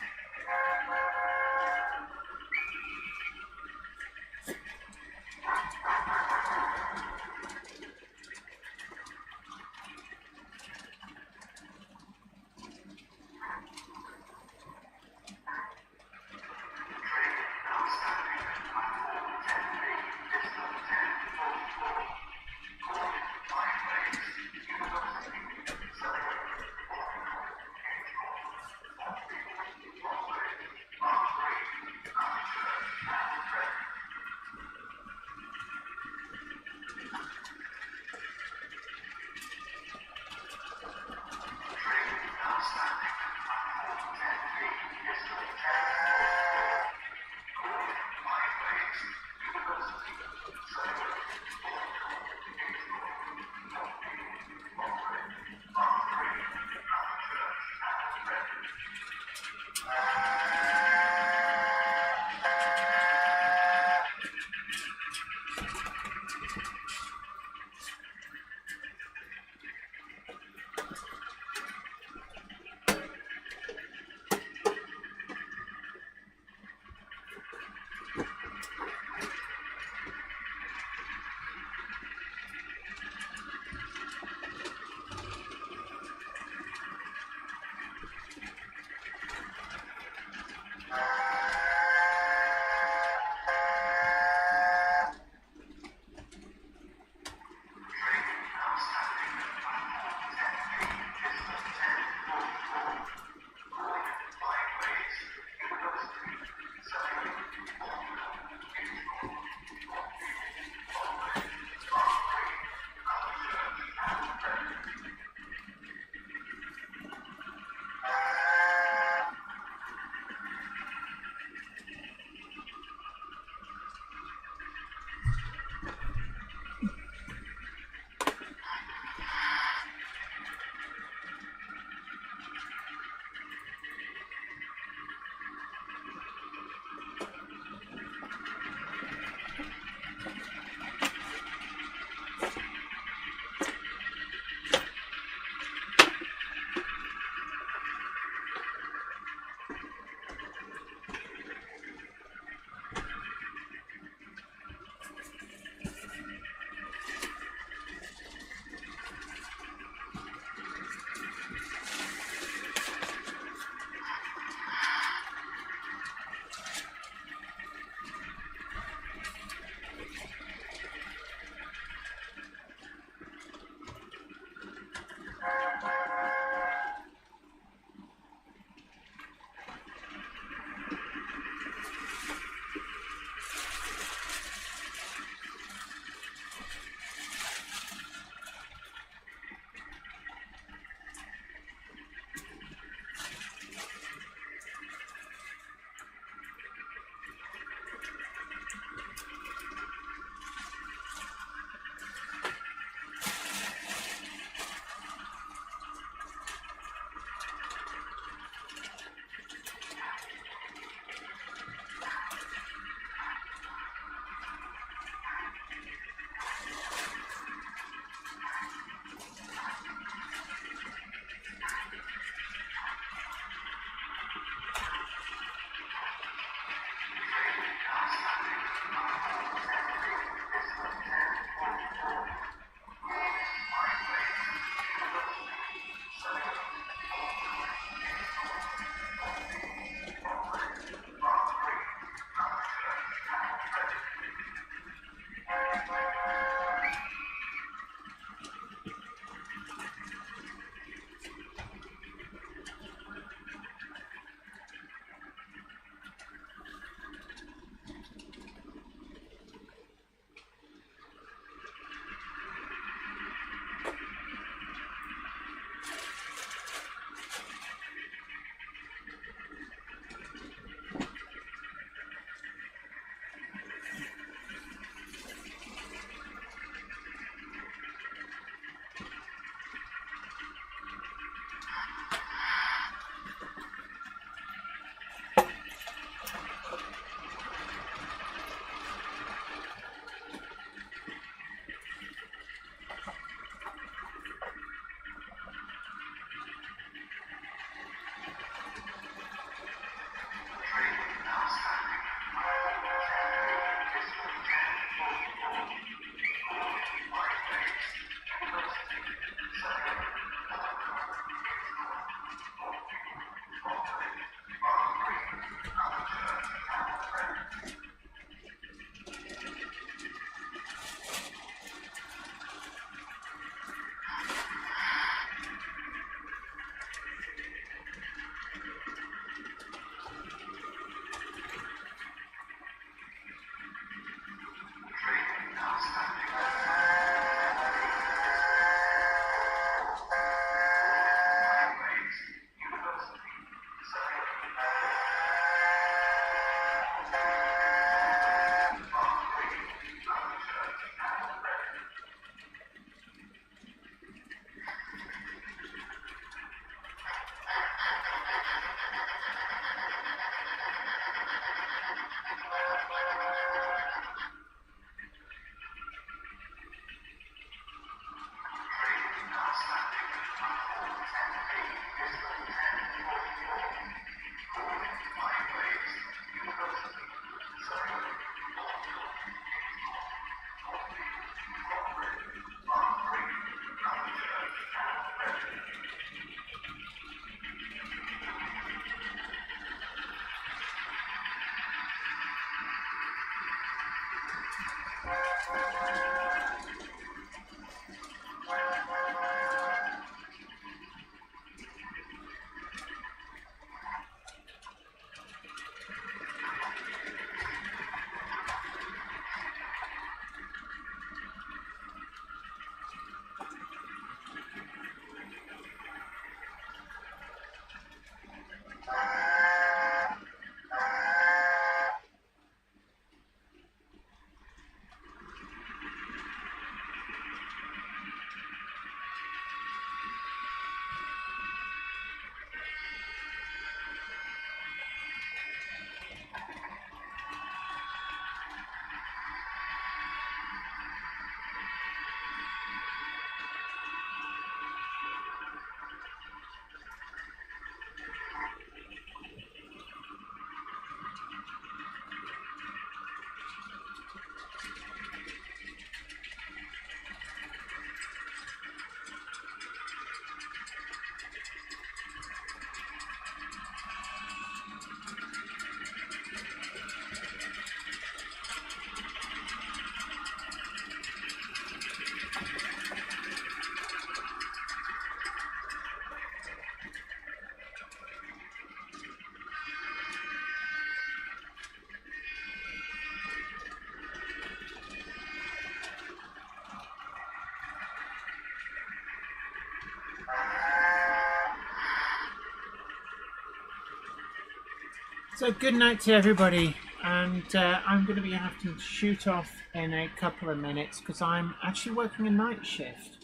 So good night to everybody, and I'm going to be having to shoot off in a couple of minutes because I'm actually working a night shift.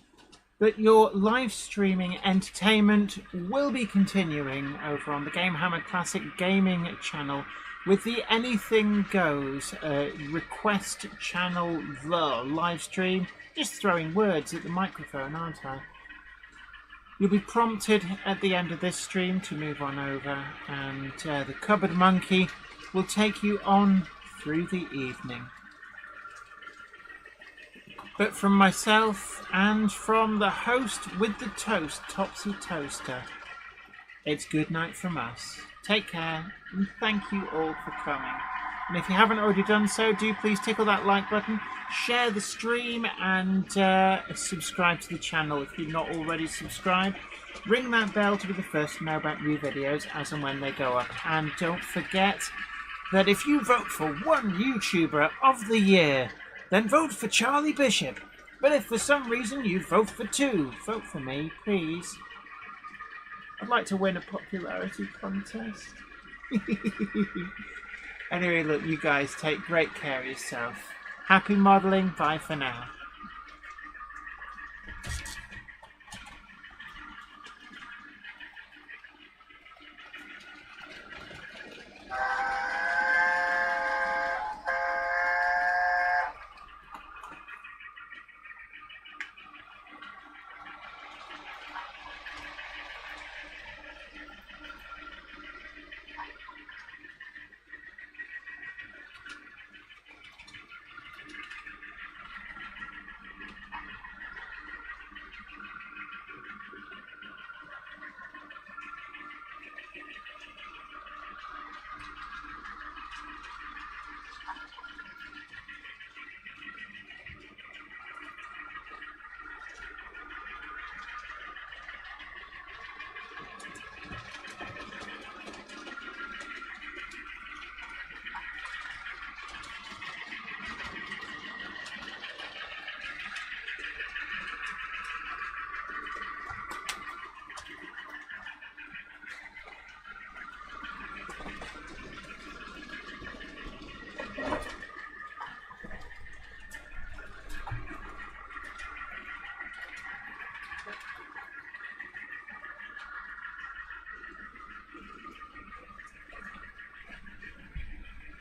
But your live streaming entertainment will be continuing over on the Gamehammer Classic Gaming channel with the Anything Goes request channel live stream. Just throwing words at the microphone, aren't I? You'll be prompted at the end of this stream to move on over, and the Cupboard Monkey will take you on through the evening. But from myself and from the host with the toast, Topsy Toaster, it's good night from us. Take care, and thank you all for coming. And if you haven't already done so, do please tickle that like button, share the stream, and subscribe to the channel if you've not already subscribed. Ring that bell to be the first to know about new videos as and when they go up. And don't forget that if you vote for one YouTuber of the year, then vote for Charlie Bishop. But if for some reason you vote for two, vote for me, please. I'd like to win a popularity contest. Anyway, look, you guys take great care of yourself. Happy modelling. Bye for now.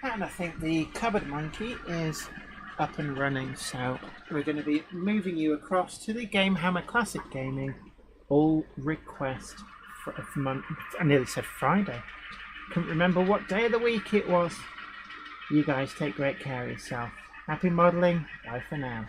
And I think the Cupboard Monkey is up and running, so we're going to be moving you across to the Gamehammer Classic Gaming all request for month. I nearly said Friday. Couldn't remember what day of the week it was. You guys take great care of yourself. Happy modelling. Bye for now.